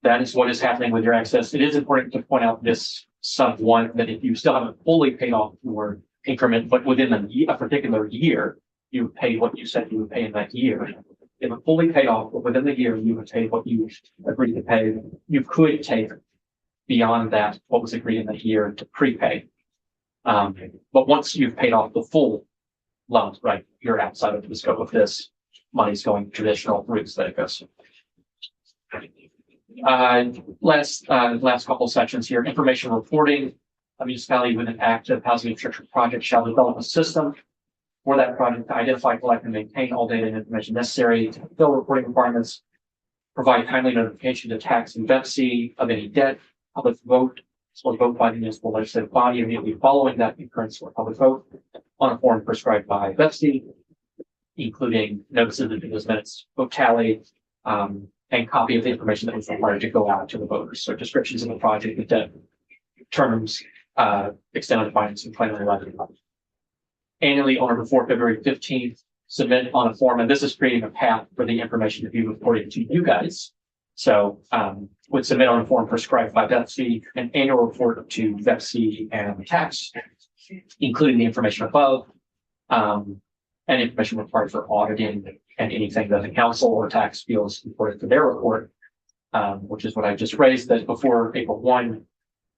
that is what is happening with your excess. It is important to point out this sub one, that if you still haven't fully paid off your increment, but within a particular year, you pay what you said you would pay in that year. If it fully paid off, but within the year, you would pay what you agreed to pay. You could take beyond that, what was agreed in that year to prepay. But once you've paid off the full loan, right, you're outside of the scope of this. Money's going traditional routes that it goes. Last couple sections here, information reporting. A municipality with an active housing infrastructure project shall develop a system for that project to identify, collect, and maintain all data and information necessary to fulfill reporting requirements, provide timely notification to tax and BEPC of any debt, public vote, or vote by the municipal legislative body immediately following that occurrence or public vote on a form prescribed by BEPC, including notices of those minutes, vote tally, and copy of the information that was required to go out to the voters. So descriptions of the project, the debt terms, extent of the financing plan, and annually on or before February 15th, submit on a form, and this is creating a path for the information to be reported to you guys. So, would submit on a form prescribed by VEPC, an annual report to VEPC and tax, including the information above, and information required for auditing and anything that the council or tax feels important for their report, which is what I just raised, that before April 1,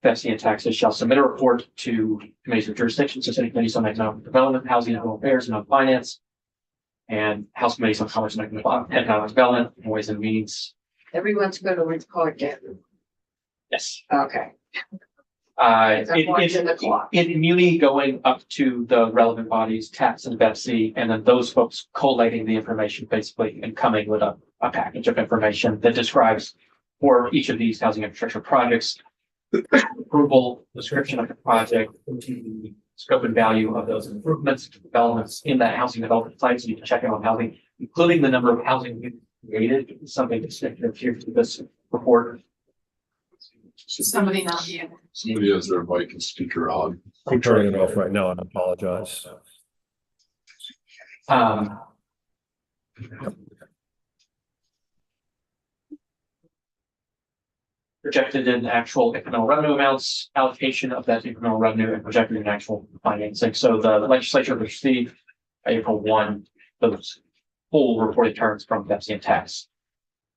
VEPC and taxes shall submit a report to committees of jurisdiction, so city committees on economic development, housing and urban affairs, and on finance, and house committees on commerce and economic development, and ways and means. Everyone's gonna record it. Yes. Okay. I'm watching the clock. In Muni going up to the relevant bodies, tax and VEPC, and then those folks collating the information basically and coming with a package of information that describes for each of these housing infrastructure projects, approval, description of the project, the scope and value of those improvements, developments in that housing development site. So you can check in on housing, including the number of housing units created, something distinctive here to this report. Somebody not here. Somebody has their mic and speaker on. I'm turning it off right now and I apologize. Projected in actual incremental revenue amounts, allocation of that incremental revenue, and projected in actual financing. So the legislature received April 1, those full reported terms from VEPC and tax.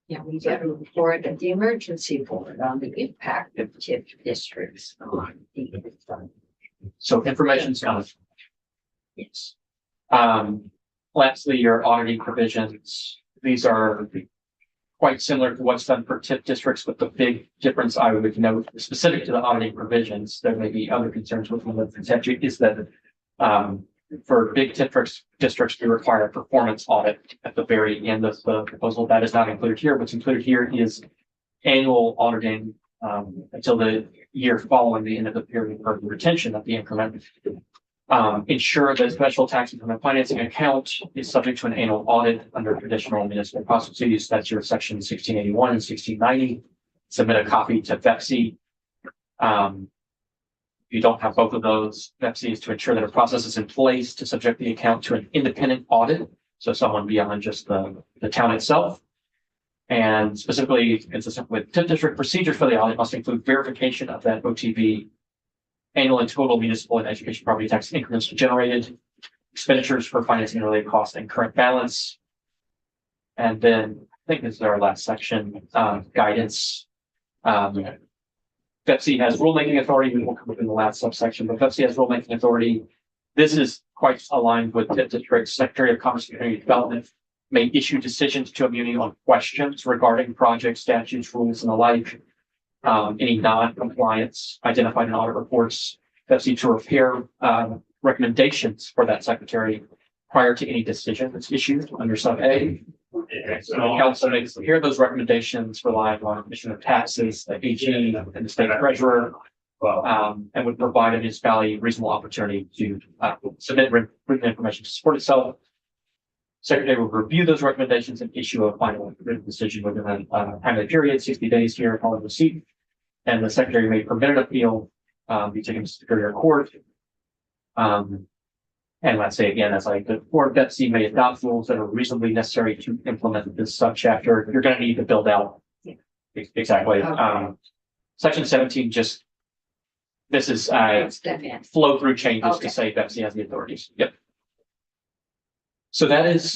Yeah, we get a report at the emergency board on the impact of TIF districts on the. So information's coming. Yes. Lastly, your auditing provisions. These are quite similar to what's done for TIF districts, but the big difference I would note specific to the auditing provisions, there may be other concerns with the statute, is that for big TIF districts, we require a performance audit at the very end of the proposal. That is not included here. What's included here is annual auditing until the year following the end of the period of the retention of the increment. Ensure that special tax increment financing account is subject to an annual audit under traditional municipal processes. That's your section 1681 and 1690. Submit a copy to VEPC. If you don't have both of those, VEPC is to ensure that a process is in place to subject the account to an independent audit. So someone beyond just the town itself. And specifically consistent with TIF district procedures for the audit must include verification of that OTB annual and total municipal and education property tax increments generated, expenditures for financing related costs and current balance. And then I think this is our last section, guidance. VEPC has rulemaking authority. We will come up in the last subsection, but VEPC has rulemaking authority. This is quite aligned with TIF district. Secretary of Commerce and Community Development may issue decisions to a muni on questions regarding project statutes, rules, and the like. Any non-compliance identified in audit reports, VEPC to repair recommendations for that secretary prior to any decision that's issued under sub A. So the council makes hear those recommendations, relying on commission of taxes, the AG and the state treasurer, and would provide a municipality reasonable opportunity to submit written information to support itself. Secretary will review those recommendations and issue a final written decision within a timely period, 60 days here following receipt. And the secretary may permit an appeal, be taken to Superior Court. And let's say again, as I said before, VEPC may adopt rules that are reasonably necessary to implement this subchapter. You're going to need to build out exactly. Section 17, just this is flow through changes to say VEPC has the authorities. Yep. So that is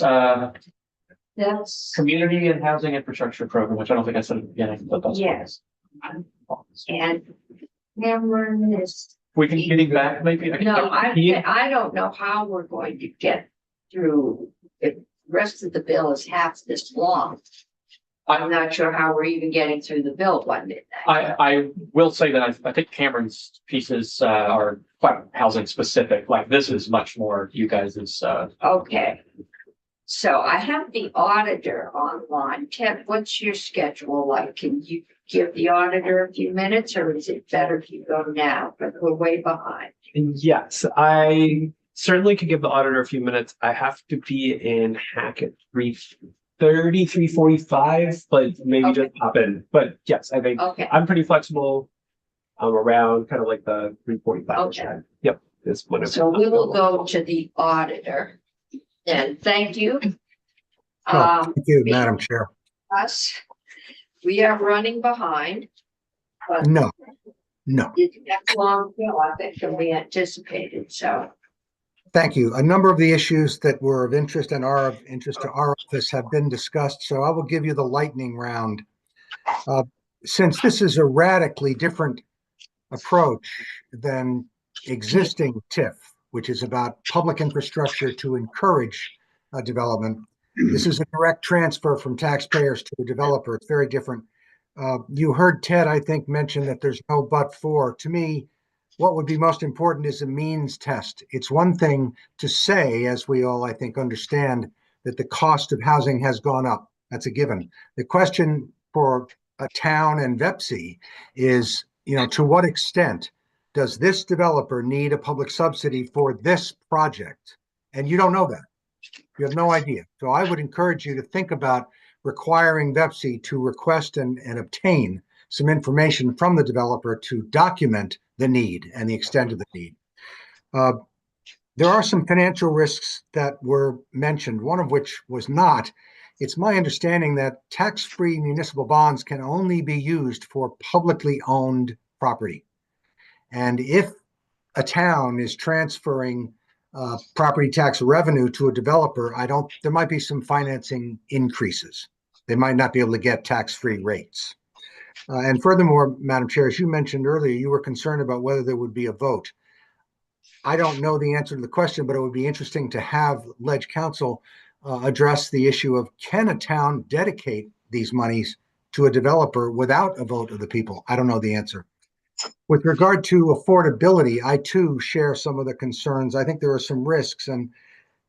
That's, community and housing infrastructure program, which I don't think I said at the beginning, but that's yes. And Cameron is, we can getting back maybe. no, I don't know how we're going to get through. The rest of the bill is half this long. I'm not sure how we're even getting through the bill one day. I will say that I think Cameron's pieces are quite housing specific. Like this is much more you guys is Okay. So I have the auditor online. Ted, what's your schedule like? Can you give the auditor a few minutes, or is it better if you go now? But we're way behind. Yes, I certainly could give the auditor a few minutes. I have to be in Hack at 3:30, 3:45, but maybe Okay. just pop in. But yes, I think Okay, I'm pretty flexible. I'm around kind of like the 3:45 Okay. time. Yep, this one. so we will go to the auditor. And thank you. Oh, thank you, we- Madam Chair. Us, we are running behind, but No, no. it's a long bill, I think, than we anticipated, so. Thank you. A number of the issues that were of interest and are of interest to our office have been discussed, so I will give you the lightning round. Since this is a radically different approach than existing TIF, which is about public infrastructure to encourage development, this is a direct transfer from taxpayers to the developer. It's very different. You heard Ted, I think, mention that there's no but for. To me, what would be most important is a means test. It's one thing to say, as we all, I think, understand, that the cost of housing has gone up. That's a given. The question for a town and VEPSI is, to what extent does this developer need a public subsidy for this project? And you don't know that. You have no idea. So I would encourage you to think about requiring VEPSI to request and obtain some information from the developer to document the need and the extent of the need. There are some financial risks that were mentioned, one of which was not. It's my understanding that tax-free municipal bonds can only be used for publicly owned property. And if a town is transferring property tax revenue to a developer, there might be some financing increases. They might not be able to get tax-free rates. And furthermore, Madam Chair, as you mentioned earlier, you were concerned about whether there would be a vote. I don't know the answer to the question, but it would be interesting to have Ledge Council address the issue of, can a town dedicate these monies to a developer without a vote of the people? I don't know the answer. With regard to affordability, I too share some of the concerns. I think there are some risks, and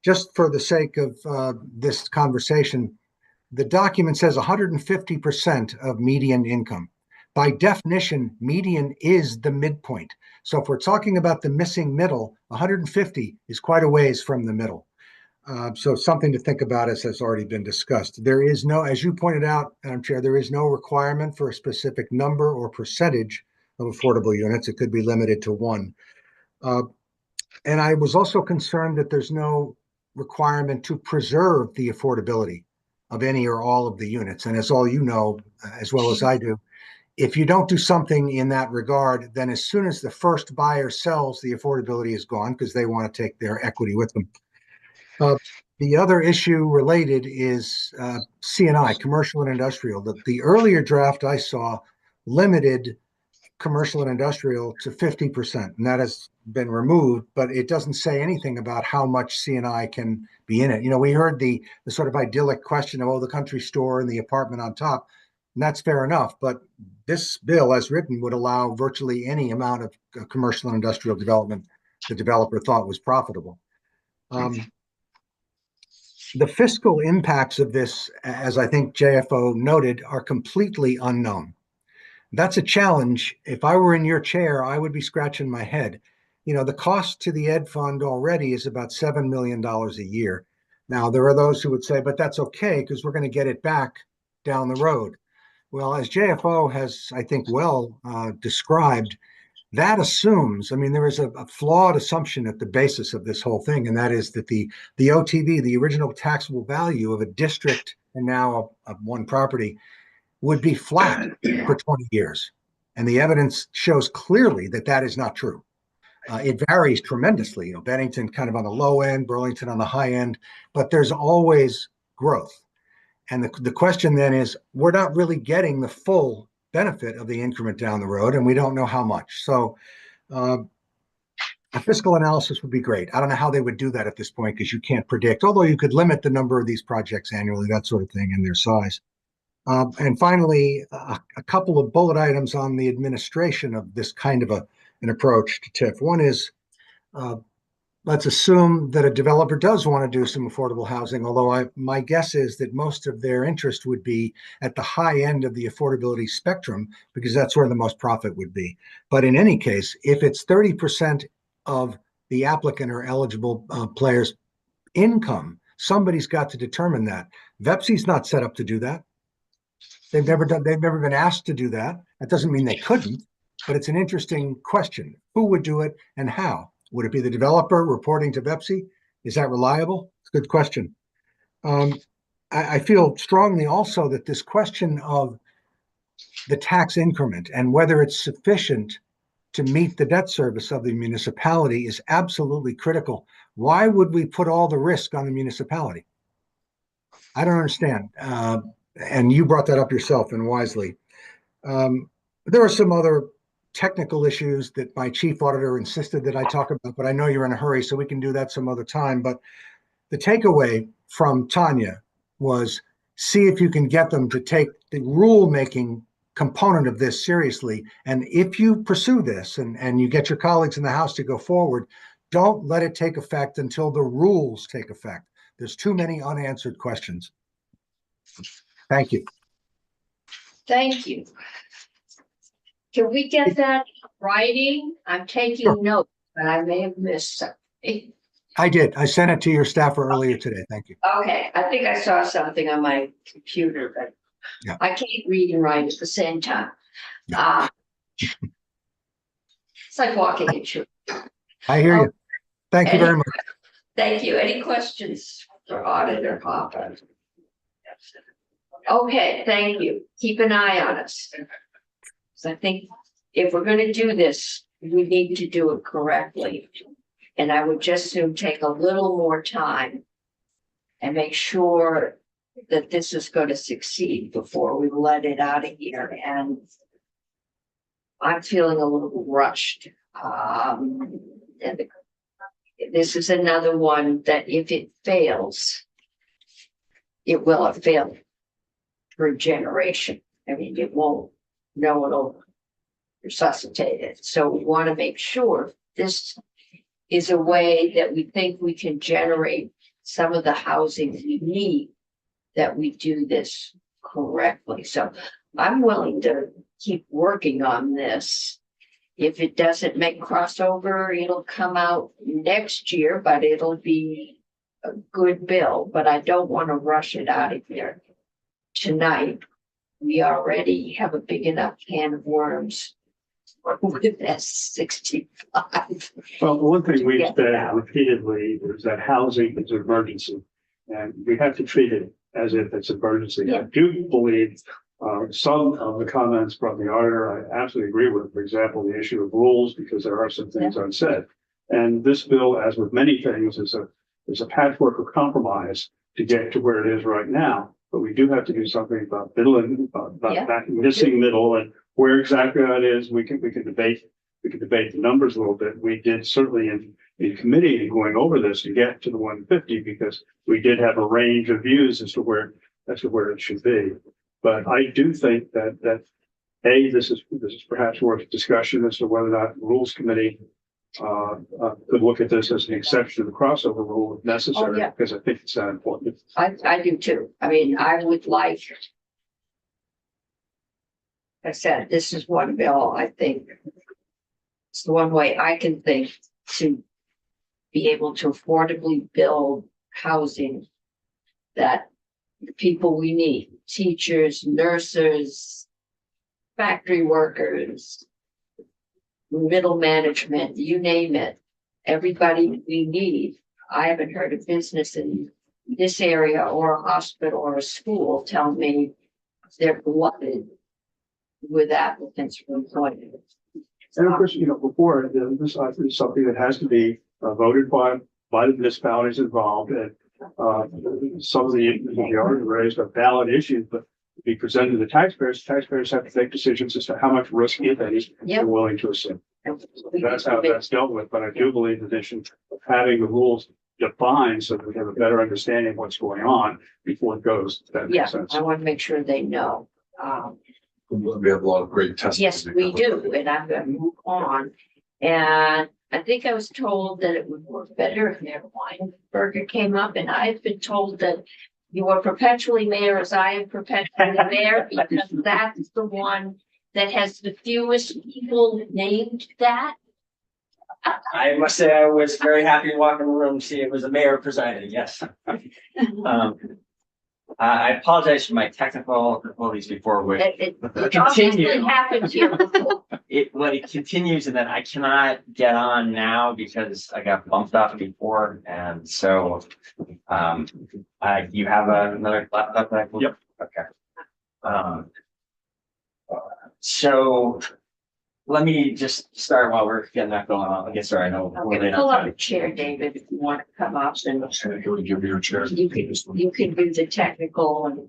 just for the sake of this conversation, the document says 150% of median income. By definition, median is the midpoint. So if we're talking about the missing middle, 150 is quite a ways from the middle. So something to think about, as has already been discussed. There is no, as you pointed out, Madam Chair, there is no requirement for a specific number or percentage of affordable units. It could be limited to one. And I was also concerned that there's no requirement to preserve the affordability of any or all of the units. And as all you know, as well as I do, if you don't do something in that regard, then as soon as the first buyer sells, the affordability is gone because they want to take their equity with them. The other issue related is C&I, commercial and industrial. The earlier draft I saw limited commercial and industrial to 50%, and that has been removed, but it doesn't say anything about how much C&I can be in it. We heard the sort of idyllic question of, the country store and the apartment on top, and that's fair enough, but this bill as written would allow virtually any amount of commercial and industrial development the developer thought was profitable. The fiscal impacts of this, as I think JFO noted, are completely unknown. That's a challenge. If I were in your chair, I would be scratching my head. The cost to the Ed Fund already is about $7 million a year. Now, there are those who would say, but that's okay because we're going to get it back down the road. Well, as JFO has, I think, well described, that assumes, there is a flawed assumption at the basis of this whole thing, and that is that the OTV, the original taxable value of a district and now of one property, would be flat for 20 years. And the evidence shows clearly that that is not true. It varies tremendously. Bennington kind of on the low end, Burlington on the high end, but there's always growth. And the question then is, we're not really getting the full benefit of the increment down the road, and we don't know how much. So a fiscal analysis would be great. I don't know how they would do that at this point because you can't predict, although you could limit the number of these projects annually, that sort of thing, and their size. And finally, a couple of bullet items on the administration of this kind of an approach to TIF. One is, let's assume that a developer does want to do some affordable housing, although my guess is that most of their interest would be at the high end of the affordability spectrum, because that's where the most profit would be. But in any case, if it's 30% of the applicant or eligible player's income, somebody's got to determine that. VEPSI's not set up to do that. They've never been asked to do that. That doesn't mean they couldn't, but it's an interesting question. Who would do it and how? Would it be the developer reporting to VEPSI? Is that reliable? It's a good question. I feel strongly also that this question of the tax increment and whether it's sufficient to meet the debt service of the municipality is absolutely critical. Why would we put all the risk on the municipality? I don't understand. And you brought that up yourself and wisely. There are some other technical issues that my chief auditor insisted that I talk about, but I know you're in a hurry, so we can do that some other time. But the takeaway from Tanya was see if you can get them to take the rule-making component of this seriously. And if you pursue this and you get your colleagues in the House to go forward, don't let it take effect until the rules take effect. There's too many unanswered questions. Thank you. Thank you. Can we get that in writing? I'm taking Sure. notes, but I may have missed something. I did. I sent it to your staffer earlier today. Thank you. Okay, I think I saw something on my computer, but Yeah. I can't read and write at the same time. It's like walking in shoes. I hear you. Thank you very much. Thank you. Any questions for Auditor Hopper? Okay, thank you. Keep an eye on us. So I think if we're gonna do this, we need to do it correctly. And I would just soon take a little more time and make sure that this is going to succeed before we let it out of here. And I'm feeling a little rushed. And this is another one that if it fails, it will have failed for a generation. I mean, it won't, no one will resuscitate it. So we want to make sure this is a way that we think we can generate some of the housing we need, that we do this correctly. So I'm willing to keep working on this. If it doesn't make crossover, it'll come out next year, but it'll be a good bill. But I don't want to rush it out of here tonight. We already have a big enough can of worms with S65. Well, one thing we've Yeah. said repeatedly is that housing is an emergency. And we have to treat it as if it's an emergency. I Yeah. do believe some of the comments from the auditor, I absolutely agree with. For example, the issue of rules, because there are some things unsaid. And this bill, as with many things, is a patchwork of compromise to get to where it is right now. But we do have to do something about middle and about Yeah. that missing middle and where exactly that is. We can debate the numbers a little bit. We did certainly in committee and going over this to get to the 150 because we did have a range of views as to where it should be. But I do think that this is perhaps worth discussion as to whether or not the Rules Committee could look at this as an exception to the crossover rule if necessary, Oh, yeah. because I think it's that important. I do too. I mean, I would like. I said, this is one bill, I think. It's the one way I can think to be able to affordably build housing that the people we need, teachers, nurses, factory workers, middle management, you name it, everybody we need. I haven't heard a business in this area or a hospital or a school tell me they're flooded with applicants for employment. And of course, before this is something that has to be voted by the municipalities involved, and some of the already raised are valid issues, but to be presented to the taxpayers. Taxpayers have to make decisions as to how much risk, if any, they're willing to assume. That's how that's dealt with. But I do believe the issue of having the rules defined so that we have a better understanding of what's going on before it goes. That Yeah, makes sense. I want to make sure they know. We have a lot of great testimony. Yes, we do, and I'm gonna move on. And I think I was told that it would work better if Mayor Weinberger came up, and I've been told that you are perpetually mayor as I am perpetually mayor, because that's the one that has the fewest people named that. I must say I was very happy to walk in the room to see it was a mayor presiding, yes. I apologize for my technical difficulties before which It obviously happened here before. it continues and then I cannot get on now because I got bumped off before. And so, you have another laptop? Yep. Okay. So let me just start while we're getting that going on. I guess, sorry, I know. we're Okay, late on pull up time. a chair, David, if you want to come up and Can we give you your chair? you can do the technical and.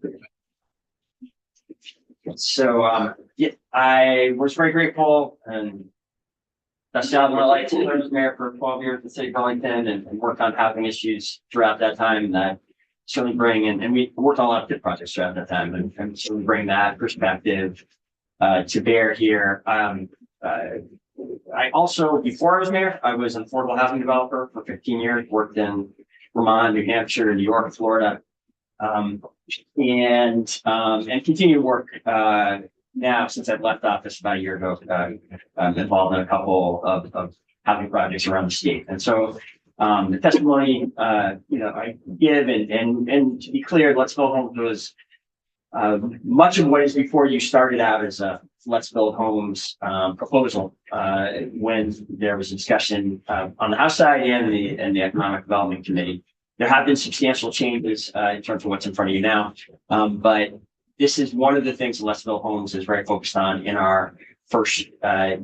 So, yeah, I was very grateful and best job of my life. I was mayor for 12 years in the city of Burlington and worked on housing issues throughout that time. And that certainly bring and we worked on a lot of good projects throughout that time and certainly bring that perspective to bear here. I also, before I was mayor, I was an affordable housing developer for 15 years, worked in Vermont, New Hampshire, New York, Florida. And continue to work now since I've left office about a year ago. I'm involved in a couple of housing projects around the state. And so the testimony I give and to be clear, Let's Build Homes was much of what is before you started out as a Let's Build Homes proposal when there was a discussion on the House side and the Economic Development Committee. There have been substantial changes in terms of what's in front of you now, but this is one of the things that Let's Build Homes is very focused on in our first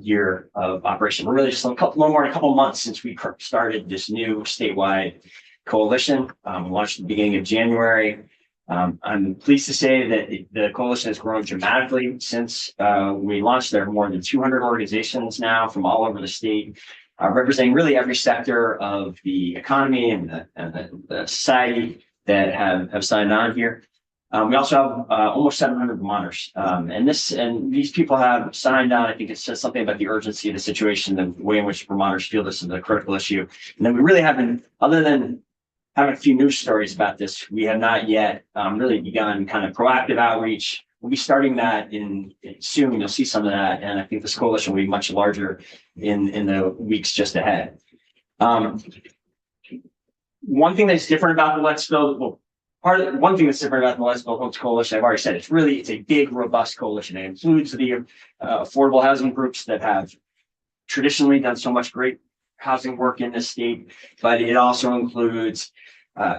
year of operation. We're really just a little more than a couple of months since we started this new statewide coalition. We launched at the beginning of January. I'm pleased to say that the coalition has grown dramatically since we launched. There are more than 200 organizations now from all over the state, representing really every sector of the economy and the society that have signed on here. We also have almost 700 Vermonters, and these people have signed on. I think it says something about the urgency of the situation, the way in which Vermonters feel this is a critical issue. And then we really haven't, other than having a few news stories about this, we have not yet really begun kind of proactive outreach. We'll be starting that in soon. You'll see some of that, and I think this coalition will be much larger in the weeks just ahead. One thing that's different about the Let's Build, one thing that's different about the Let's Build Homes Coalition, I've already said, it's a big, robust coalition. It includes the affordable housing groups that have traditionally done so much great housing work in this state, but it also includes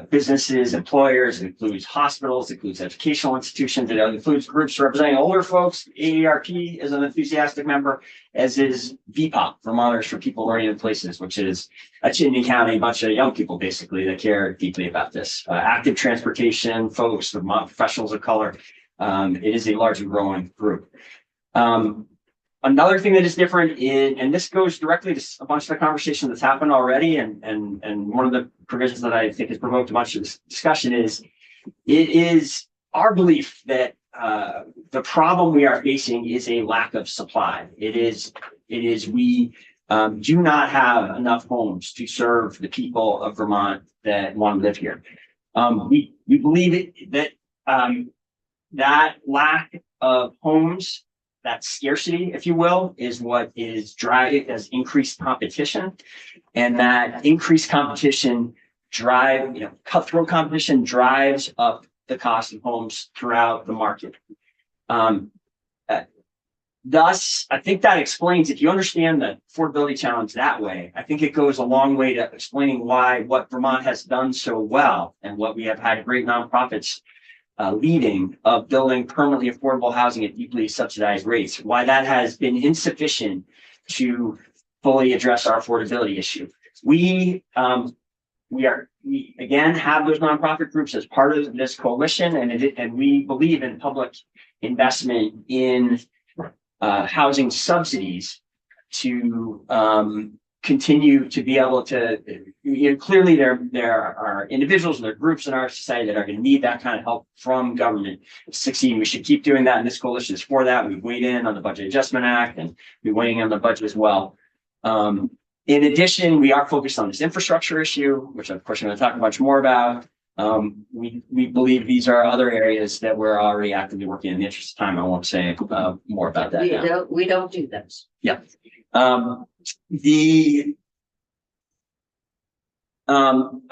businesses, employers, it includes hospitals, it includes educational institutions, it includes groups representing older folks. AARP is an enthusiastic member, as is VPOP, Vermonters for People Learning in Places, which is a Chittenden County, bunch of young people basically that care deeply about this. Active transportation folks, Vermont professionals of color. It is a large and growing group. Another thing that is different and this goes directly to a bunch of the conversation that's happened already, and one of the provisions that I think has provoked much of this discussion is, it is our belief that the problem we are facing is a lack of supply. We do not have enough homes to serve the people of Vermont that want to live here. We believe that lack of homes, that scarcity, if you will, is what is driving as increased competition, and that increased competition cutthroat competition drives up the cost of homes throughout the market. Thus, I think that explains, if you understand the affordability challenge that way, I think it goes a long way to explaining why what Vermont has done so well and what we have had great nonprofits leading of building permanently affordable housing at deeply subsidized rates, why that has been insufficient to fully address our affordability issue. We again have those nonprofit groups as part of this coalition, and we believe in public investment in housing subsidies to continue to be able to, clearly there are individuals and there are groups in our society that are going to need that kind of help from government to succeed. We should keep doing that, and this coalition is for that. We've weighed in on the Budget Adjustment Act, and we're weighing in on the budget as well. In addition, we are focused on this infrastructure issue, which of course I'm going to talk much more about. We believe these are other areas that we're already actively working in. The interest of time, I won't say more about that now. We don't do this. Yeah. I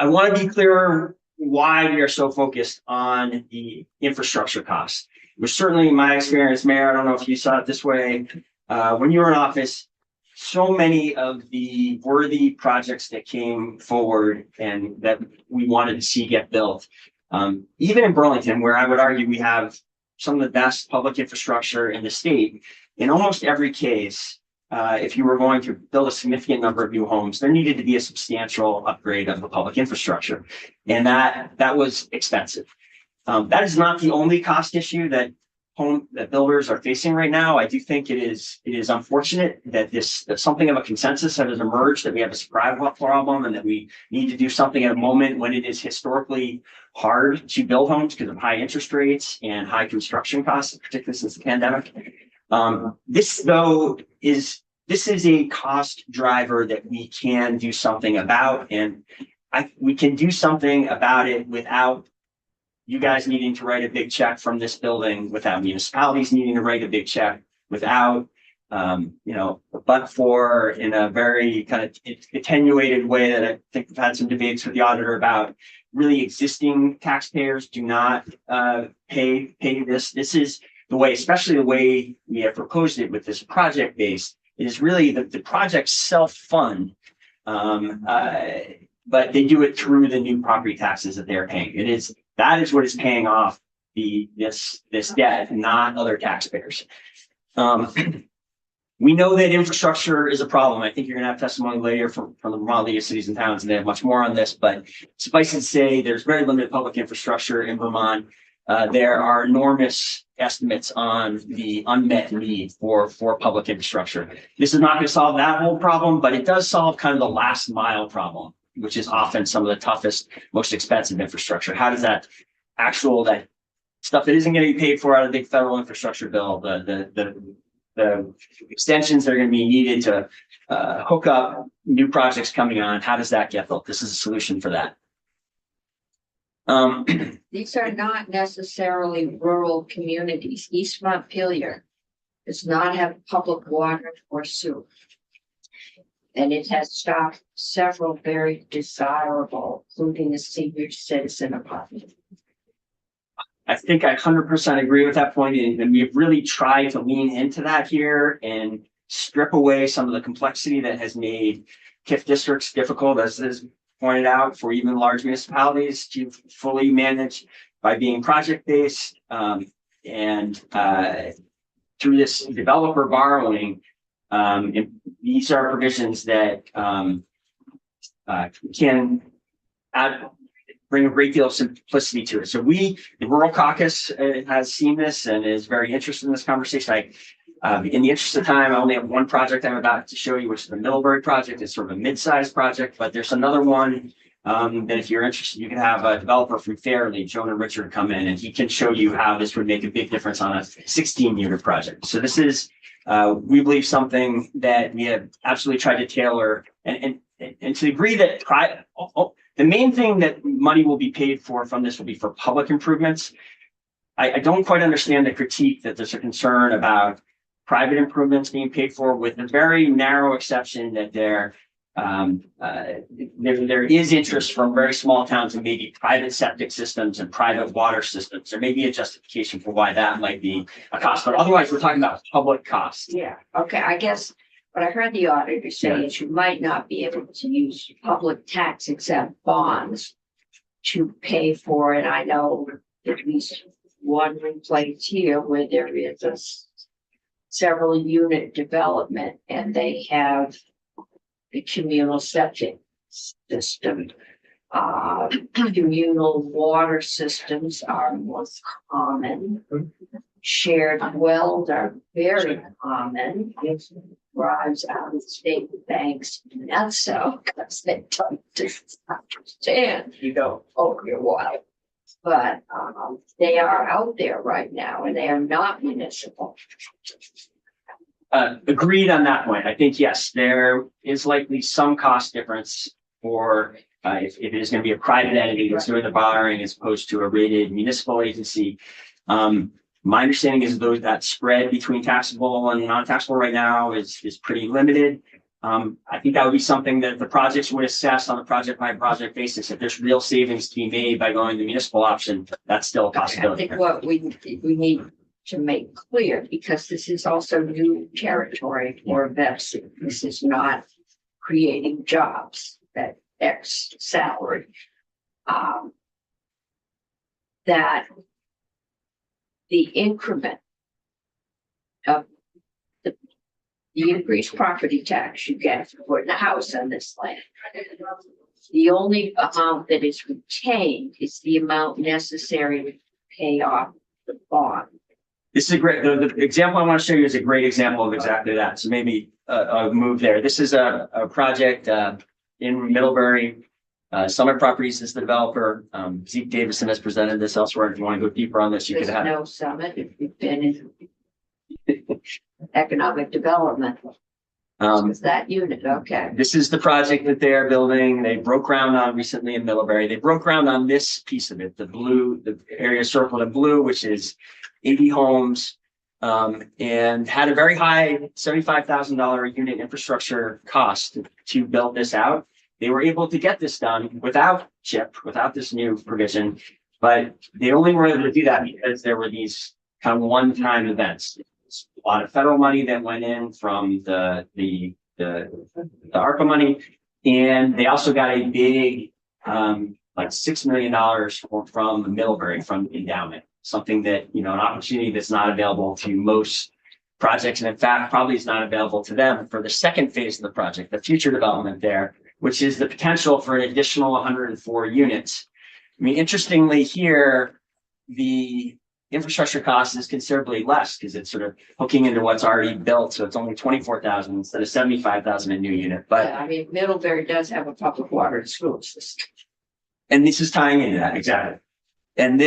want to be clear why we are so focused on the infrastructure costs. Which certainly in my experience, Mayor, I don't know if you saw it this way. when you were in office, so many of the worthy projects that came forward and that we wanted to see get built. Even in Burlington, where I would argue we have some of the best public infrastructure in the state, in almost every case, if you were going to build a significant number of new homes, there needed to be a substantial upgrade of the public infrastructure. And that was expensive. That is not the only cost issue that builders are facing right now. I do think it is unfortunate that that something of a consensus that has emerged, that we have a supply problem and that we need to do something at a moment when it is historically hard to build homes because of high interest rates and high construction costs, particularly since the pandemic. This is a cost driver that we can do something about, and we can do something about it without you guys needing to write a big check from this building, without municipalities needing to write a big check, without, but for, in a very kind of attenuated way that I think we've had some debates with the auditor about, really existing taxpayers do not pay this. This is the way, especially the way we have proposed it with this project base, is really the project self-fund, but they do it through the new property taxes that they're paying. That is what is paying off this debt, not other taxpayers. We know that infrastructure is a problem. I think you're going to have testimony later from the Vermont League of Cities and Towns, and they have much more on this. But suffice it to say, there's very limited public infrastructure in Vermont. There are enormous estimates on the unmet need for public infrastructure. This is not going to solve that whole problem, but it does solve kind of the last mile problem, which is often some of the toughest, most expensive infrastructure. How does that stuff that isn't going to be paid for out of the big federal infrastructure bill, the extensions that are going to be needed to hook up new projects coming on, how does that get built? This is a solution for that. These are not necessarily rural communities. East Montpelier does not have public water or sewer. And it has stopped several very desirable, including a senior citizen apartment. I think I 100% agree with that point, and we've really tried to lean into that here and strip away some of the complexity that has made TIF districts difficult, as is pointed out, for even large municipalities to fully manage by being project-based, and through this developer borrowing. These are provisions that can bring a great deal of simplicity to it. So the Rural Caucus has seen this and is very interested in this conversation. In the interest of time, I only have one project I'm about to show you, which is the Middlebury project. It's sort of a mid-sized project, but there's another one that if you're interested, you can have a developer from Fairleigh, Joan and Richard, come in, and he can show you how this would make a big difference on a 16-unit project. So this is, we believe, something that we have absolutely tried to tailor, and to the degree that the main thing that money will be paid for from this will be for public improvements. I don't quite understand the critique that there's a concern about private improvements being paid for, with the very narrow exception that there is interest from very small towns in maybe private septic systems and private water systems. There may be a justification for why that might be a cost, but otherwise we're talking about public costs. Yeah, okay, I guess what I heard the auditor say is you might not be able to use public tax exempt bonds to pay for it. I know at least one place here where there is a several unit development and they have the communal septic system. Communal water systems are most common. Shared wells are very common. It drives out of state banks, not so, because they don't understand you don't own your well. But they are out there right now and they are not municipal. Agreed on that point. I think, yes, there is likely some cost difference for if it is going to be a private entity that's doing the borrowing as opposed to a rated municipal agency. My understanding is that spread between taxable and non-taxable right now is pretty limited. I think that would be something that the projects would assess on a project by project basis. If there's real savings to be made by going the municipal option, that's still a possibility. I think what we need to make clear, because this is also new territory for Betsy. This is not creating jobs at X salary. That the increment of the increased property tax you get for putting a house on this land. The only amount that is retained is the amount necessary to pay off the bond. This is a great, the example I want to show you is a great example of exactly that. So maybe a move there. This is a project in Middlebury. Summit Properties is the developer. Zeke Davison has presented this elsewhere. If you want to go deeper on this, you There's could have. no summit if you've been in economic development. Is that unit, okay? This is the project that they are building. They broke ground on recently in Middlebury. They broke ground on this piece of it, the blue, the area circled in blue, which is 80 homes, and had a very high $75,000 a unit infrastructure cost to build this out. They were able to get this done without CHIP, without this new provision, but they only were able to do that because there were these kind of one-time events. A lot of federal money that went in from the ARPA money, and they also got a big like $6 million from Middlebury, from the endowment. Something that, you know, an opportunity that's not available to most projects, and in fact probably is not available to them for the second phase of the project, the future development there, which is the potential for an additional 104 units. I mean, interestingly here, the infrastructure cost is considerably less because it's sort of hooking into what's already built. So it's only 24,000 instead of 75,000 a new unit. But I mean, Middlebury does have a public water and sewer system. and this is tying into that exactly. And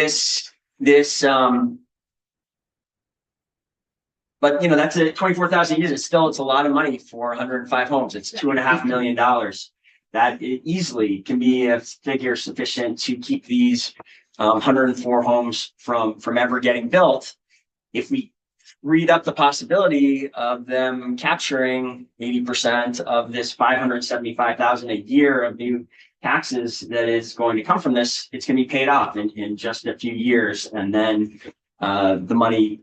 but you know, that's a 24,000 units. Still, it's a lot of money for 105 homes. It's $2.5 million. That easily can be a figure sufficient to keep these 104 homes from ever getting built. If we read up the possibility of them capturing 80% of this 575,000 a year of new taxes that is going to come from this, it's going to be paid off in just a few years. And then the money,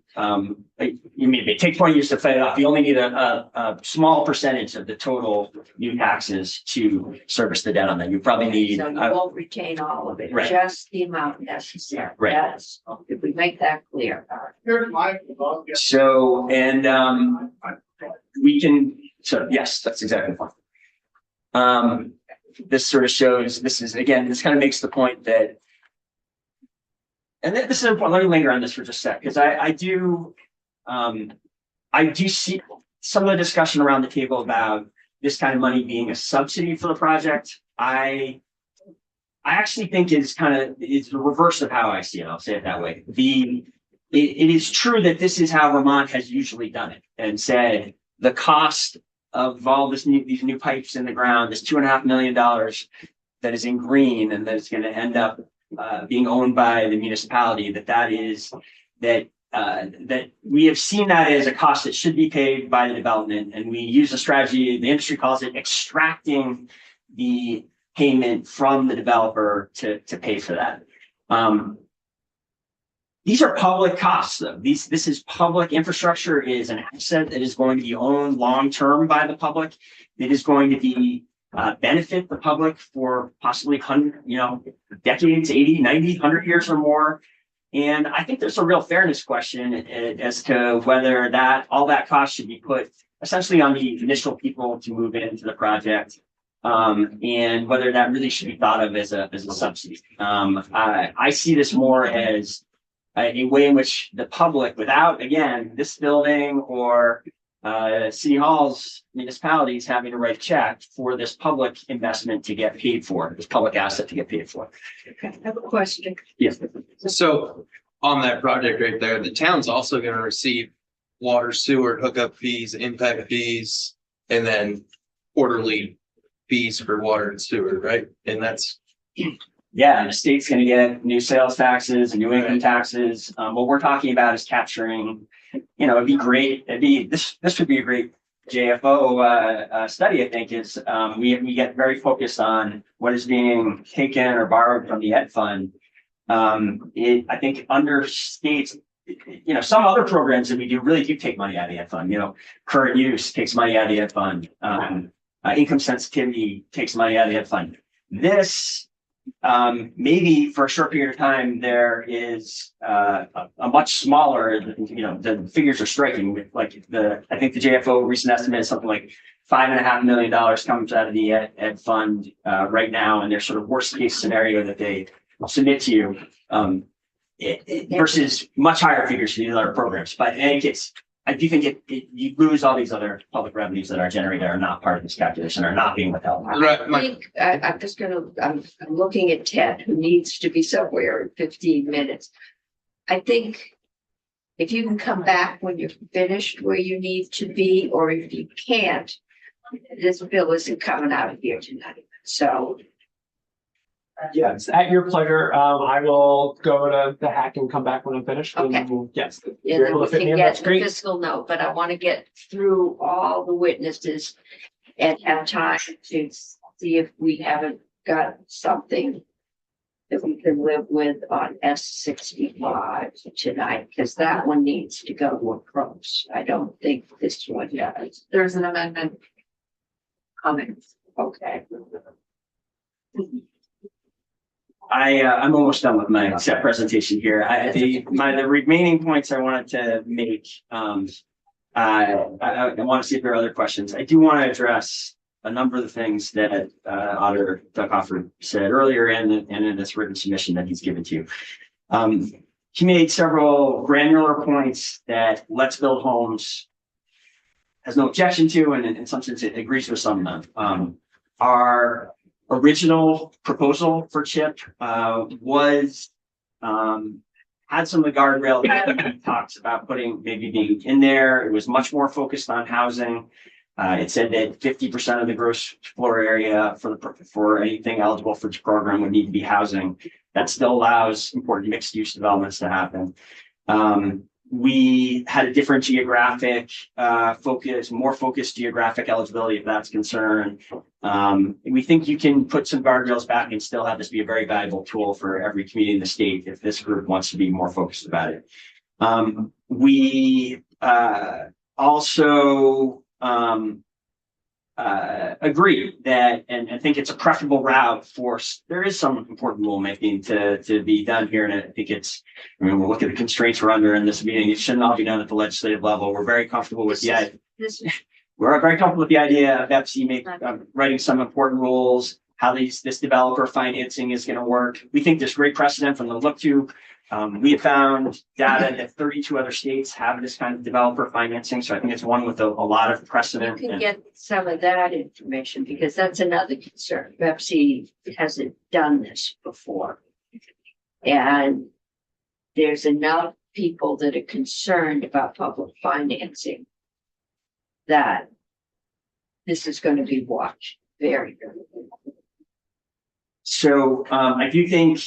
you mean it take 20 years to pay it off. You only need a small percentage of the total new taxes to service the debt on that. You probably need. So you won't retain all of it, Right. just the amount necessary. Right. That's, did we make that clear? So, and we can, so yes, that's exactly fine. This sort of shows, this is, again, this kind of makes the point that, and this is important, let me linger on this for just a sec, because I do see some of the discussion around the table about this kind of money being a subsidy for the project. I actually think it's the reverse of how I see it. I'll say it that way. It is true that this is how Vermont has usually done it and said the cost of all these new pipes in the ground, this $2.5 million that is in green and that is going to end up being owned by the municipality, that we have seen that as a cost that should be paid by the development. And we use a strategy, the industry calls it extracting the payment from the developer to pay for that. These are public costs, though. This is public infrastructure, is an asset that is going to be owned long-term by the public. It is going to be benefit the public for possibly decades, 80, 90, 100 years or more. And I think there's a real fairness question as to whether all that cost should be put essentially on the initial people to move into the project, and whether that really should be thought of as a subsidy. I see this more as a way in which the public, without, again, this building or City Hall's municipalities having to write a check for this public investment to get paid for, this public asset to get paid for. Okay, I have a question. Yes. So on that project right there, the town's also going to receive water, sewer, hookup fees, impact fees, and then quarterly fees for water and sewer, right? And that's. Yeah, and the state's going to get new sales taxes and new income taxes. What we're talking about is capturing, it'd be great. This would be a great JFO study, I think, is we get very focused on what is being taken or borrowed from the Ed Fund. It, I think, understates some other programs that we do really do take money out of that fund, current use takes money out of that fund. Income sensitivity takes money out of that fund. This, maybe for a short period of time, there is a much smaller, the figures are striking. Like I think the JFO recent estimate is something like $5.5 million comes out of the ed fund right now, and their sort of worst case scenario that they submit to you, versus much higher figures for these other programs. But in any case, I do think you lose all these other public revenues that are generated that are not part of this calculation, are not being withheld. I'm looking at Ted, who needs to be somewhere in 15 minutes. I think if you can come back when you're finished where you need to be, or if you can't, this bill isn't coming out of here tonight. So. Yes, at your pleasure. I will go to the hack and come back when I'm finished. Okay. And yes. if And you're then able we to fit me can in, get that's the great. fiscal note, but I want to get through all the witnesses and have time to see if we haven't got something that we can live with on S65 tonight, because that one needs to go to approach. I don't think this one does. There's an amendment coming. Okay. I'm almost done with my set presentation here. The remaining points I wanted to make, I want to see if there are other questions. I do want to address a number of the things that Auditor Doug Hofford said earlier and in this written submission that he's given to you. He made several granular points that Let's Build Homes has no objection to, and in some sense it agrees with some of them. Our original proposal for CHIP was had some of the guardrails that he talks about maybe being in there. It was much more focused on housing. It said that 50% of the gross floor area for anything eligible for the program would need to be housing. That still allows important mixed use developments to happen. We had a different geographic focus, more focused geographic eligibility if that's concerned. We think you can put some guardrails back and still have this be a very valuable tool for every community in the state if this group wants to be more focused about it. We also agree that, and I think it's a preferable route for, there is some important rulemaking to be done here. And I think we'll look at the constraints we're under in this meeting. It shouldn't all be done at the legislative level. We're very comfortable with we're very comfortable with the idea of FCC writing some important rules, how this developer financing is going to work. We think there's great precedent from the look to. We have found data that 32 other states have this kind of developer financing. So I think it's one with a lot of precedent. You can get some of that information, because that's another concern. Pepsi hasn't done this before. And there's enough people that are concerned about public financing that this is going to be watched very, very well. So I do think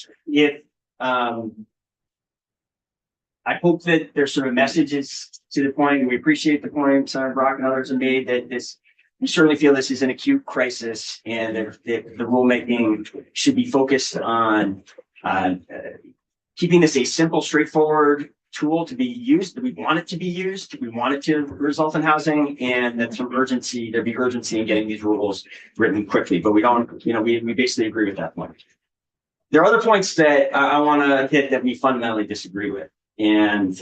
I hope that there's sort of messages to the point, and we appreciate the point Senator Brock and others have made, that we certainly feel this is an acute crisis, and that the rulemaking should be focused on keeping this a simple, straightforward tool to be used. Do we want it to be used? Do we want it to result in housing? And that there'd be urgency in getting these rules written quickly, but we don't, we basically agree with that point. There are other points that I want to hit that we fundamentally disagree with. And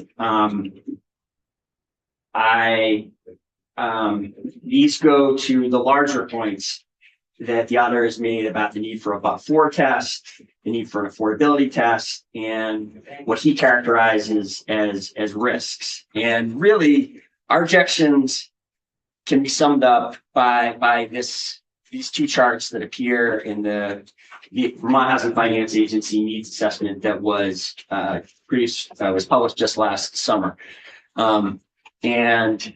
these go to the larger points that the auditor has made about the need for a but-for test, the need for an affordability test, and what he characterizes as risks. And really, our objections can be summed up by these two charts that appear in the Vermont Housing Finance Agency needs assessment that was published just last summer. And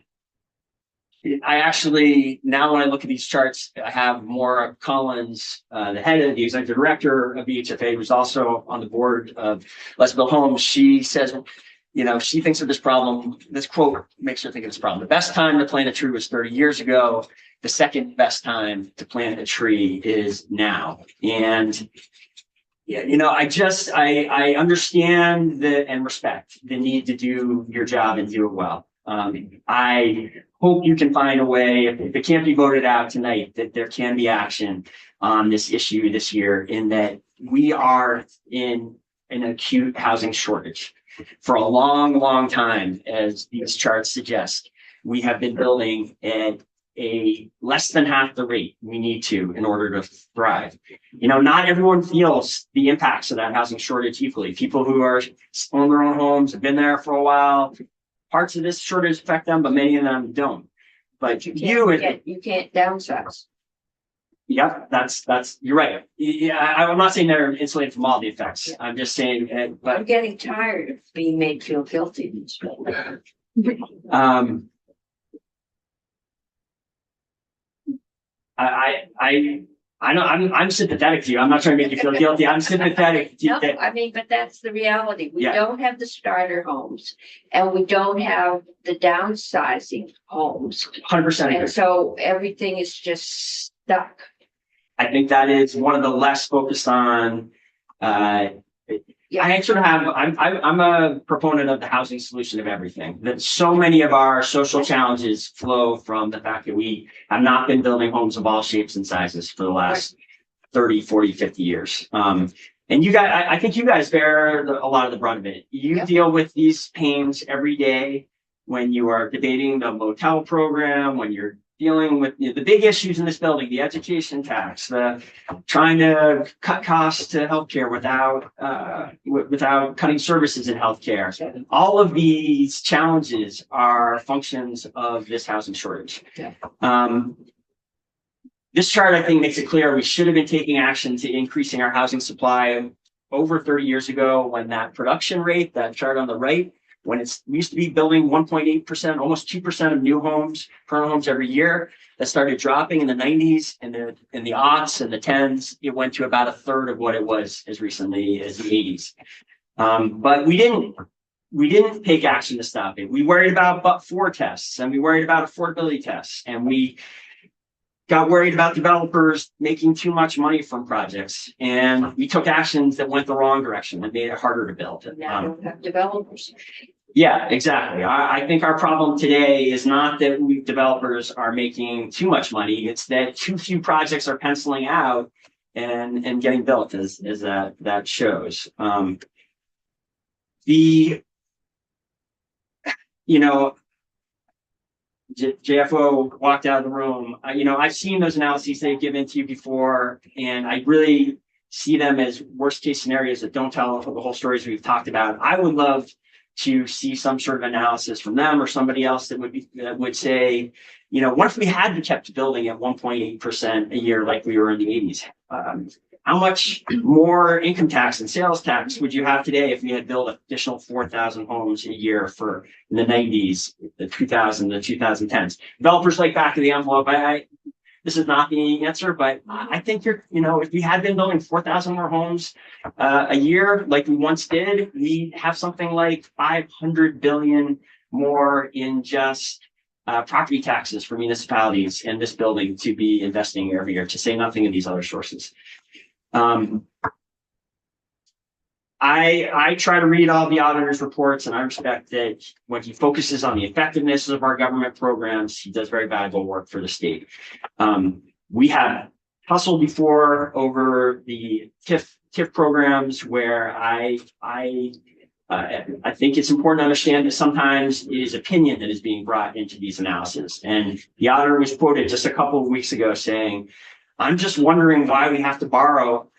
I actually, now when I look at these charts, I have Maura Collins, the head of the executive director of BHFA, who's also on the board of Let's Build Homes. She says, she thinks of this problem, this quote makes her think of this problem. The best time to plant a tree was 30 years ago. The second best time to plant a tree is now. And, Yeah, you know, I understand and respect the need to do your job and do it well. I hope you can find a way, if it can't be voted out tonight, that there can be action on this issue this year, in that we are in an acute housing shortage. For a long time, as these charts suggest, we have been building at a less than half the rate we need to in order to thrive. You know, not everyone feels the impacts of that housing shortage equally. People who are own their own homes, have been there for a while, parts of this shortage affect them, but many of them don't. But You can't downsize. Yep, you're right. Yeah, I'm not saying they're insulated from all the effects. I'm just saying, I'm but getting tired of being made feel guilty. I know I'm sympathetic to you. I'm not trying to make you feel guilty. I'm sympathetic to No, you. I mean, but that's the reality. We Yeah. don't have the starter homes and we don't have the downsizing homes. 100% agree. And so everything is just stuck. I think that is one of the less focused I'm a proponent of the housing solution of everything. That so many of our social challenges flow from the fact that we have not been building homes of all shapes and sizes for the last 30, 40, 50 years. And you guys, I think you guys bear a lot of the brunt of it. You Yep. deal with these pains every day when you are debating the motel program, when you're dealing with the big issues in this building, the education tax, the trying to cut costs to healthcare without cutting services in healthcare. All of these challenges are functions of this housing shortage. Yeah. This chart, I think, makes it clear we should have been taking action to increasing our housing supply over 30 years ago, when that production rate, that chart on the right, when we used to be building 1.8%, almost 2% of new homes, current homes every year. That started dropping in the 90s and in the aughts and the tens. It went to about a third of what it was as recently as the 80s. But we didn't take action to stop it. We worried about but-for tests, and we worried about affordability tests, and we got worried about developers making too much money from projects, and we took actions that went the wrong direction and made it harder to build. Now we don't have developers. Yeah, exactly. I think our problem today is not that developers are making too much money. It's that too few projects are penciling out and getting built, as that shows. JFO walked out of the room. I've seen those analyses they've given to you before, and I really see them as worst case scenarios that don't tell the whole stories we've talked about. I would love to see some sort of analysis from them or somebody else that would say, what if we had kept building at 1.8% a year like we were in the 80s? How much more income tax and sales tax would you have today if we had built additional 4,000 homes a year in the 90s, the 2000s, the 2010s? Developers like back of the envelope. This is not the answer, but I think if we had been building 4,000 more homes a year like we once did, we have something like 500 billion more in just property taxes for municipalities and this building to be investing every year, to say nothing of these other sources. I try to read all the auditor's reports, and I respect that when he focuses on the effectiveness of our government programs, he does very valuable work for the state. We have hustled before over the TIF programs, where I think it's important to understand that sometimes it is opinion that is being brought into these analyses. And the auditor was quoted just a couple of weeks ago saying, "I'm just wondering why we have to borrow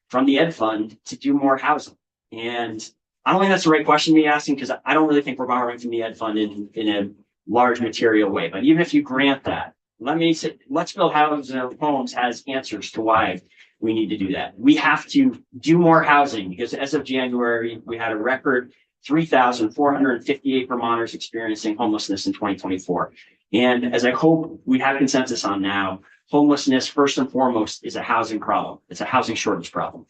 from the Ed Fund to do more housing." And I don't think that's the right question to be asking, because I don't really think we're borrowing from the Ed Fund in a large material way. But even if you grant that, Let's Build Homes has answers to why we need to do that. We have to do more housing, because as of January, we had a record 3,458 Vermonters experiencing homelessness in 2024. And as I hope we have consensus on now, homelessness, first and foremost, is a housing problem. It's a housing shortage problem.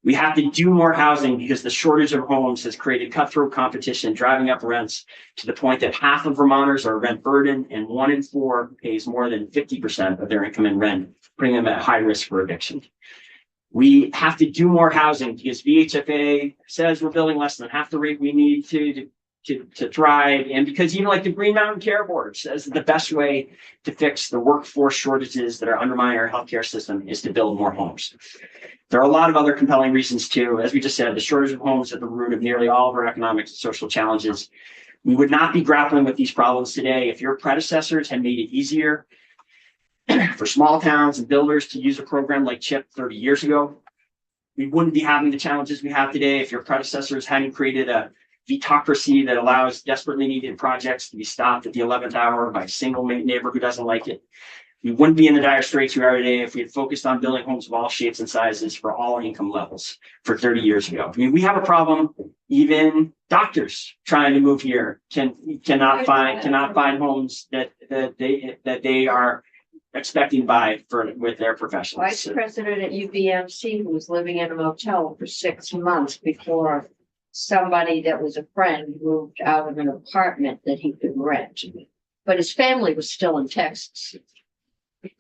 We have to do more housing because the shortage of homes has created cutthroat competition, driving up rents to the point that half of Vermonters are rent burdened, and 1 in 4 pays more than 50% of their income in rent, putting them at high risk for eviction. We have to do more housing because VHFA says we're building less than half the rate we need to thrive. And because even like the Green Mountain Care Board says the best way to fix the workforce shortages that are undermining our healthcare system is to build more homes. There are a lot of other compelling reasons too. As we just said, the shortage of homes is at the root of nearly all of our economic and social challenges. We would not be grappling with these problems today if your predecessors had made it easier for small towns and builders to use a program like CHIP 30 years ago. We wouldn't be having the challenges we have today if your predecessors hadn't created a vetocracy that allows desperately needed projects to be stopped at the 11th hour by a single neighbor who doesn't like it. We wouldn't be in the dire straits we are today if we had focused on building homes of all shapes and sizes for all income levels for 30 years ago. I mean, we have a problem. Even doctors trying to move here cannot find homes that they are expecting with their professionals. Vice president at UBMC who was living in a motel for 6 months before somebody that was a friend moved out of an apartment that he could rent. But his family was still in Texas.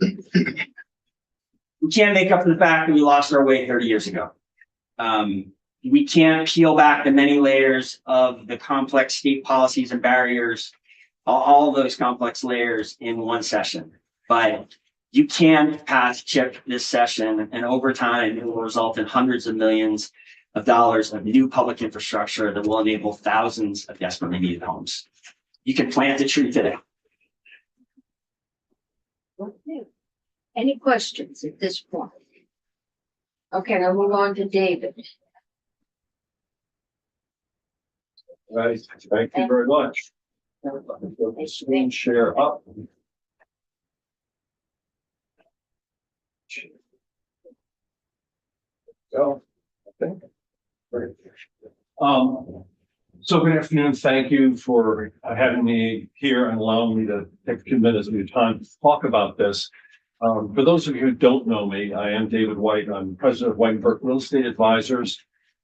We can't make up for the fact that we lost our way 30 years ago. We can't peel back the many layers of the complex state policies and barriers, all of those complex layers in one session. But you can pass CHIP this session, and over time, it will result in hundreds of millions of dollars of new public infrastructure that will enable thousands of desperately needed homes. You can plant a tree today. Okay. Any questions at this point? Okay, now move on to David. Right, thank you very much. Screen share up. Go. Okay. Great. So good afternoon. Thank you for having me here and allowing me to take a few minutes of your time to talk about this. For those of you who don't know me, I am David White. I'm president of White and Burke Real Estate Advisors.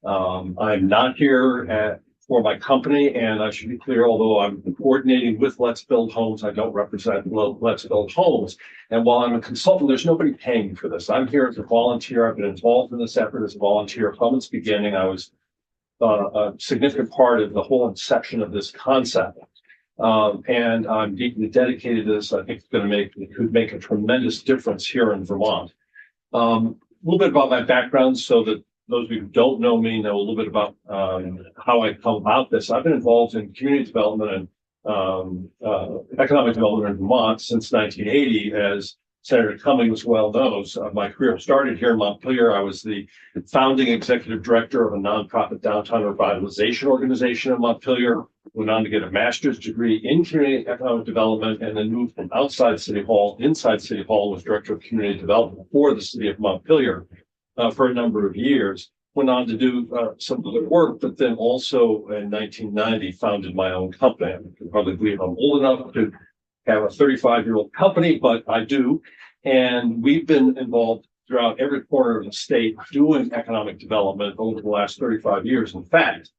I'm not here for my company, and I should be clear, although I'm coordinating with Let's Build Homes, I don't represent Let's Build Homes. And while I'm a consultant, there's nobody paying for this. I'm here as a volunteer. I've been involved in this effort as a volunteer from its beginning. I was a significant part of the whole inception of this concept. And I'm deeply dedicated to this. I think it could make a tremendous difference here in Vermont. A little bit about my background so that those of you who don't know me know a little bit about how I come about this. I've been involved in community development and economic development in Vermont since 1980, as Senator Cummings well knows. My career started here in Montpelier. I was the founding executive director of a nonprofit downtown revitalization organization in Montpelier. Went on to get a master's degree in community economic development, and then moved from outside City Hall, inside City Hall, was director of community development for the city of Montpelier for a number of years. Went on to do some other work, but then also in 1990 founded my own company. I can probably believe I'm old enough to have a 35-year-old company, but I do. And we've been involved throughout every corner of the state doing economic development over the last 35 years. In fact,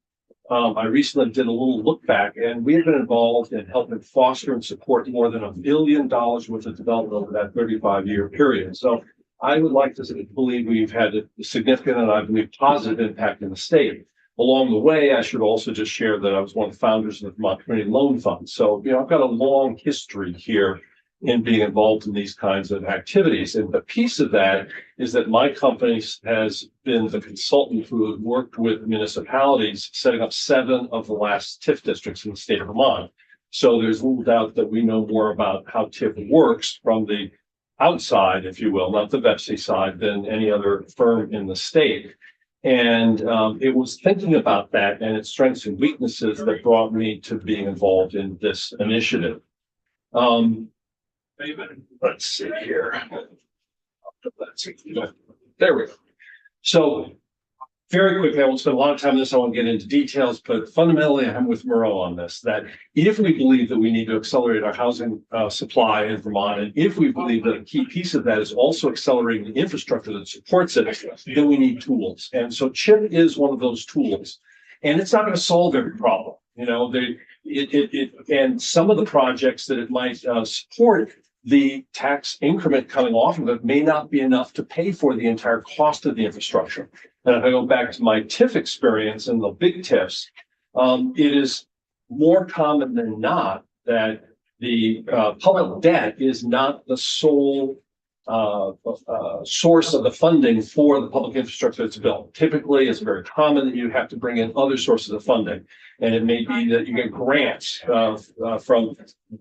I recently did a little look back, and we've been involved in helping foster and support more than $1 billion worth of development over that 35-year period. So I would like to believe we've had a significant and I believe positive impact in the state. Along the way, I should also just share that I was one of the founders of the Vermont Community Loan Fund. So, I've got a long history here in being involved in these kinds of activities. And a piece of that is that my company has been the consultant who has worked with municipalities, setting up 7 of the last TIF districts in the state of Vermont. So there's little doubt that we know more about how TIF works from the outside, if you will, not the VEPC side, than any other firm in the state. And it was thinking about that and its strengths and weaknesses that brought me to being involved in this initiative. Let's see here. There we go. So very quickly, I won't spend a lot of time on this. I won't get into details, but fundamentally, I'm with Moreau on this, that if we believe that we need to accelerate our housing supply in Vermont, and if we believe that a key piece of that is also accelerating the infrastructure that supports it, then we need tools. And so CHIP is one of those tools, and it's not going to solve every problem. And some of the projects that it might support the tax increment coming off of it may not be enough to pay for the entire cost of the infrastructure. And if I go back to my TIF experience and the big TIFs, it is more common than not that the public debt is not the sole source of the funding for the public infrastructure that's built. Typically, it's very common that you have to bring in other sources of funding. And it may be that you get grants from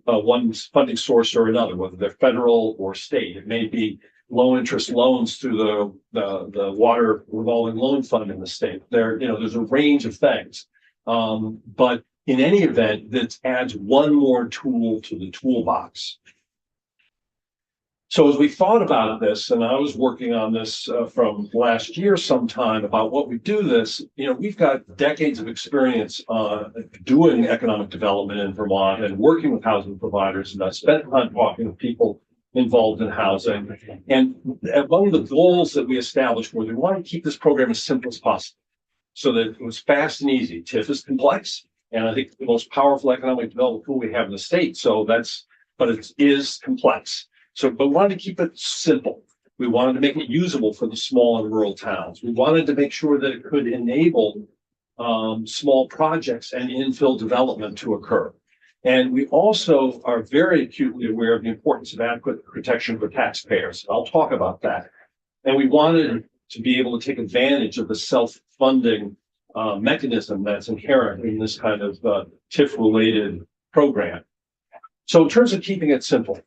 one funding source or another, whether they're federal or state. It may be low interest loans through the water revolving loan fund in the state. There's a range of things. But in any event, that adds one more tool to the toolbox. So as we thought about this, and I was working on this from last year sometime about what we do this, we've got decades of experience doing economic development in Vermont and working with housing providers. And I spent time talking with people involved in housing. And among the goals that we established were we want to keep this program as simple as possible so that it was fast and easy. TIF is complex, and I think the most powerful economic development tool we have in the state. But it is complex. But we wanted to keep it simple. We wanted to make it usable for the small and rural towns. We wanted to make sure that it could enable small projects and infill development to occur. And we also are very acutely aware of the importance of adequate protection for taxpayers. I'll talk about that. And we wanted to be able to take advantage of the self-funding mechanism that's inherent in this kind of TIF-related program. So in terms of keeping it simple,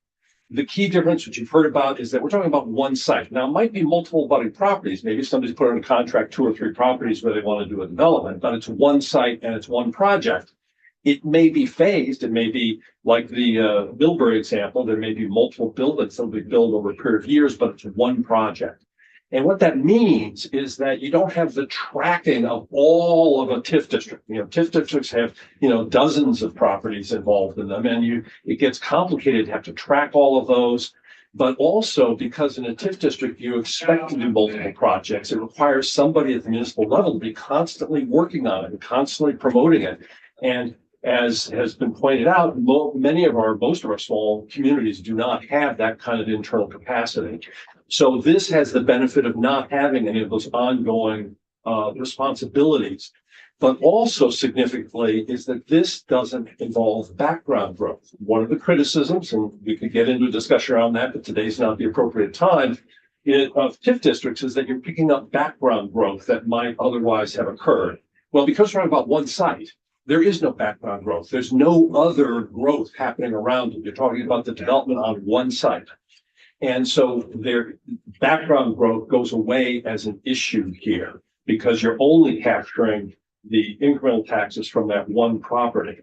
the key difference, which you've heard about, is that we're talking about one site. Now, it might be multiple budding properties. Maybe somebody's put on a contract 2 or 3 properties where they want to do a development, but it's one site and it's one project. It may be phased. It may be like the Millbury example. There may be multiple buildings that will be built over a period of years, but it's one project. And what that means is that you don't have the tracking of all of a TIF district. TIF districts have, dozens of properties involved in them, and it gets complicated to have to track all of those. But also because in a TIF district, you expect to do multiple projects, it requires somebody at the municipal level to be constantly working on it and constantly promoting it. And as has been pointed out, most of our small communities do not have that kind of internal capacity. So this has the benefit of not having any of those ongoing responsibilities. But also significantly is that this doesn't involve background growth. One of the criticisms, and we could get into a discussion around that, but today's not the appropriate time, of TIF districts is that you're picking up background growth that might otherwise have occurred. Well, because we're talking about one site, there is no background growth. There's no other growth happening around it. You're talking about the development on one site. And so their background growth goes away as an issue here because you're only capturing the incremental taxes from that one property.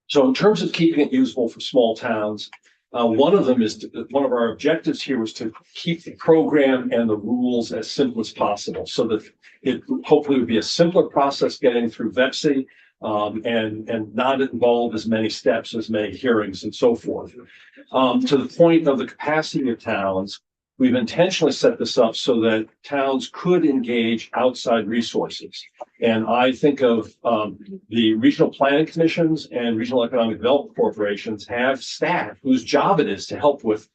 So in terms of keeping it usable for small towns, one of our objectives here was to keep the program and the rules as simple as possible so that it hopefully would be a simpler process getting through VEPSI and not involve as many steps, as many hearings and so forth. To the point of the capacity of towns, we've intentionally set this up so that towns could engage outside resources. And I think of the regional planning commissions and regional economic development corporations have staff whose job it is to help with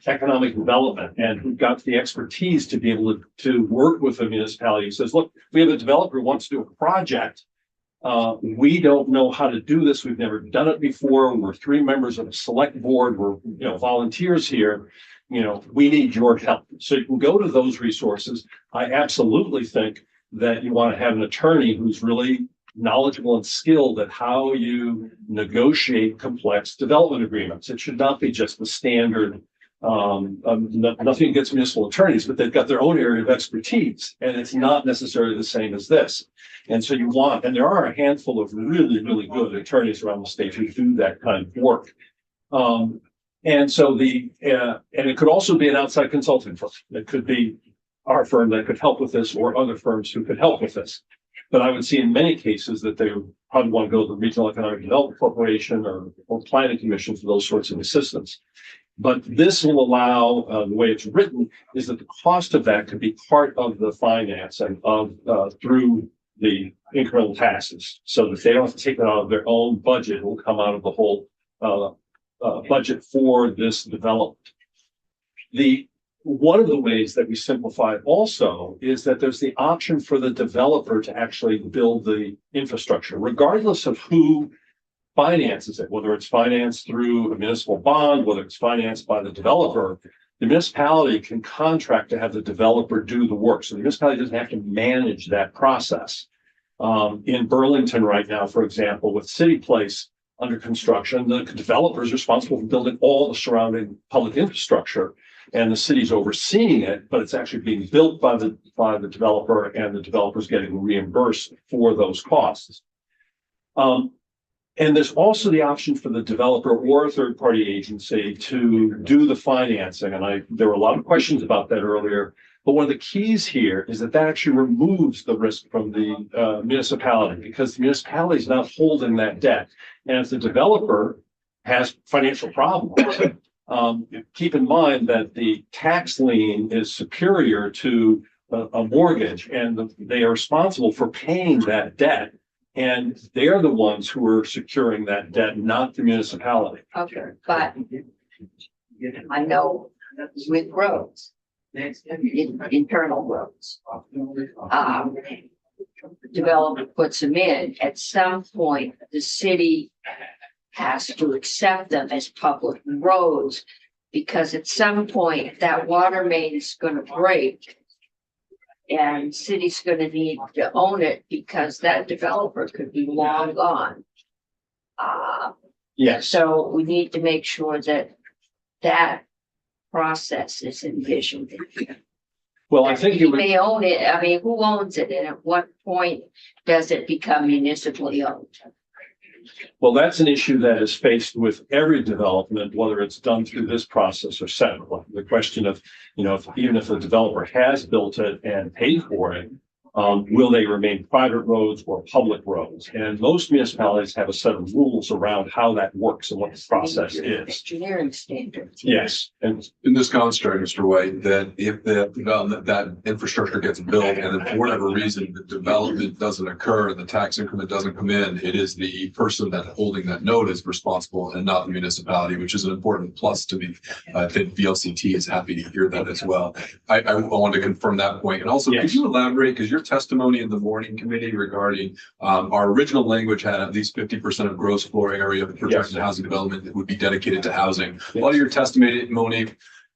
economic development and who've got the expertise to be able to work with a municipality who says, look, we have a developer who wants to do a project. We don't know how to do this. We've never done it before. We're 3 members of a select board. We're volunteers here. We need your help. So you can go to those resources. I absolutely think that you want to have an attorney who's really knowledgeable and skilled at how you negotiate complex development agreements. It should not be just the standard, nothing against municipal attorneys, but they've got their own area of expertise, and it's not necessarily the same as this. And so and there are a handful of really, really good attorneys around the state who do that kind of work. And so and it could also be an outside consulting firm. It could be our firm that could help with this or other firms who could help with this. But I would see in many cases that they would probably want to go to the Regional Economic Development Corporation or Planning Commission for those sorts of assistance. But this will allow, the way it's written, is that the cost of that could be part of the finance and through the incremental taxes, so that they don't have to take it out of their own budget. It will come out of the whole budget for this development. One of the ways that we simplify it also is that there's the option for the developer to actually build the infrastructure, regardless of who finances it, whether it's financed through a municipal bond, whether it's financed by the developer. The municipality can contract to have the developer do the work. So the municipality doesn't have to manage that process. In Burlington right now, for example, with City Place under construction, the developer is responsible for building all the surrounding public infrastructure, and the city's overseeing it, but it's actually being built by the developer, and the developer's getting reimbursed for those costs. And there's also the option for the developer or a third-party agency to do the financing. And there were a lot of questions about that earlier. But one of the keys here is that actually removes the risk from the municipality, because the municipality is not holding that debt. And if the developer has financial problems, keep in mind that the tax lien is superior to a mortgage, and they are responsible for paying that debt. And they're the ones who are securing that debt, not the municipality. Okay, but I know with roads, internal roads, developer puts them in, at some point, the city has to accept them as public roads, because at some point, that water main is gonna break. And city's gonna need to own it, because that developer could be long gone. Yes. So we need to make sure that that process is envisioned. Well, I think He you would. may own it. I mean, who owns it, and at what point does it become municipally owned? Well, that's an issue that is faced with every development, whether it's done through this process or separately. The question of, even if the developer has built it and paid for it, will they remain private roads or public roads? And most municipalities have a set of rules around how that works and what the process is. Engineering standards. Yes, and In this construct, Mr. White, that if the development, that infrastructure gets built and then for whatever reason, the development doesn't occur and the tax increment doesn't come in, it is the person that holding that note is responsible and not the municipality, which is an important plus to me. I think VLCT is happy to hear that as well. I want to confirm that point. And also, Yes. could you elaborate, because your testimony in the morning committee regarding our original language had at least 50% of gross floor area of projected housing development that would be dedicated to housing. A lot of your testimony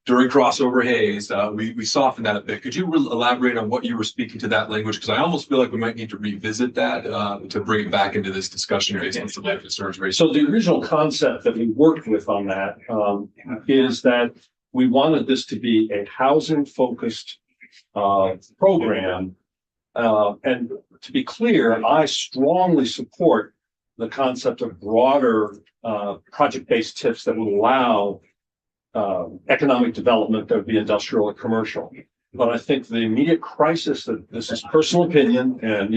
during crossover haze, we softened that a bit. Could you elaborate on what you were speaking to that language? Because I almost feel like we might need to revisit that to bring it back into this discussion based on some of the concerns raised. so the original concept that we worked with on that is that we wanted this to be a housing focused program. And to be clear, I strongly support the concept of broader project-based TIFs that will allow economic development that would be industrial or commercial. But I think the immediate crisis, that this is personal opinion, and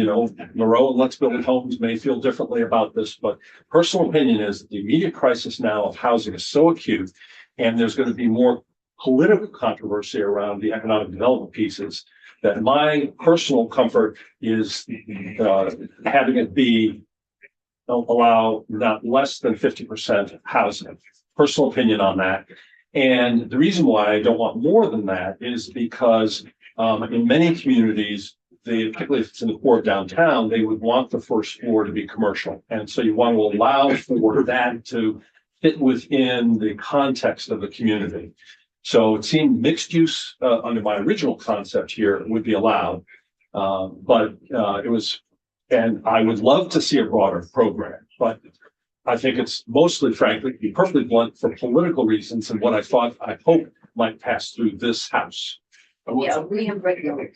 Moreau and Let's Build Homes may feel differently about this, but personal opinion is that the immediate crisis now of housing is so acute, and there's going to be more political controversy around the economic development pieces, that my personal comfort is having it be allow not less than 50% housing. Personal opinion on that. And the reason why I don't want more than that is because in many communities, particularly if it's in the core downtown, they would want the first floor to be commercial. And so you want to allow for that to fit within the context of the community. So it seemed mixed use under my original concept here would be allowed. But it was, and I would love to see a broader program, but I think it's mostly, frankly, to be perfectly blunt, for political reasons and what I hope might pass through this house. Yeah, we have regular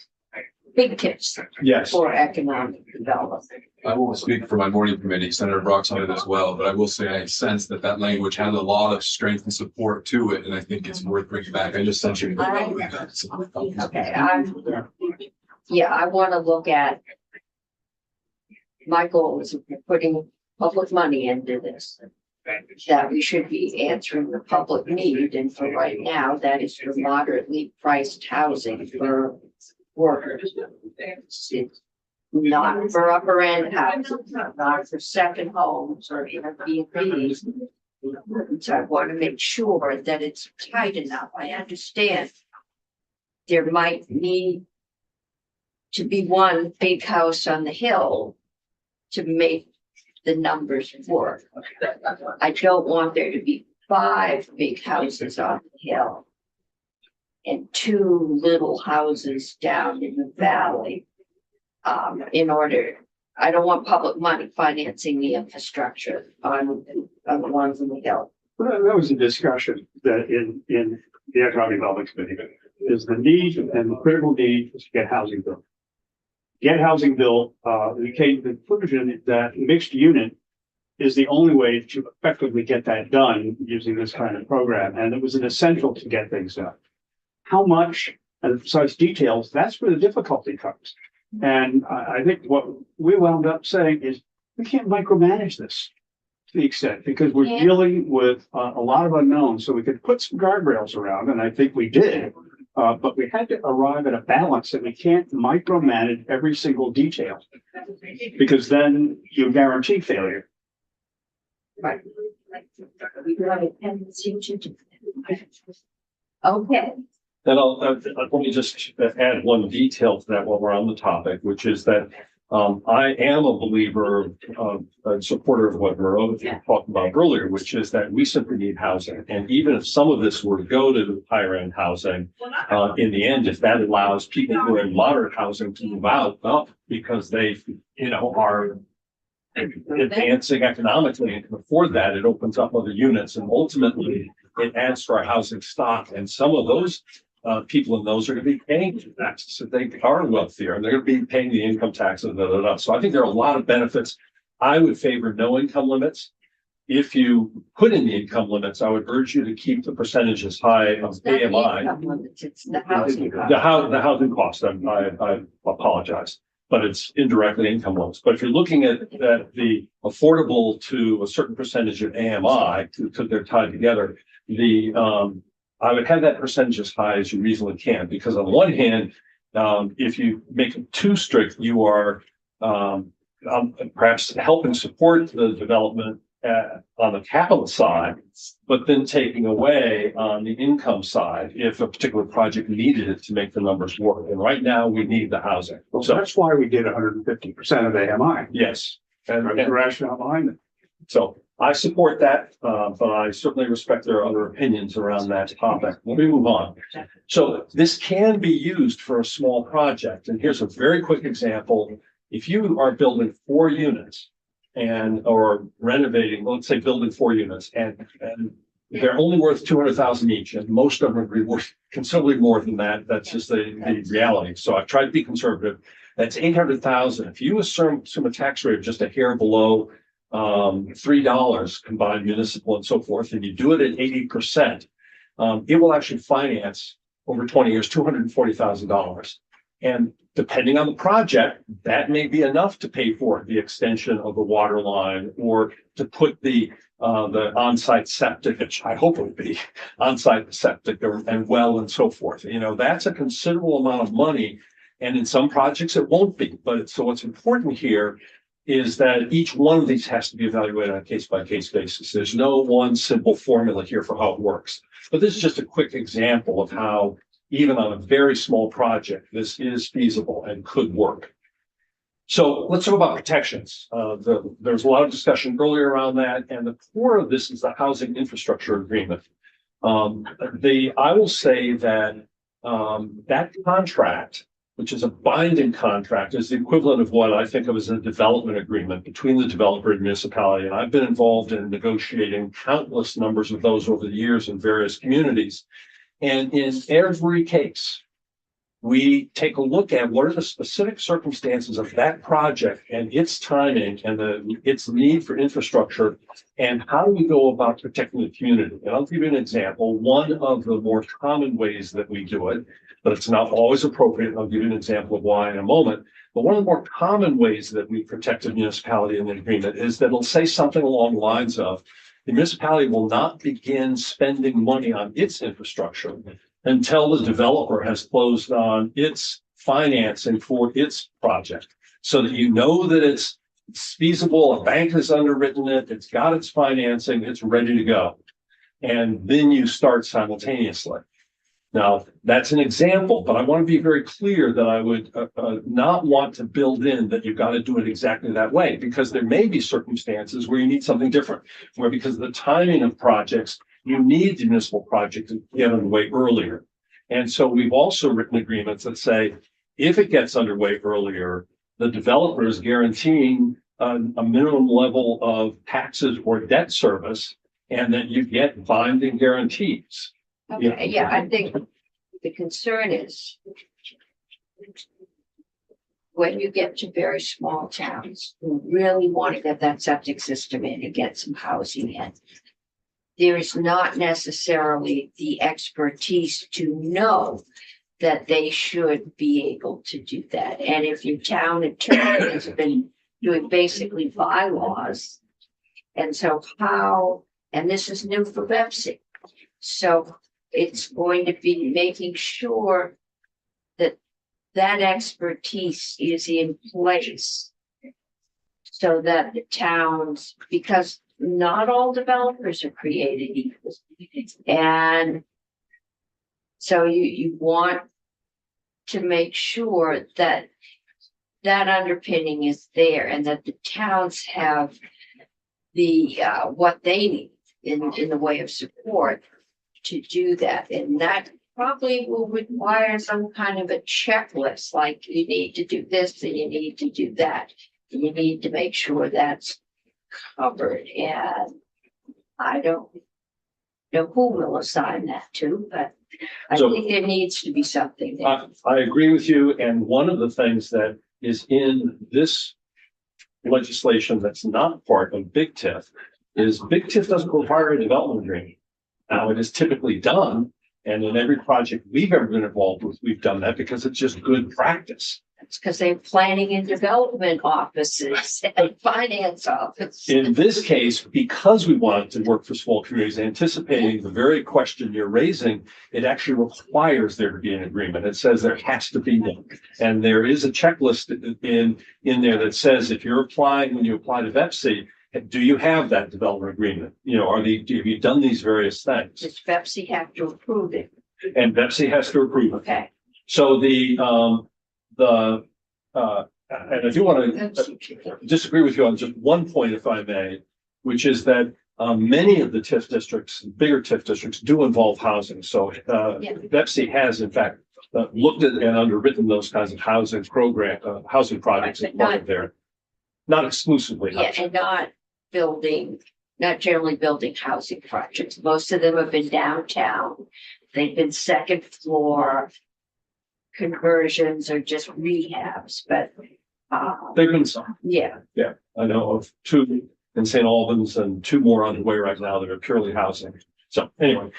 big tips Yes. for economic development. I won't speak for my morning committee, Senator Brock's on it as well, but I will say I sense that language has a lot of strength and support to it, and I think it's worth bringing back. I just sent you. Okay, I want to look at. My goal is putting public money into this. That we should be answering the public need, and for right now, that is for moderately priced housing for workers. It's not for upper end houses, not for second homes or even B&Bs. So I want to make sure that it's tight enough. I understand there might need to be one big house on the hill to make the numbers work. I don't want there to be 5 big houses on the hill and 2 little houses down in the valley. I don't want public money financing the infrastructure on the ones in the hill. Well, that was a discussion that in the Economic Development Committee, is the need and the critical need is to get housing built. Get housing built, we came to the conclusion that mixed unit is the only way to effectively get that done using this kind of program, and it was an essential to get things done. How much, and besides details, that's where the difficulty comes. And I think what we wound up saying is we can't micromanage this to the extent, because we're Yeah. dealing with a lot of unknowns. So we could put some guardrails around, and I think we did. But we had to arrive at a balance that we can't micromanage every single detail, because then you guarantee failure. Right. We got a tendency to do that. Okay, And let me just add one detail to that while we're on the topic, which is that I am a believer of a supporter of what Murrow talked about earlier, which is that we simply need housing. And even if some of this were to go to higher end housing, in the end, if that allows people who are in moderate housing to move out up because they, are advancing economically and can afford that, it opens up other units, and ultimately it adds to our housing stock. And some of those people in those are going to be paying taxes if they are wealthier, and they're going to be paying the income taxes. So I think there are a lot of benefits. I would favor no income limits. If you put in the income limits, I would urge you to keep the percentages high of it's not the AMI. income limits, it's the housing. The housing cost, I apologize, but it's indirectly income limits. But if you're looking at the affordable to a certain percentage of AMI, because they're tied together, I would have that percentage as high as you reasonably can, because on one hand, if you make it too strict, you are perhaps helping support the development on the capital side, but then taking away on the income side if a particular project needed it to make the numbers work. And right now, we need the housing. So that's why we did 150% of AMI. Yes. And the rationale behind it. So I support that, but I certainly respect there are other opinions around that topic. Let me move on. So this can be used for a small project. And here's a very quick example. If you are building 4 units or renovating, let's say building 4 units, and they're only worth 200,000 each, and most of them are worth considerably more than that. That's just the reality. So I've tried to be conservative. That's 800,000. If you assume a tax rate of just a hair below $3 combined municipal and so forth, and you do it at 80%, it will actually finance over 20 years, $240,000. And depending on the project, that may be enough to pay for the extension of the water line or to put the on-site septic, which I hope it would be on-site septic and well and so forth. That's a considerable amount of money. And in some projects, it won't be. But so what's important here is that each one of these has to be evaluated on a case-by-case basis. There's no one simple formula here for how it works. But this is just a quick example of how, even on a very small project, this is feasible and could work. So let's talk about protections. There's a lot of discussion earlier around that, and the core of this is the housing infrastructure agreement. I will say that that contract, which is a binding contract, is the equivalent of what I think of as a development agreement between the developer and municipality. And I've been involved in negotiating countless numbers of those over the years in various communities. And in every case, we take a look at what are the specific circumstances of that project and its timing and its need for infrastructure, and how do we go about protecting the community. And I'll give you an example. One of the more common ways that we do it, but it's not always appropriate. I'll give you an example of why in a moment. But one of the more common ways that we protect a municipality in the agreement is that it'll say something along the lines of, the municipality will not begin spending money on its infrastructure until the developer has closed on its financing for its project, so that you know that it's it's feasible, a bank has underwritten it, it's got its financing, it's ready to go. And then you start simultaneously. Now, that's an example, but I want to be very clear that I would not want to build in that you've got to do it exactly that way, because there may be circumstances where you need something different, where because of the timing of projects, you need the municipal project to get underway earlier. And so we've also written agreements that say, if it gets underway earlier, the developer is guaranteeing a minimum level of taxes or debt service, and that you get binding guarantees. Okay, yeah, I think the concern is when you get to very small towns, who really want to get that septic system in and get some housing in, there is not necessarily the expertise to know that they should be able to do that. And if your town attorney has been doing basically bylaws, and so how, and this is new for Pepsi, so it's going to be making sure that that expertise is in place so that the towns, because not all developers are created equal. And so you want to make sure that that underpinning is there and that the towns have the what they need in the way of support to do that. And that probably will require some kind of a checklist, like you need to do this and you need to do that. And you need to make sure that's covered. And I don't know who will assign that to, but I So- think there needs to be something there. I agree with you. And one of the things that is in this legislation that's not part of Big TIF is Big TIF doesn't require a development agreement. Now, it is typically done, and in every project we've ever been involved with, we've done that because it's just good practice. It's because they're planning and development offices and finance offices. In this case, because we wanted to work for small communities, anticipating the very question you're raising, it actually requires there to be an agreement. It says there has to be one. And there is a checklist in there that says if you're applying, when you apply to VEPSI, do you have that development agreement? You know, have you done these various things? Does Pepsi have to approve it? And VEPSI has to approve it. Okay. So and I do want to disagree with you on just one point, if I may, which is that many of the TIF districts, bigger TIF districts, do involve housing. So VEPSI has, in fact, looked at and underwritten those kinds of housing housing projects as Right, part of their, not exclusively. Yeah, housing. and not generally building housing projects. Most of them have been downtown. They've been second floor conversions or just rehabs, but They've been some. yeah, I know of two in St. Albans and two more on the way right now that are purely housing. So anyway,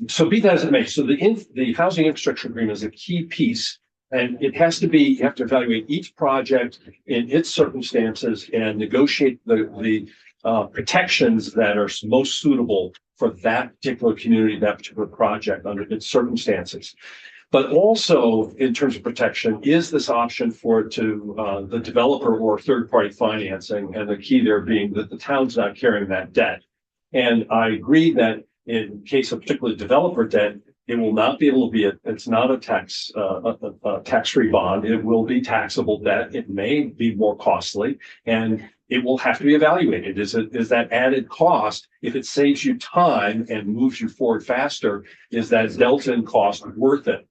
so be that as it may, so the housing infrastructure agreement is a key piece. And it has to be, you have to evaluate each project in its circumstances and negotiate the protections that are most suitable for that particular community, that particular project under its circumstances. But also, in terms of protection, is this option for the developer or third-party financing, and the key there being that the town's not carrying that debt. And I agree that in case of particularly developer debt, it will not be able to be it's not a tax-free bond. It will be taxable debt. It may be more costly, and it will have to be evaluated. Is that added cost, if it saves you time and moves you forward faster, is that delta in cost worth it?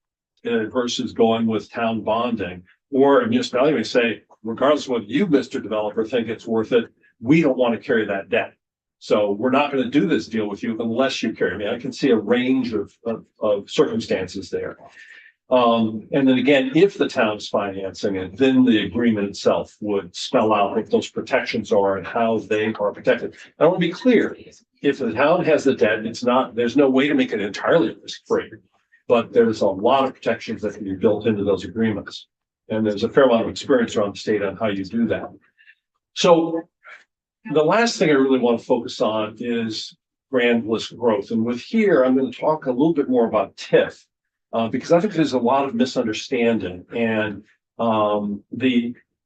Versus going with town bonding, or a municipality may say, regardless of what you, Mr. Developer, think it's worth it, we don't want to carry that debt. So we're not going to do this deal with you unless you carry me. I can see a range of circumstances there. And then again, if the town's financing it, then the agreement itself would spell out what those protections are and how they are protected. I want to be clear, if the town has the debt, there's no way to make it entirely risk-free. But there's a lot of protections that can be built into those agreements. And there's a fair amount of experience around the state on how you do that. So the last thing I really want to focus on is grand list growth. And with here, I'm going to talk a little bit more about TIF, because I think there's a lot of misunderstanding. And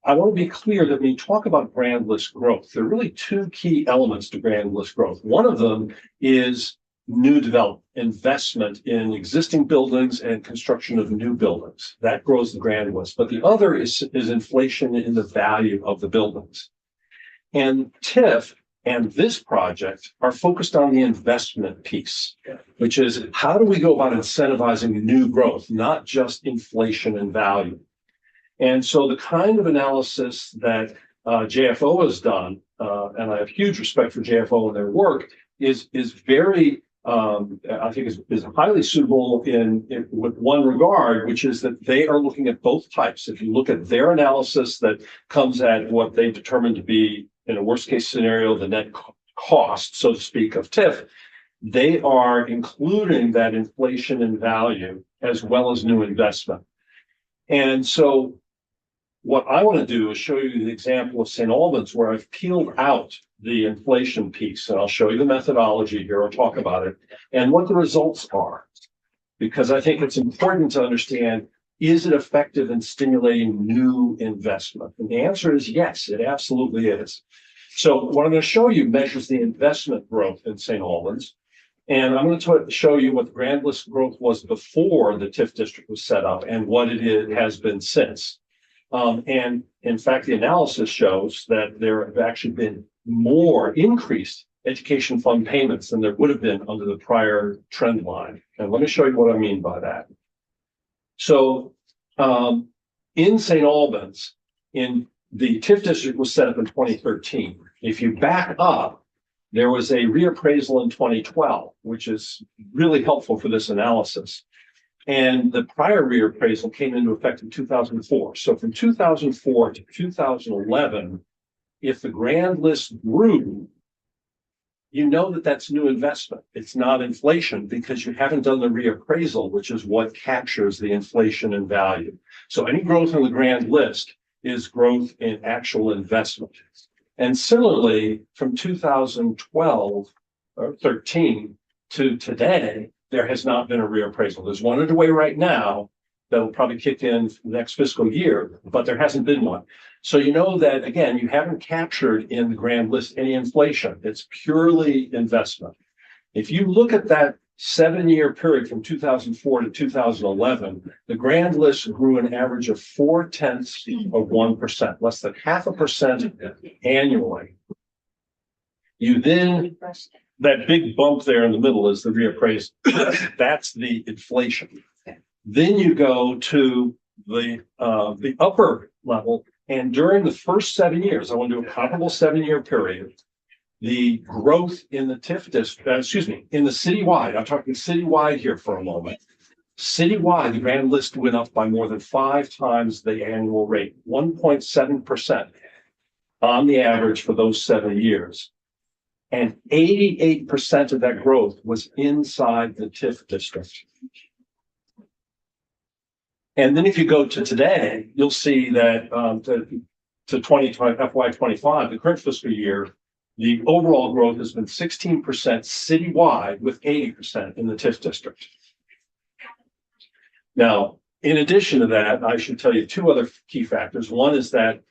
I want to be clear that when you talk about grand list growth, there are really two key elements to grand list growth. One of them is new development, investment in existing buildings and construction of new buildings. That grows the grand list. But the other is inflation in the value of the buildings. And TIF and this project are focused on the investment piece, which is how do we go about incentivizing new growth, not just inflation and value. And so the kind of analysis that JFO has done, and I have huge respect for JFO and their work, is very, I think is highly suitable with one regard, which is that they are looking at both types. If you look at their analysis that comes at what they determine to be, in a worst case scenario, the net cost, so to speak, of TIF, they are including that inflation in value as well as new investment. And so what I want to do is show you the example of St. Albans, where I've peeled out the inflation piece, and I'll show you the methodology here, I'll talk about it, and what the results are. Because I think it's important to understand, is it effective in stimulating new investment? And the answer is yes, it absolutely is. So what I'm going to show you measures the investment growth in St. Albans. And I'm going to show you what the grand list growth was before the TIF district was set up and what has been since. And in fact, the analysis shows that there have actually been more increased education fund payments than there would have been under the prior trend line. And let me show you what I mean by that. So in St. Albans, in the TIF district was set up in 2013. If you back up, there was a reappraisal in 2012, which is really helpful for this analysis. And the prior reappraisal came into effect in 2004. So from 2004 to 2011, if the grand list grew, you know that that's new investment. It's not inflation because you haven't done the reappraisal, which is what captures the inflation and value. So any growth in the grand list is growth in actual investment. And similarly, from 2012 or 13 to today, there has not been a reappraisal. There's one underway right now that will probably kick in next fiscal year, but there hasn't been one. So you know that, again, you haven't captured in the grand list any inflation. It's purely investment. If you look at that 7-year period from 2004 to 2011, the grand list grew an average of 0.4%, less than 0.5% annually. You then, that big bump there in the middle is the reappraisal. That's the inflation. Then you go to the upper level, and during the first 7 years, I want to do a comparable 7-year period, the growth in the TIF district, in the citywide, I'm talking citywide here for a moment. Citywide, the grand list went up by more than 5 times the annual rate, 1.7% on the average for those 7 years. And 88% of that growth was inside the TIF district. And then if you go to today, you'll see that to FY25, the current fiscal year, the overall growth has been 16% citywide with 80% in the TIF district. Now, in addition to that, I should tell you 2 other key factors. One is that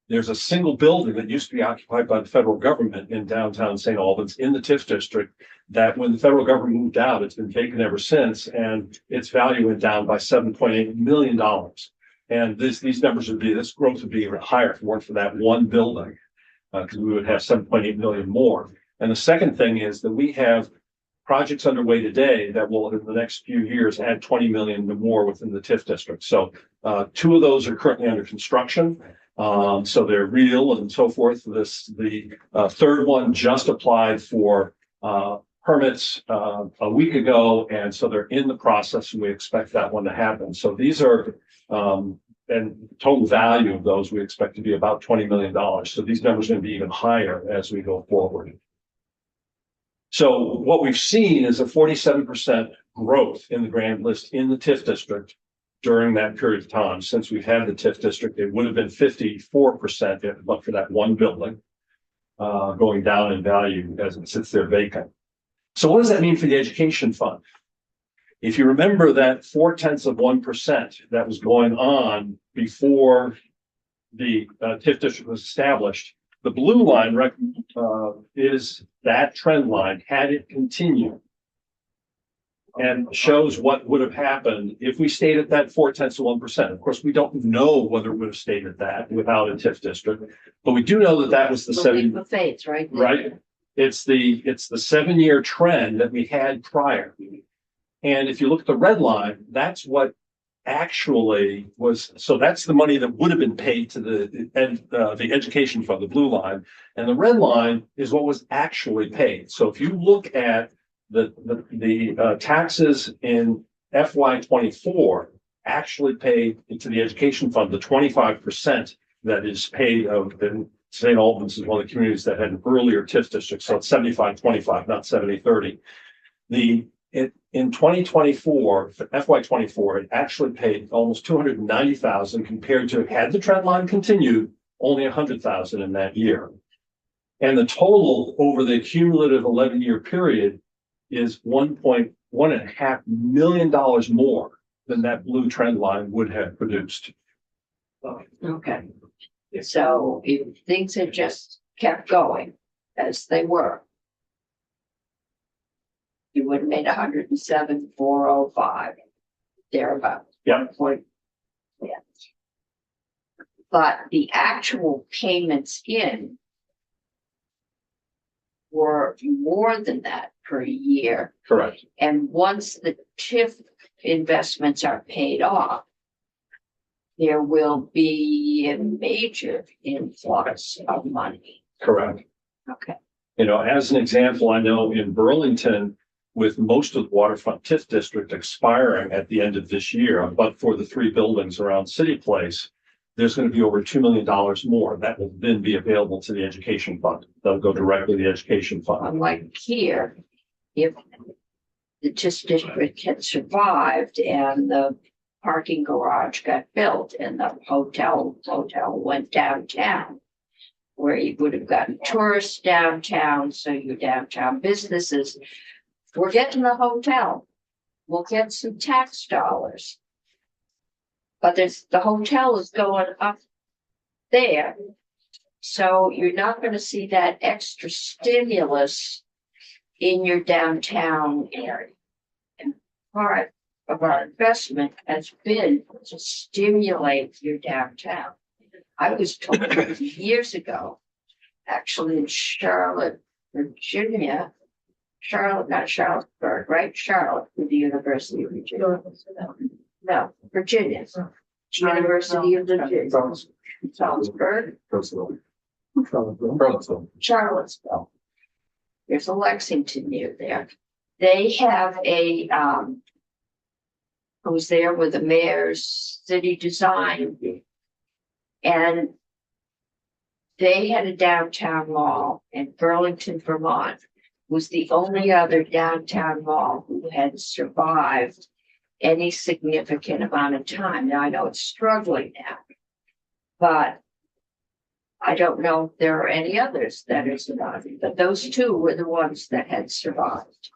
there's a single building that used to be occupied by the federal government in downtown St. Albans in the TIF district that when the federal government moved out, it's been vacant ever since, and its value went down by $7.8 million. And these numbers would be, this growth would be even higher if it weren't for that one building, because we would have 7.8 million more. And the second thing is that we have projects underway today that will, in the next few years, add 20 million more within the TIF district. So 2 of those are currently under construction. So they're real and so forth. The third one just applied for permits a week ago, and so they're in the process, and we expect that one to happen. So these are, and total value of those we expect to be about $20 million. So these numbers are going to be even higher as we go forward. So what we've seen is a 47% growth in the grand list in the TIF district during that period of time. Since we've had the TIF district, it would have been 54% but for that one building going down in value as it sits there vacant. So what does that mean for the education fund? If you remember that 0.4% that was going on before the TIF district was established. The blue line is that trend line had it continued. And shows what would have happened if we stayed at that 0.4%. Of course, we don't know whether it would have stayed at that without a TIF district, but we do know that that was the The 7. leap of faith, right? there. Right. It's the 7-year trend that we had prior. And if you look at the red line, that's what actually was, so that's the money that would have been paid to the education fund, the blue line. And the red line is what was actually paid. So if you look at the taxes in FY24 actually paid into the education fund, the 25% that is paid of the St. Albans is one of the communities that had an earlier TIF district, so it's 75-25, not 70-30. In 2024, for FY24, it actually paid almost 290,000 compared to, had the trend line continued, only 100,000 in that year. And the total over the cumulative 11-year period is $1.5 million more than that blue trend line would have produced. Okay. So if things had just kept going as they were, you would have made 107,405 thereabout. Yeah. Yeah. But the actual payments in were more than that per year. Correct. And once the TIF investments are paid off, there will be a major influx of money. Correct. Okay. You know, as an example, I know in Burlington, with most of the waterfront TIF district expiring at the end of this year, but for the 3 buildings around City Place, there's going to be over $2 million more that will then be available to the education fund. They'll go directly to the education fund. Unlike here, if the TIF district had survived and the parking garage got built and the hotel went downtown, where you would have gotten tourists downtown, so your downtown businesses, we're getting the hotel. We'll get some tax dollars. But the hotel is going up there. So you're not going to see that extra stimulus in your downtown area. And part of our investment has been to stimulate your downtown. I was told years ago, actually in Charlotte, Virginia, not Charlottesburg, right? Charlotte, with the University of Virginia. No, Virginia. University of Virginia. Salzburg, Charlottesville. There's a Lexington near there. They have I was there with the mayor's city design. And they had a downtown mall, and Burlington, Vermont was the only other downtown mall who had survived any significant amount of time. Now I know it's struggling now, but I don't know if there are any others that are surviving, but those 2 were the ones that had survived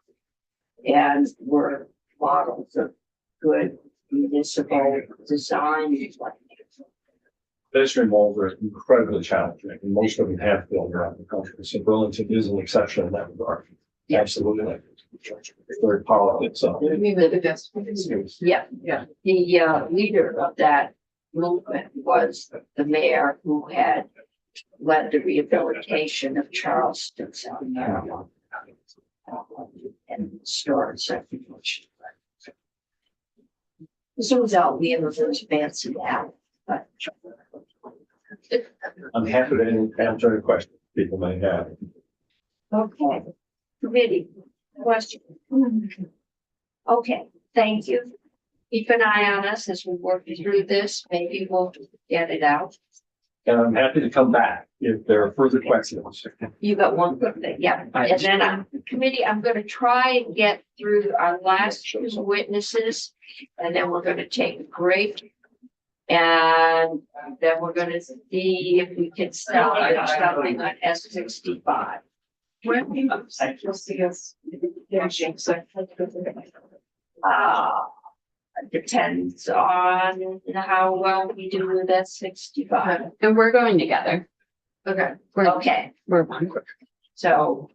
and were models of good municipal design. Pedestrian malls are incredibly challenging, and most of them have built around the country. So Burlington is an exception in that regard. Yeah. Absolutely. It's very powerful itself. Yeah, the leader of that movement was the mayor who had led the rehabilitation of Charleston, South Carolina, and stored circulation. As a result, we have a very fancy now, but. I'm happy to answer any questions people may have. Okay, committee, question. Okay, thank you. Keep an eye on us as we work through this. Maybe we'll get it out. And I'm happy to come back if there are further questions. You got one good thing, yeah. And then committee, I'm gonna try and get through our last 2 witnesses, and then we're gonna take a break. And then we're gonna see if we can salvage something on S65. depends on how well we do with that 65. And we're going together. Okay. Okay, We're one. so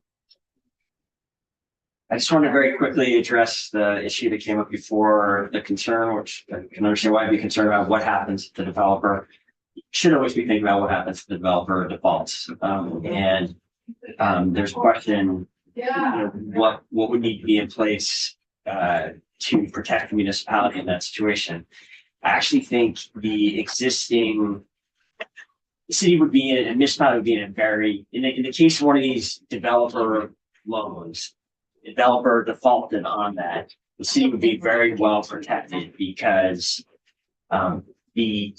I just want to very quickly address the issue that came up before, the concern, which I can understand why I'd be concerned about what happens if the developer. Should always be thinking about what happens if the developer defaults. There's a question, you know, what would need to be in place to protect the municipality in that situation. I actually think the city would be in, a municipality would be in a very, in the case of one of these developer loans, developer defaulted on that, the city would be very well protected because the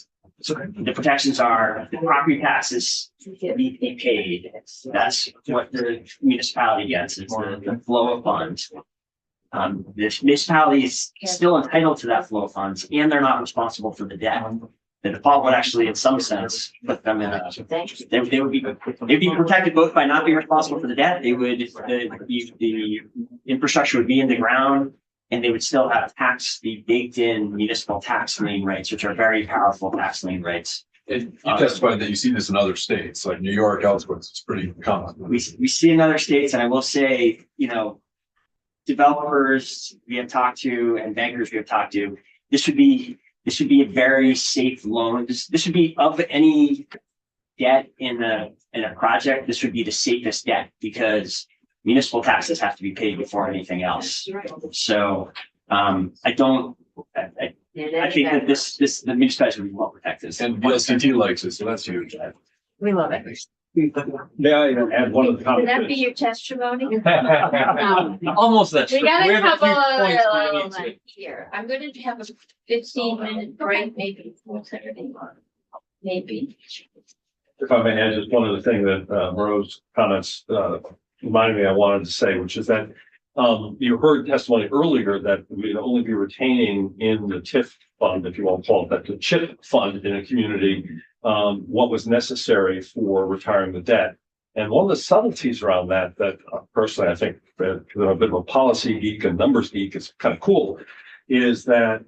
protections are the property taxes need to be paid. That's what the municipality gets, is the flow of funds. The municipality is still entitled to that flow of funds, and they're not responsible for the debt. The default would actually, in some sense, put them in a, they would be protected both by not being responsible for the debt. They would, the infrastructure would be in the ground, and they would still have the baked in municipal tax lien rates, which are very powerful tax lien rates. You testified that you see this in other states, like New York, elsewhere. It's pretty common. We see in other states, and I will say, you know, developers we have talked to and bankers we have talked to, this would be a very safe loan. This would be, of any debt in a project, this would be the safest debt because municipal taxes have to be paid before anything else. So I think that the municipalities would be well protected. And VLCT likes it, so that's huge. We love it. May I even add one of the can comments? that be your testimony? Almost that's We true. gotta have have few a points we little need to- here. I'm gonna have a 15-minute break, maybe 4:30. Maybe. If I may add just one other thing that Moreau's comments reminded me I wanted to say, which is that you heard testimony earlier that we'd only be retaining in the TIF fund, if you want to call it that, the CHIP fund in a community, what was necessary for retiring the debt. And one of the subtleties around that personally I think that I'm a bit of a policy geek and numbers geek is kind of cool, is that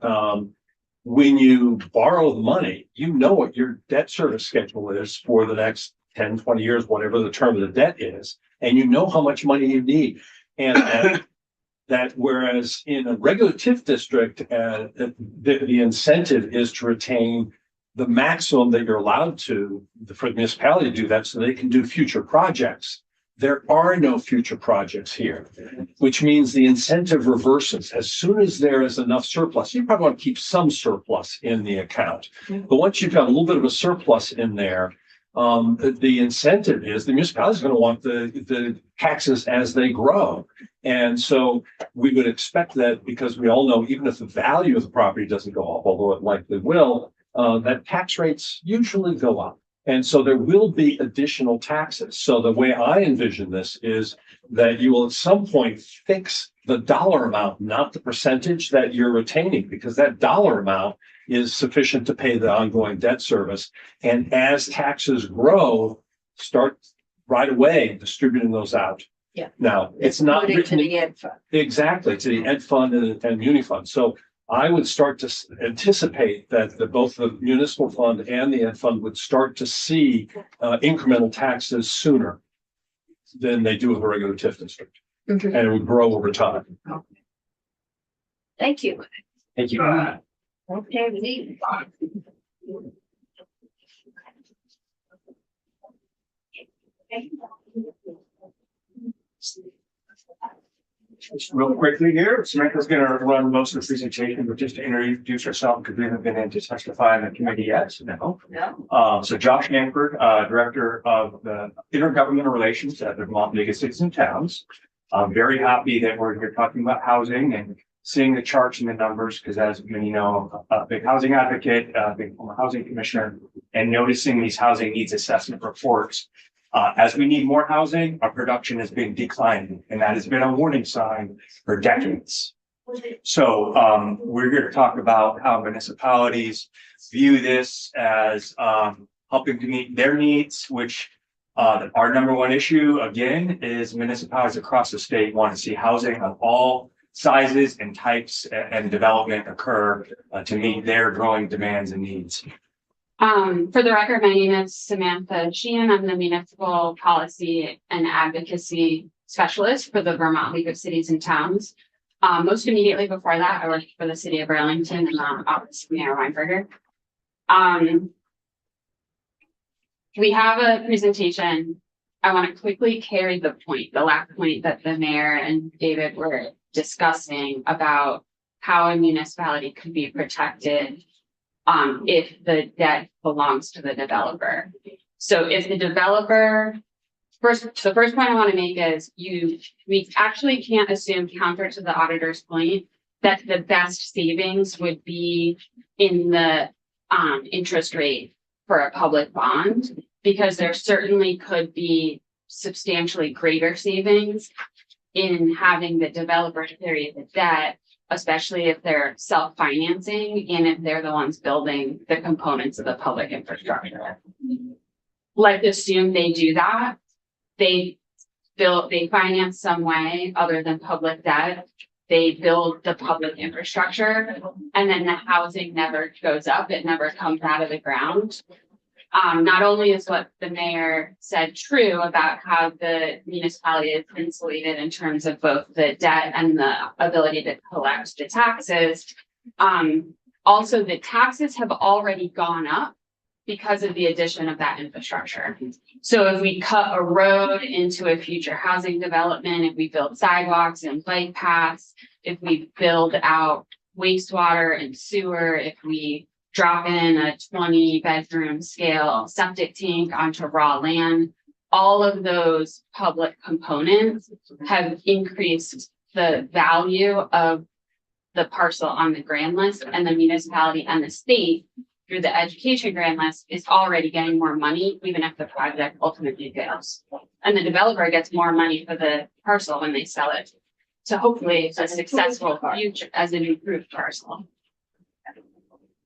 when you borrow the money, you know what your debt service schedule is for the next 10, 20 years, whatever the term of the debt is, and you know how much money you need. And that whereas in a regular TIF district, the incentive is to retain the maximum that you're allowed to for the municipality to do that so they can do future projects. There are no future projects here, which means the incentive reverses. As soon as there is enough surplus, you probably want to keep some surplus in the account. But once you've got a little bit of a surplus in there, the incentive is the municipality is going to want the taxes as they grow. And so we would expect that, because we all know, even if the value of the property doesn't go up, although it likely will, that tax rates usually go up. And so there will be additional taxes. So the way I envision this is that you will at some point fix the dollar amount, not the percentage that you're retaining, because that dollar amount is sufficient to pay the ongoing debt service. And as taxes grow, start right away distributing those out. Yeah. Now, it's not Including to written the ed fund. exactly to the ed fund and muni fund. So I would start to anticipate that both the municipal fund and the ed fund would start to see incremental taxes sooner than they do with a regular TIF district. And it would grow over time. Thank you. Thank you. Okay, leave. Just real quickly here, Samantha's gonna run most of the presentation, but just to introduce herself, because we haven't been in to testify in the committee yet, no. No. So Josh Hanford, Director of the Intergovernmental Relations at the Vermont League of Cities and Towns. I'm very happy that we're here talking about housing and seeing the charts and the numbers, because as many know, I'm a big housing advocate, big former housing commissioner, and noticing these housing needs assessment reports. As we need more housing, our production has been declining, and that has been a warning sign for decades. So we're here to talk about how municipalities view this as helping to meet their needs, which our number one issue, again, is municipalities across the state want to see housing of all sizes and types and development occur to meet their growing demands and needs. For the record, my name is Samantha Sheehan. I'm the Municipal Policy and Advocacy Specialist for the Vermont League of Cities and Towns. Most immediately before that, I worked for the city of Burlington in the office of Mayor Weinberger. We have a presentation. I want to quickly carry the last point that the mayor and David were discussing about how a municipality could be protected if the debt belongs to the developer. So if the developer, the first point I want to make is we actually can't assume, counter to the auditor's point, that the best savings would be in the interest rate for a public bond, because there certainly could be substantially greater savings in having the developer carry the debt, especially if they're self-financing and if they're the ones building the components of the public infrastructure. Let's assume they do that. They finance some way other than public debt. They build the public infrastructure, and then the housing never goes up. It never comes out of the ground. Not only is what the mayor said true about how the municipality is insulated in terms of both the debt and the ability to collect the taxes, also the taxes have already gone up because of the addition of that infrastructure. So if we cut a road into a future housing development, if we build sidewalks and bike paths, if we build out wastewater and sewer, if we drop in a 20-bedroom scale septic tank onto raw land, all of those public components have increased the value of the parcel on the grand list, and the municipality and the state through the education grand list is already getting more money, even if the project ultimately fails. And the developer gets more money for the parcel when they sell it. So hopefully it's a successful future as an improved parcel.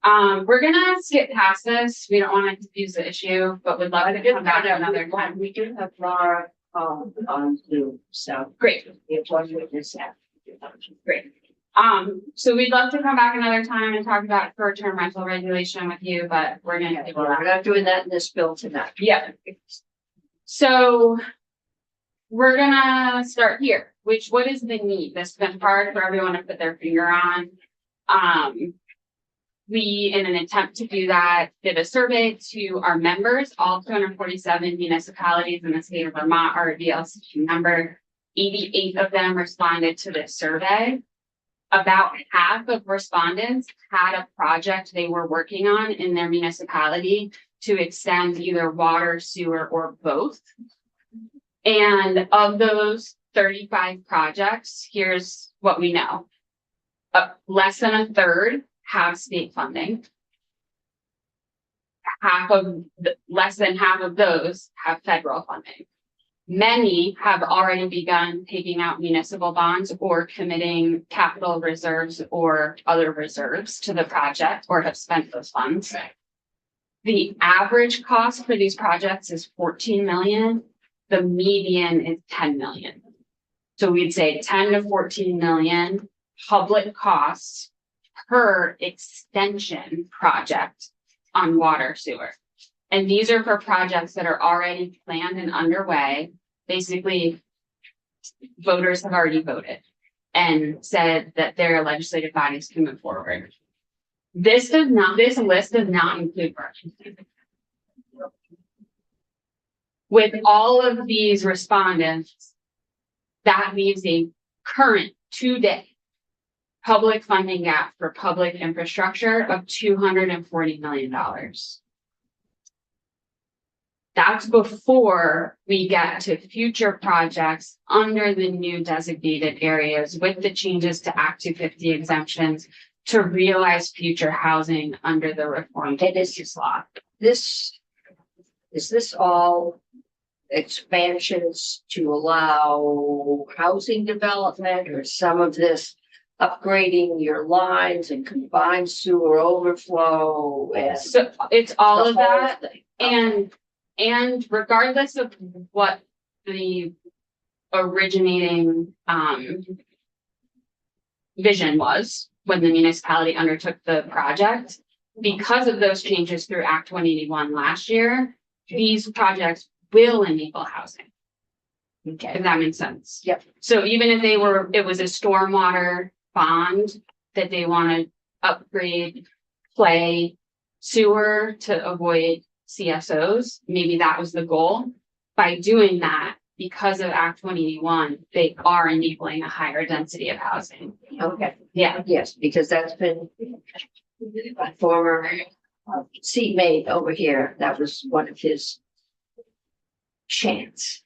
We're gonna skip past this. We don't want to confuse the issue, but we'd love to come back another time. We do have Laura on Zoom, so. Great. If one witness that. Great. So we'd love to come back another time and talk about short-term rental regulation with you, but we're gonna. We're not doing that in this bill tonight. Yeah. So we're gonna start here, what is the need? This has been hard for everyone to put their finger on. We, in an attempt to do that, did a survey to our members, all 247 municipalities in the state of Vermont are a VLCT member. 88 of them responded to this survey. About half of respondents had a project they were working on in their municipality to extend either water, sewer, or both. And of those 35 projects, here's what we know. Less than a third have state funding. Less than half of those have federal funding. Many have already begun taking out municipal bonds or committing capital reserves or other reserves to the project or have spent those funds. The average cost for these projects is 14 million. The median is 10 million. So we'd say 10 to 14 million public costs per extension project on water sewer. And these are for projects that are already planned and underway. Basically, voters have already voted and said that their legislative bodies can move forward. This list does not include Burlington. With all of these respondents, that leaves a current today public funding gap for public infrastructure of $240 million. That's before we get to future projects under the new designated areas with the changes to Act 250 exemptions to realize future housing under the reformed use law. Is this all expansions to allow housing development, or some of this upgrading your lines and combined sewer overflow? And So it's all of that. thing? And regardless of what the originating vision was when the municipality undertook the project. Because of those changes through Act 181 last year, these projects will enable housing, Okay, if that makes sense. Yep. So even if it was a stormwater bond that they want to upgrade clay sewer to avoid CSOs, maybe that was the goal. By doing that, because of Act 181, they are enabling a higher density of housing. okay, Yeah, yes, because that's been my former seatmate over here, that was one of his chants.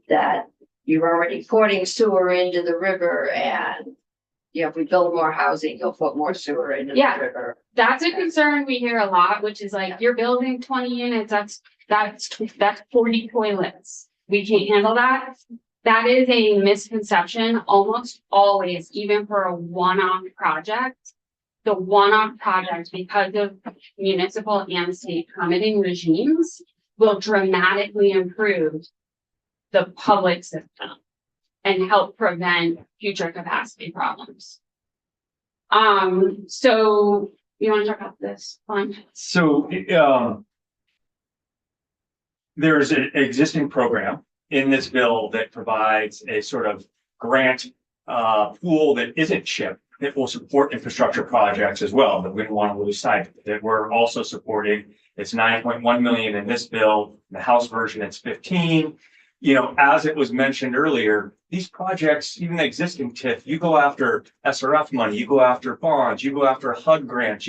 That you're already pouring sewer into the river and, if we build more housing, you'll put more sewer into the Yeah. river. that's a concern we hear a lot, which is like, you're building 20 units, that's 40 toilets. We can't handle that. That is a misconception almost always, even for a one-off project. The one-off project, because of municipal and state permitting regimes, will dramatically improve the public system and help prevent future capacity problems. So you want to talk about this one? So, there's an existing program in this bill that provides a sort of grant pool that isn't CHIP that will support infrastructure projects as well, that we don't want to lose sight of, that we're also supporting. It's 9.1 million in this bill. In the House version, it's 15. As it was mentioned earlier, these projects, even the existing TIF, you go after SRF money, you go after bonds, you go after HUD grants,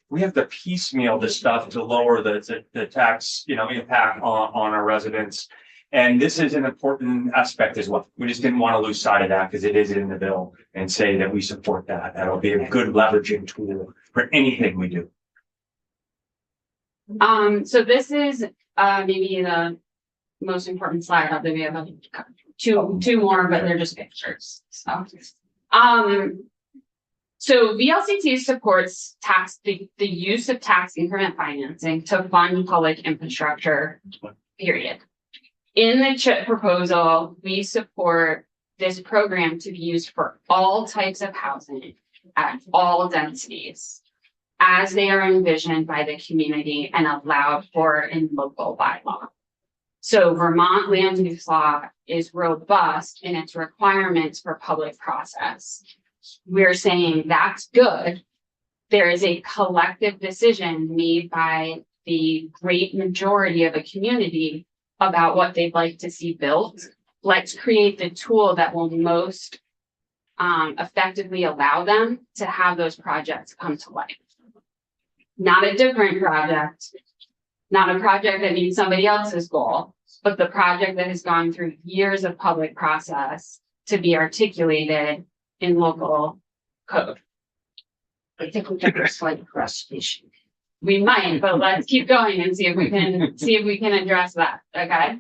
we have to piecemeal this stuff to lower the tax, impact on our residents. And this is an important aspect as well. We just didn't want to lose sight of that because it is in the bill and say that we support that. That'll be a good leveraging tool for anything we do. So this is maybe the most important slide. We have two more, but they're just pictures. So VLCT supports the use of tax increment financing to fund public infrastructure, period. In the CHIP proposal, we support this program to be used for all types of housing at all densities, as they are envisioned by the community and allowed for in local bylaw. So Vermont land use law is robust in its requirements for public process. We're saying that's good. There is a collective decision made by the great majority of a community about what they'd like to see built. Let's create the tool that will most effectively allow them to have those projects come to life. Not a different project, not a project that meets somebody else's goal, but the project that has gone through years of public process to be articulated in local code. I think we got a slight frustration. We might, but let's keep going and see if we can address that. Okay.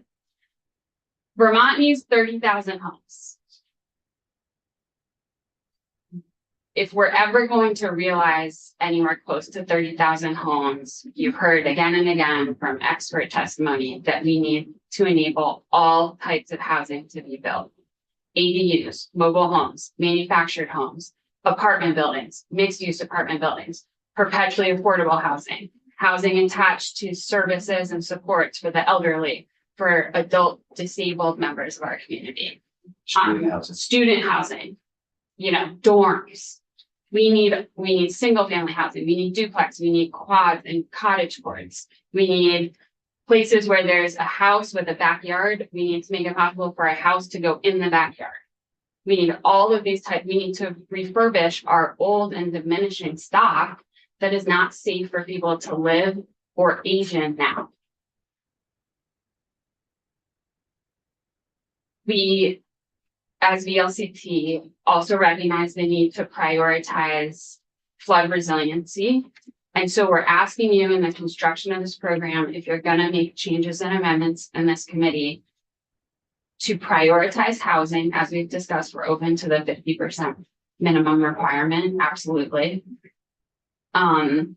Vermont needs 30,000 homes. If we're ever going to realize anywhere close to 30,000 homes, you've heard again and again from expert testimony that we need to enable all types of housing to be built. ADUs, mobile homes, manufactured homes, apartment buildings, mixed use apartment buildings, perpetually affordable housing, housing attached to services and supports for the elderly, for adult disabled members of our community. Student housing, dorms. We need single family housing, we need duplex, we need quads and cottage courts. We need places where there's a house with a backyard. We need to make it possible for a house to go in the backyard. We need all of these types. We need to refurbish our old and diminishing stock that is not safe for people to live or age in now. We, as VLCT, also recognize the need to prioritize flood resiliency. And so we're asking you in the construction of this program, if you're going to make changes and amendments in this committee, to prioritize housing. As we've discussed, we're open to the 50% minimum requirement, absolutely. And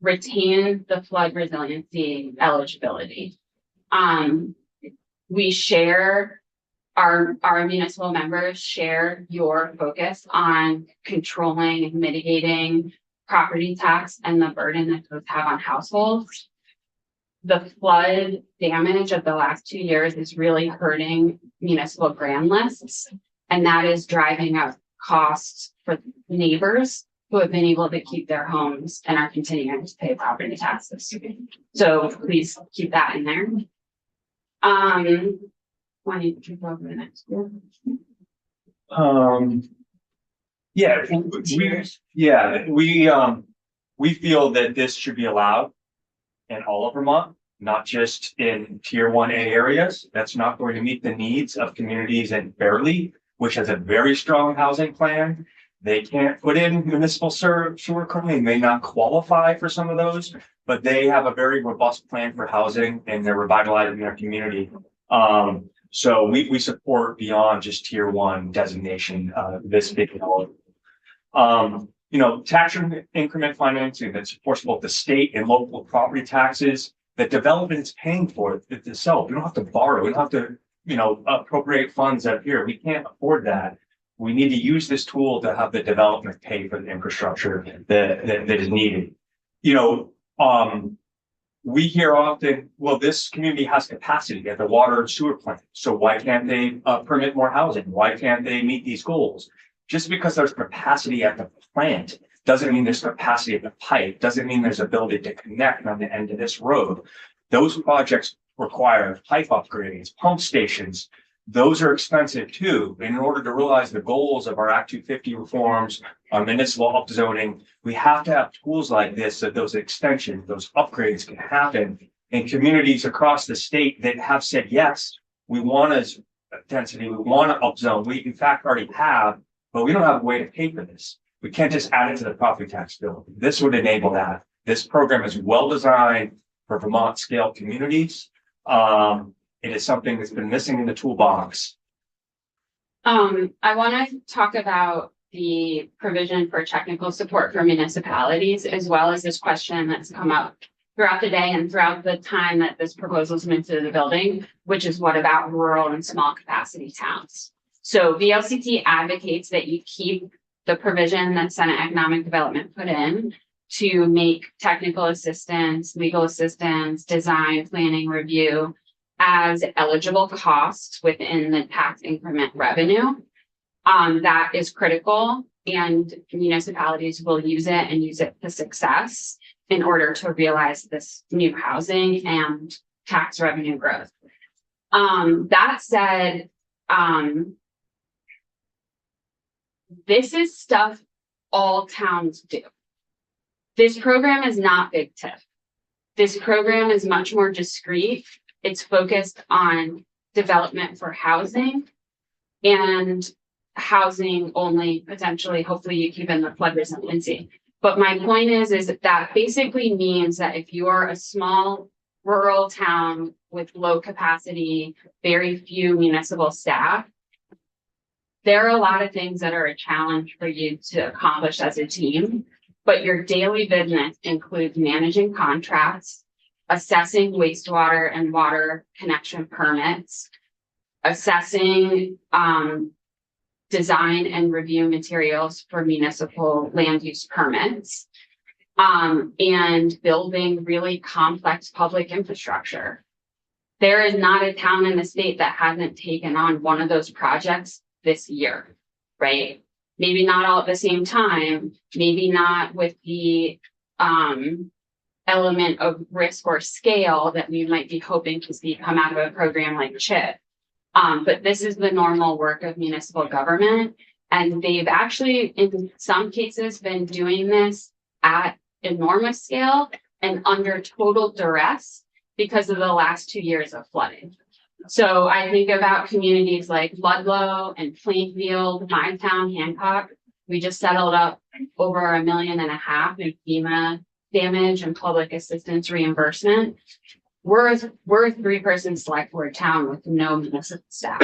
retain the flood resiliency eligibility. We share our municipal members share your focus on controlling and mitigating property tax and the burden that those have on households. The flood damage of the last 2 years is really hurting municipal grand lists, and that is driving up costs for neighbors who have been able to keep their homes and are continuing to pay property taxes. So please keep that in there. Why don't you go over the next one? We feel that this should be allowed in all of Vermont, not just in tier 1A areas. That's not going to meet the needs of communities in Fairleigh, which has a very strong housing plan. They can't put in municipal sewer currently, and may not qualify for some of those, but they have a very robust plan for housing and they're revitalizing their community. So we support beyond just tier 1 designation, this big. Tax increment financing that supports both the state and local property taxes that development is paying for it itself. We don't have to borrow, we don't have to, appropriate funds out here. We can't afford that. We need to use this tool to have the development pay for the infrastructure that is needed. We hear often, well, this community has capacity at the water and sewer plant, so why can't they permit more housing? Why can't they meet these goals? Just because there's capacity at the plant doesn't mean there's capacity at the pipe, doesn't mean there's ability to connect on the end of this road. Those projects require pipe upgrades, pump stations. Those are expensive too. In order to realize the goals of our Act 250 reforms, our municipal upzoning, we have to have tools like this so those extensions, those upgrades can happen in communities across the state that have said, yes, we want as density, we want to upzone. We in fact already have, but we don't have a way to pay for this. We can't just add it to the property tax bill. This would enable that. This program is well designed for Vermont scale communities. It is something that's been missing in the toolbox. I want to talk about the provision for technical support for municipalities, as well as this question that's come up throughout the day and throughout the time that this proposal's been to the building, which is what about rural and small capacity towns? So VLCT advocates that you keep the provision that Senate Economic Development put in to make technical assistance, legal assistance, design, planning, review as eligible costs within the tax increment revenue. That is critical, and municipalities will use it and use it to success in order to realize this new housing and tax revenue growth. That said, this is stuff all towns do. This program is not big TIF. This program is much more discrete. It's focused on development for housing and housing only, potentially, hopefully you keep in the flood resiliency. But my point is that basically means that if you're a small rural town with low capacity, very few municipal staff, there are a lot of things that are a challenge for you to accomplish as a team, but your daily business includes managing contracts, assessing wastewater and water connection permits, assessing design and review materials for municipal land use permits, and building really complex public infrastructure. There is not a town in the state that hasn't taken on one of those projects this year, right? Maybe not all at the same time, maybe not with the element of risk or scale that we might be hoping to see come out of a program like CHIP. But this is the normal work of municipal government. And they've actually, in some cases, been doing this at enormous scale and under total duress because of the last 2 years of flooding. So I think about communities like Ludlow and Plainfield, my town, Hancock. We just settled up over $1.5 million in FEMA damage and public assistance reimbursement. We're a 3-person select board town with no municipal staff,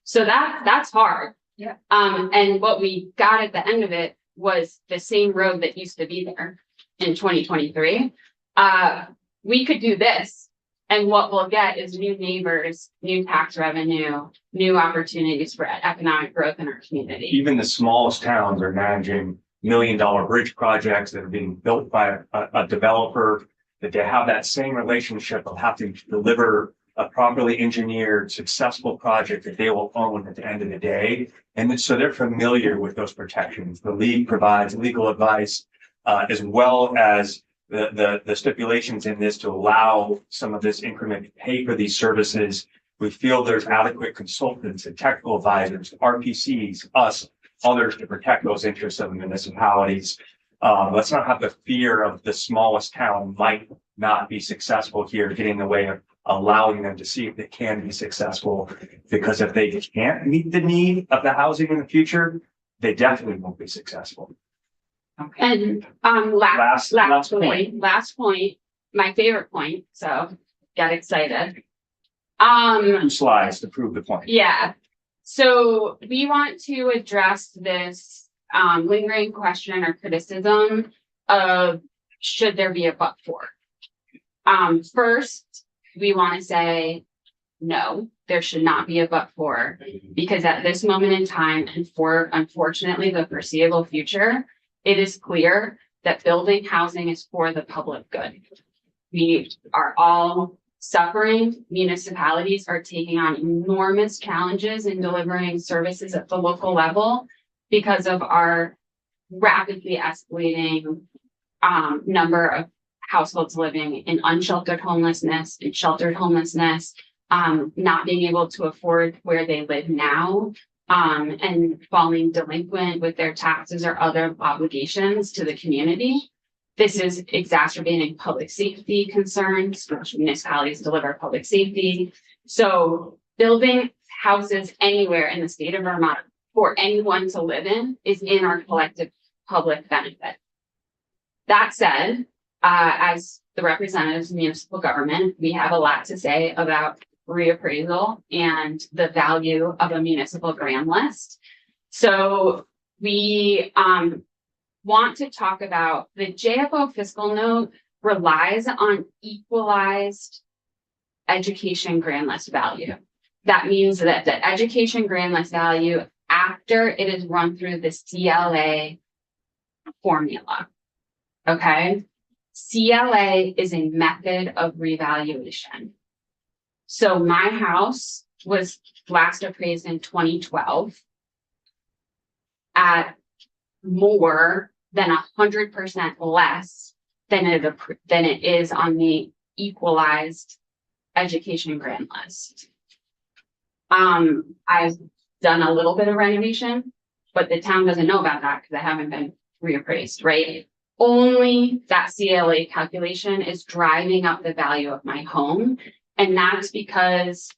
so that's hard. Yeah. And what we got at the end of it was the same road that used to be there in 2023. We could do this And what we'll get is new neighbors, new tax revenue, new opportunities for economic growth in our community. Even the smallest towns are managing million-dollar bridge projects that are being built by a developer, that they have that same relationship of having to deliver a properly engineered, successful project that they will own at the end of the day. And so they're familiar with those protections. The league provides legal advice, as well as the stipulations in this to allow some of this increment to pay for these services. We feel there's adequate consultants and technical advisors, RPCs, us, others to protect those interests of the municipalities. Let's not have the fear of the smallest town might not be successful here, getting in the way of allowing them to see if they can be successful. Because if they can't meet the need of the housing in the future, they definitely won't be successful. And last point, my favorite point, so get excited. 2 slides to prove the point. Yeah, so we want to address this lingering question or criticism of should there be a but for. First, we want to say no, there should not be a but for, because at this moment in time and for unfortunately the foreseeable future, it is clear that building housing is for the public good. We are all suffering. Municipalities are taking on enormous challenges in delivering services at the local level because of our rapidly escalating number of households living in unsheltered homelessness, in sheltered homelessness, not being able to afford where they live now, and falling delinquent with their taxes or other obligations to the community. This is exacerbating public safety concerns, which municipalities deliver public safety. So building houses anywhere in the state of Vermont for anyone to live in is in our collective public benefit. That said, as the representatives of municipal government, we have a lot to say about reappraisal and the value of a municipal grand list. So we want to talk about the JFO fiscal note relies on equalized education grand list value. That means that the education grand list value after it is run through the CLA formula. Okay. CLA is a method of revaluation. So my house was last appraised in 2012 at more than 100% less than it is on the equalized education grand list. I've done a little bit of renovation, but the town doesn't know about that because I haven't been reappraised, right? Only that CLA calculation is driving up the value of my home. And that's because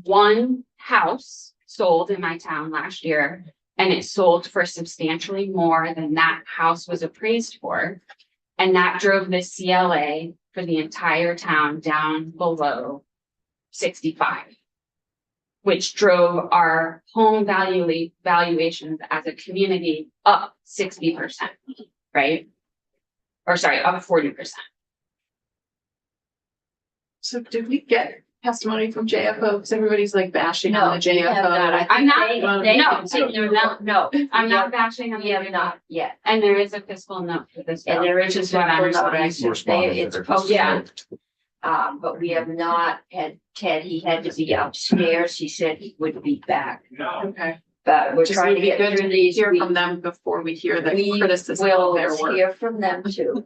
one house sold in my town last year, and it sold for substantially more than that house was appraised for. And that drove the CLA for the entire town down below 65, which drove our home valuations as a community up 60%, right? Or sorry, up 40%. So did we get testimony from JFO? Because everybody's like bashing No, on the we have not. JFO. I'm not, No, I'm not bashing on we have the not yet. And there is a fiscal note for this. And bill, there which is a what I'm fiscal note, I responding should say, it's posted. Yeah. But we have not had Ted, he had to be upstairs. He said he would be back. Okay. But we're Just trying would to be get good through to these. hear from them before we hear the We criticism of will their work. hear from them too.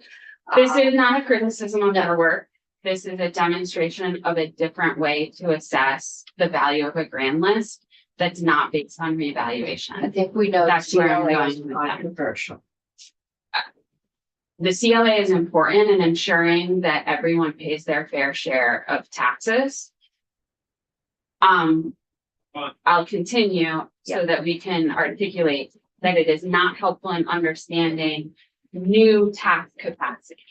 This is not a criticism of their work. This is a demonstration of a different way to assess the value of a grand list that's not based on I revaluation. think we know That's where I'm CLA is going with that. controversial. The CLA is important in ensuring that everyone pays their fair share of taxes. I'll continue so that we can articulate that it is not helpful in understanding new tax capacity.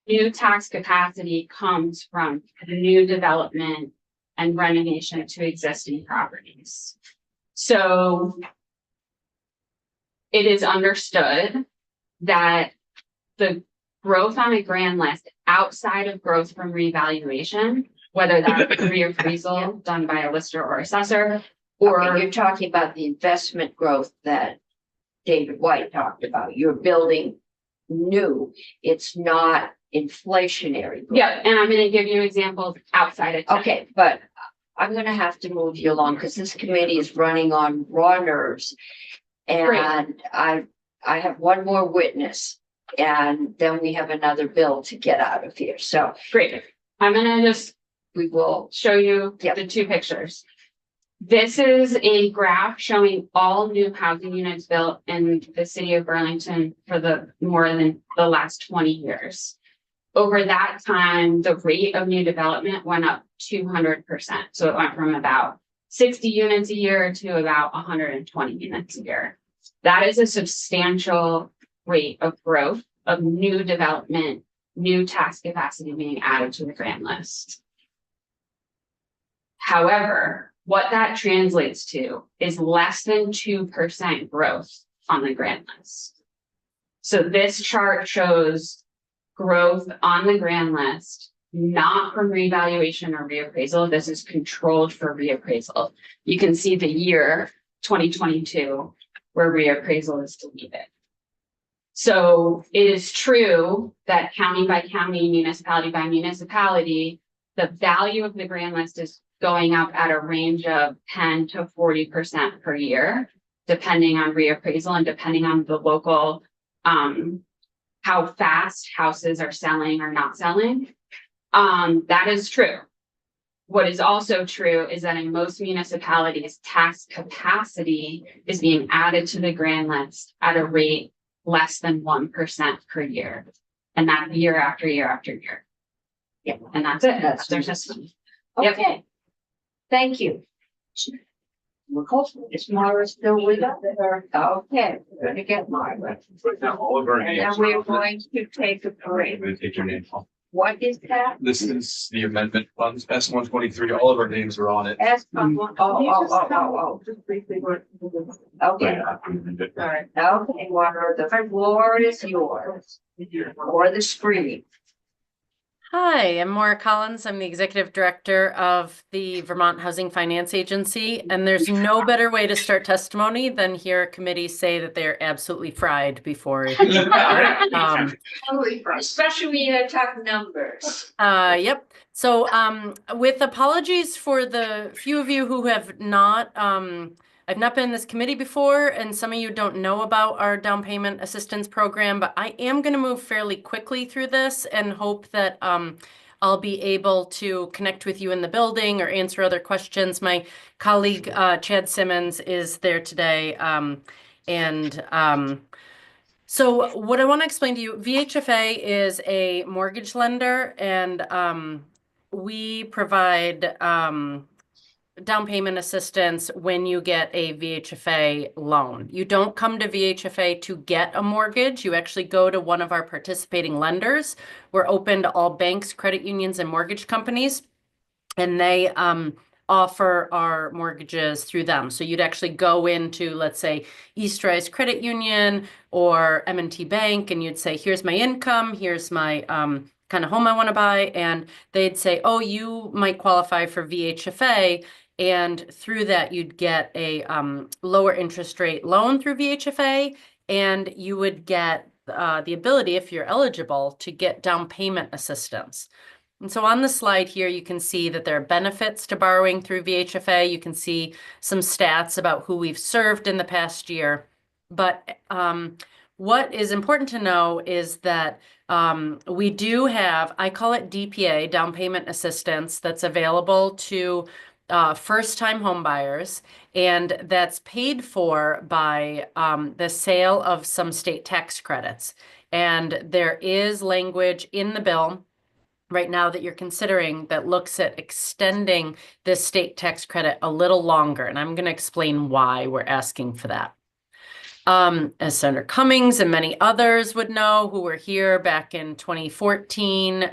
New tax capacity comes from new development and renovation to existing properties. So it is understood that the growth on a grand list outside of growth from revaluation, whether that's reappraisal done by a lister or assessor, Or or you're talking about the investment growth that David White talked about. You're building new. It's not inflationary. growth. yeah, and I'm gonna give you examples outside of. tech. Okay, but I'm gonna have to move you along because this committee is running on raw nerves. And I have one more witness and then we have another bill to get out of here. So Great. I'm gonna just we will, show you Yep. the two pictures. This is a graph showing all new housing units built in the city of Burlington for the more than the last 20 years. Over that time, the rate of new development went up 200%. So it went from about 60 units a year to about 120 units a year. That is a substantial rate of growth of new development, new tax capacity being added to the grant list. However, what that translates to is less than 2% growth on the grant list. So this chart shows growth on the grant list, not from revaluation or reappraisal. This is controlled for reappraisal. You can see the year 2022 where reappraisal is deleted. So it is true that county by county, municipality by municipality, the value of the grand list is going up at a range of 10 to 40% per year, depending on reappraisal and depending on the local, how fast houses are selling or not selling. That is true. What is also true is that in most municipalities, tax capacity is being added to the grand list at a rate less than 1% per year. And that year after year after year. Yeah, and that's it. That's their testimony. Yep. okay. Thank you. Is Mara still with us? Okay, we're gonna get Mara. Oliver. And then we're going to take a break. Take your name off. What is that? This is the amendment funds, S-123, all of our names are on it. Just briefly. Okay, Right. okay, Mara, the floor is yours. Or the screen. Hi, I'm Maura Collins. I'm the Executive Director of the Vermont Housing Finance Agency, and there's no better way to start testimony than hear a committee say that they're absolutely fried before you start. Especially when you talk numbers. Yep. So with apologies for the few of you who have not, I've not been in this committee before, and some of you don't know about our down payment assistance program, but I am going to move fairly quickly through this and hope that I'll be able to connect with you in the building or answer other questions. My colleague Chad Simmons is there today. So what I want to explain to you, VHFA is a mortgage lender, and we provide down payment assistance when you get a VHFA loan. You don't come to VHFA to get a mortgage. You actually go to one of our participating lenders. We're open to all banks, credit unions, and mortgage companies, and they offer our mortgages through them. So you'd actually go into, let's say, East Rise Credit Union or M&T Bank, and you'd say, here's my income, here's my kind of home I want to buy. And they'd say, oh, you might qualify for VHFA. And through that, you'd get a lower interest rate loan through VHFA, and you would get the ability, if you're eligible, to get down payment assistance. And so on the slide here, you can see that there are benefits to borrowing through VHFA. You can see some stats about who we've served in the past year. But what is important to know is that we do have, I call it DPA, down payment assistance, that's available to first-time home buyers, and that's paid for by the sale of some state tax credits. And there is language in the bill right now that you're considering that looks at extending this state tax credit a little longer. And I'm going to explain why we're asking for that. As Senator Cummings and many others would know who were here back in 2014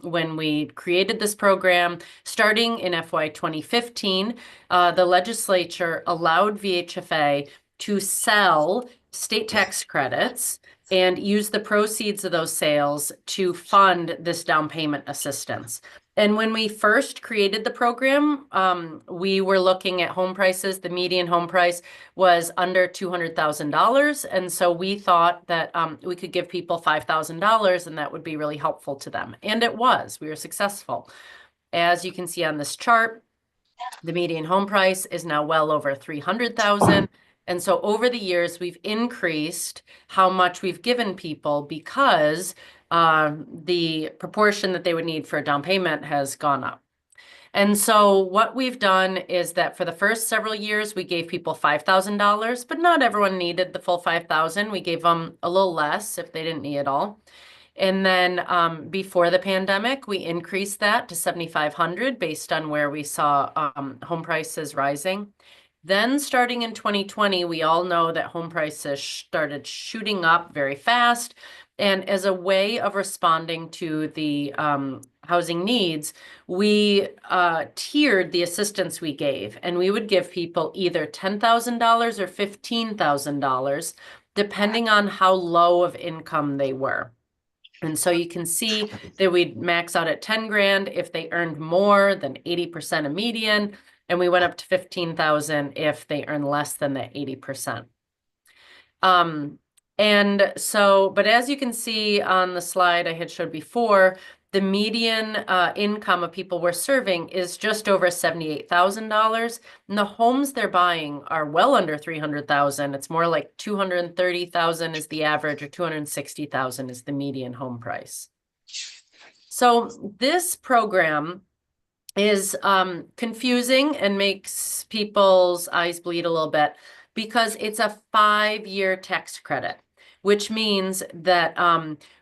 when we created this program, starting in FY 2015, the legislature allowed VHFA to sell state tax credits and use the proceeds of those sales to fund this down payment assistance. And when we first created the program, we were looking at home prices. The median home price was under $200,000. And so we thought that we could give people $5,000 and that would be really helpful to them. And it was. We were successful. As you can see on this chart, the median home price is now well over $300,000. And so over the years, we've increased how much we've given people because the proportion that they would need for a down payment has gone up. And so what we've done is that for the first several years, we gave people $5,000, but not everyone needed the full $5,000. We gave them a little less if they didn't need it all. And then before the pandemic, we increased that to $7,500 based on where we saw home prices rising. Then starting in 2020, we all know that home prices started shooting up very fast. And as a way of responding to the housing needs, we tiered the assistance we gave. And we would give people either $10,000 or $15,000, depending on how low of income they were. And so you can see that we'd max out at 10 grand if they earned more than 80% of median. And we went up to 15,000 if they earn less than the 80%. And so, but as you can see on the slide I had showed before, the median income of people we're serving is just over $78,000. And the homes they're buying are well under $300,000. It's more like $230,000 is the average, or $260,000 is the median home price. So this program is confusing and makes people's eyes bleed a little bit because it's a 5-year tax credit, which means that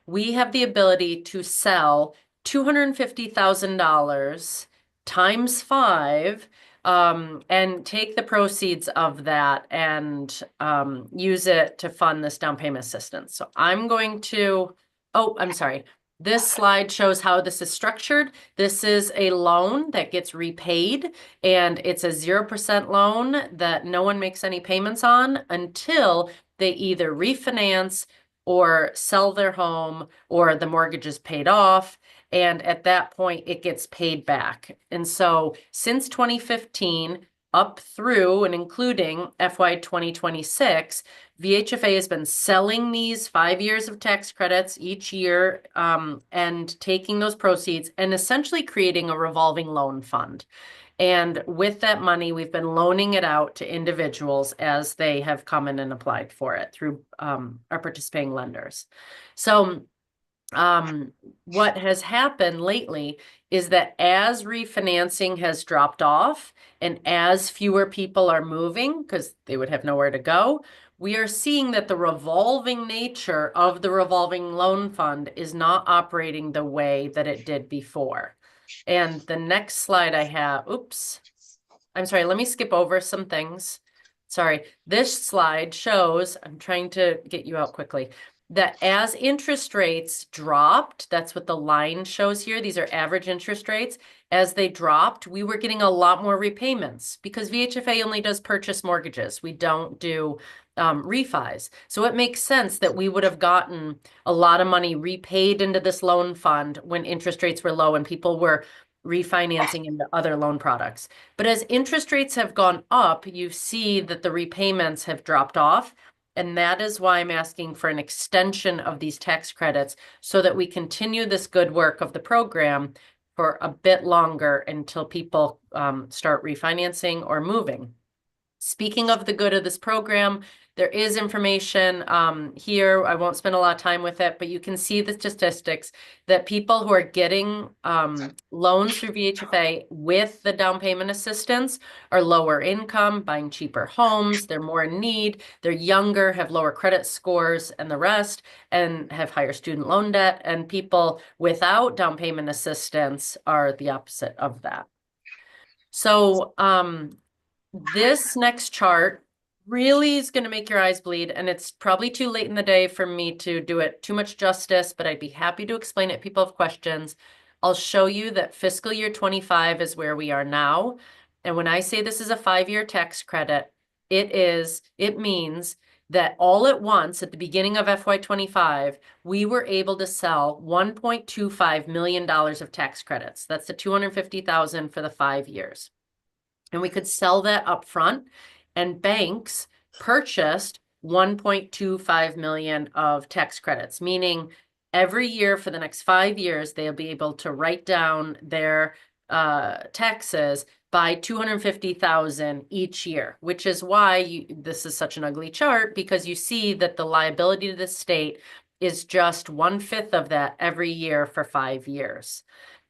we have the ability to sell $250,000 times 5 and take the proceeds of that and use it to fund this down payment assistance. So I'm going to, I'm sorry. This slide shows how this is structured. This is a loan that gets repaid, and it's a 0% loan that no one makes any payments on until they either refinance or sell their home or the mortgage is paid off. And at that point, it gets paid back. And so since 2015, up through and including FY 2026, VHFA has been selling these 5 years of tax credits each year and taking those proceeds and essentially creating a revolving loan fund. And with that money, we've been loaning it out to individuals as they have come in and applied for it through our participating lenders. So what has happened lately is that as refinancing has dropped off and as fewer people are moving because they would have nowhere to go, we are seeing that the revolving nature of the revolving loan fund is not operating the way that it did before. And the next slide I have, oops, I'm sorry, let me skip over some things. Sorry, this slide shows, I'm trying to get you out quickly, that as interest rates dropped, that's what the line shows here. These are average interest rates. As they dropped, we were getting a lot more repayments because VHFA only does purchase mortgages. We don't do refis. So it makes sense that we would have gotten a lot of money repaid into this loan fund when interest rates were low and people were refinancing into other loan products. But as interest rates have gone up, you see that the repayments have dropped off. And that is why I'm asking for an extension of these tax credits so that we continue this good work of the program for a bit longer until people start refinancing or moving. Speaking of the good of this program, there is information here. I won't spend a lot of time with it, but you can see the statistics that people who are getting loans through VHFA with the down payment assistance are lower income, buying cheaper homes, they're more in need, they're younger, have lower credit scores and the rest, and have higher student loan debt. And people without down payment assistance are the opposite of that. So this next chart really is going to make your eyes bleed, and it's probably too late in the day for me to do it too much justice, but I'd be happy to explain it if people have questions. I'll show you that fiscal year 25 is where we are now. And when I say this is a 5-year tax credit, it means that all at once, at the beginning of FY25, we were able to sell $1.25 million of tax credits. That's the $250,000 for the 5 years. And we could sell that upfront, and banks purchased 1.25 million of tax credits, meaning every year for the next 5 years, they'll be able to write down their taxes by 250,000 each year, which is why this is such an ugly chart, because you see that the liability to the state is just 1/5 of that every year for 5 years.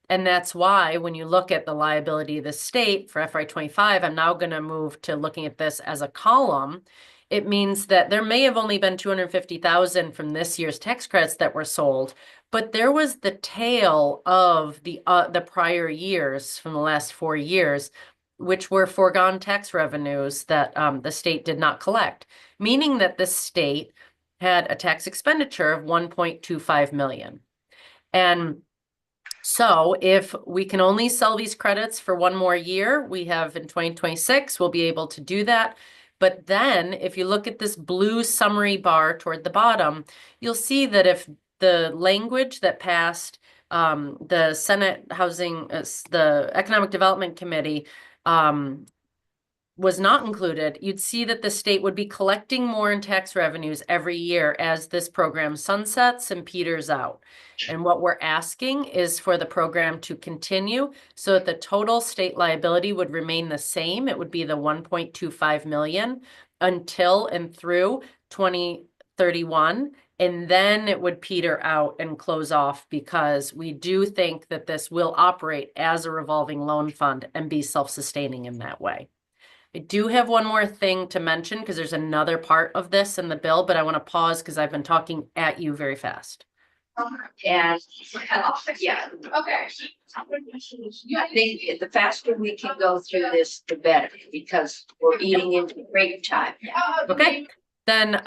And that's why when you look at the liability of the state for FY25, I'm now going to move to looking at this as a column. It means that there may have only been 250,000 from this year's tax credits that were sold, but there was the tail of the prior years from the last 4 years, which were foregone tax revenues that the state did not collect, meaning that the state had a tax expenditure of 1.25 million. And so if we can only sell these credits for 1 more year, we have in 2026, we'll be able to do that. But then if you look at this blue summary bar toward the bottom, you'll see that if the language that passed the Senate Housing, the Economic Development Committee was not included, you'd see that the state would be collecting more in tax revenues every year as this program sunsets and peters out. And what we're asking is for the program to continue so that the total state liability would remain the same. It would be the 1.25 million until and through 2031. And then it would peter out and close off, because we do think that this will operate as a revolving loan fund and be self-sustaining in that way. I do have one more thing to mention, because there's another part of this in the bill, but I want to pause because I've been talking at you very fast. And, yeah, okay. I think the faster we can go through this, the better, because we're eating into break time. Okay, then,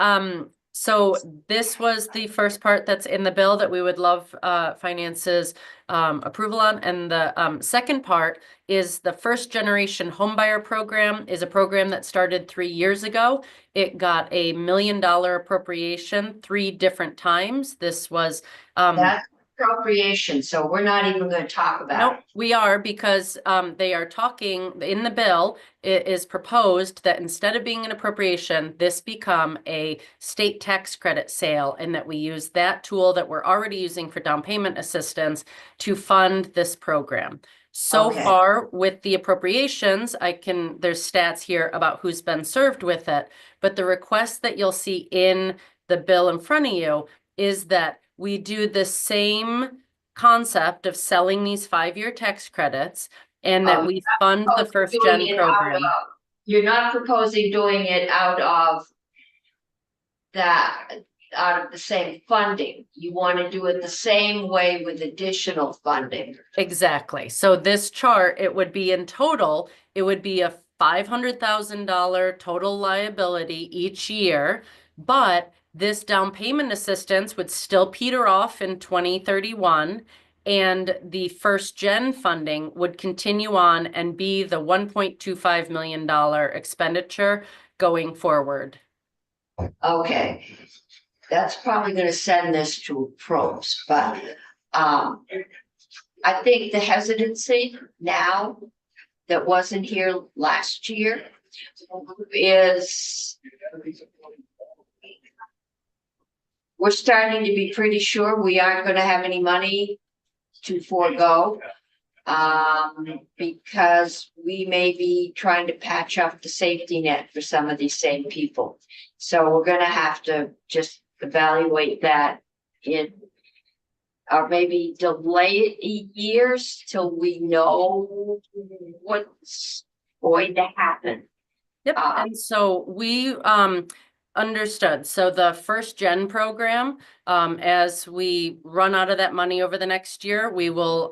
so this was the first part that's in the bill that we would love finance's approval on. And the second part is the First Generation Homebuyer Program is a program that started 3 years ago. It got a $1 million appropriation 3 different times. This was That's appropriation, so we're not even going to talk about no, it. we are, because they are talking in the bill. It is proposed that instead of being an appropriation, this become a state tax credit sale, and that we use that tool that we're already using for down payment assistance to fund this program. So Okay. far with the appropriations, there's stats here about who's been served with it, but the request that you'll see in the bill in front of you is that we do the same concept of selling these 5-year tax credits, and that we fund the first gen Doing it out program. of- You're not proposing doing it out of the same funding. You want to do it the same way with additional funding. Exactly. So this chart, it would be in total, it would be a $500,000 total liability each year, but this down payment assistance would still peter off in 2031, and the first gen funding would continue on and be the $1.25 million expenditure going forward. Okay. That's probably going to send this to pros, but I think the hesitancy now that wasn't here last year is we're starting to be pretty sure we aren't going to have any money to forego, because we may be trying to patch up the safety net for some of these same people. So we're going to have to just evaluate that or maybe delay it years till we know what's going to happen. Yep, and so we understood. So the first gen program, as we run out of that money over the next year, we will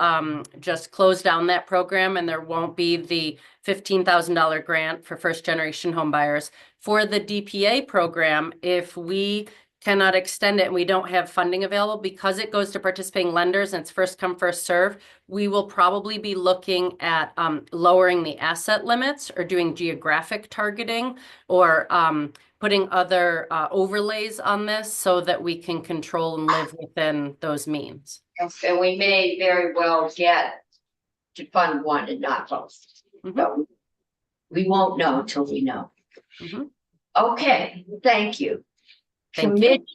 just close down that program, and there won't be the $15,000 grant for first generation homebuyers. For the DPA program, if we cannot extend it and we don't have funding available, because it goes to participating lenders and it's first come, first serve, we will probably be looking at lowering the asset limits or doing geographic targeting, or putting other overlays on this so that we can control and live within those means. And we may very well get to fund one and not both. Mhm. So we won't know until we know. Mhm. Okay, thank you. Thank you. Committee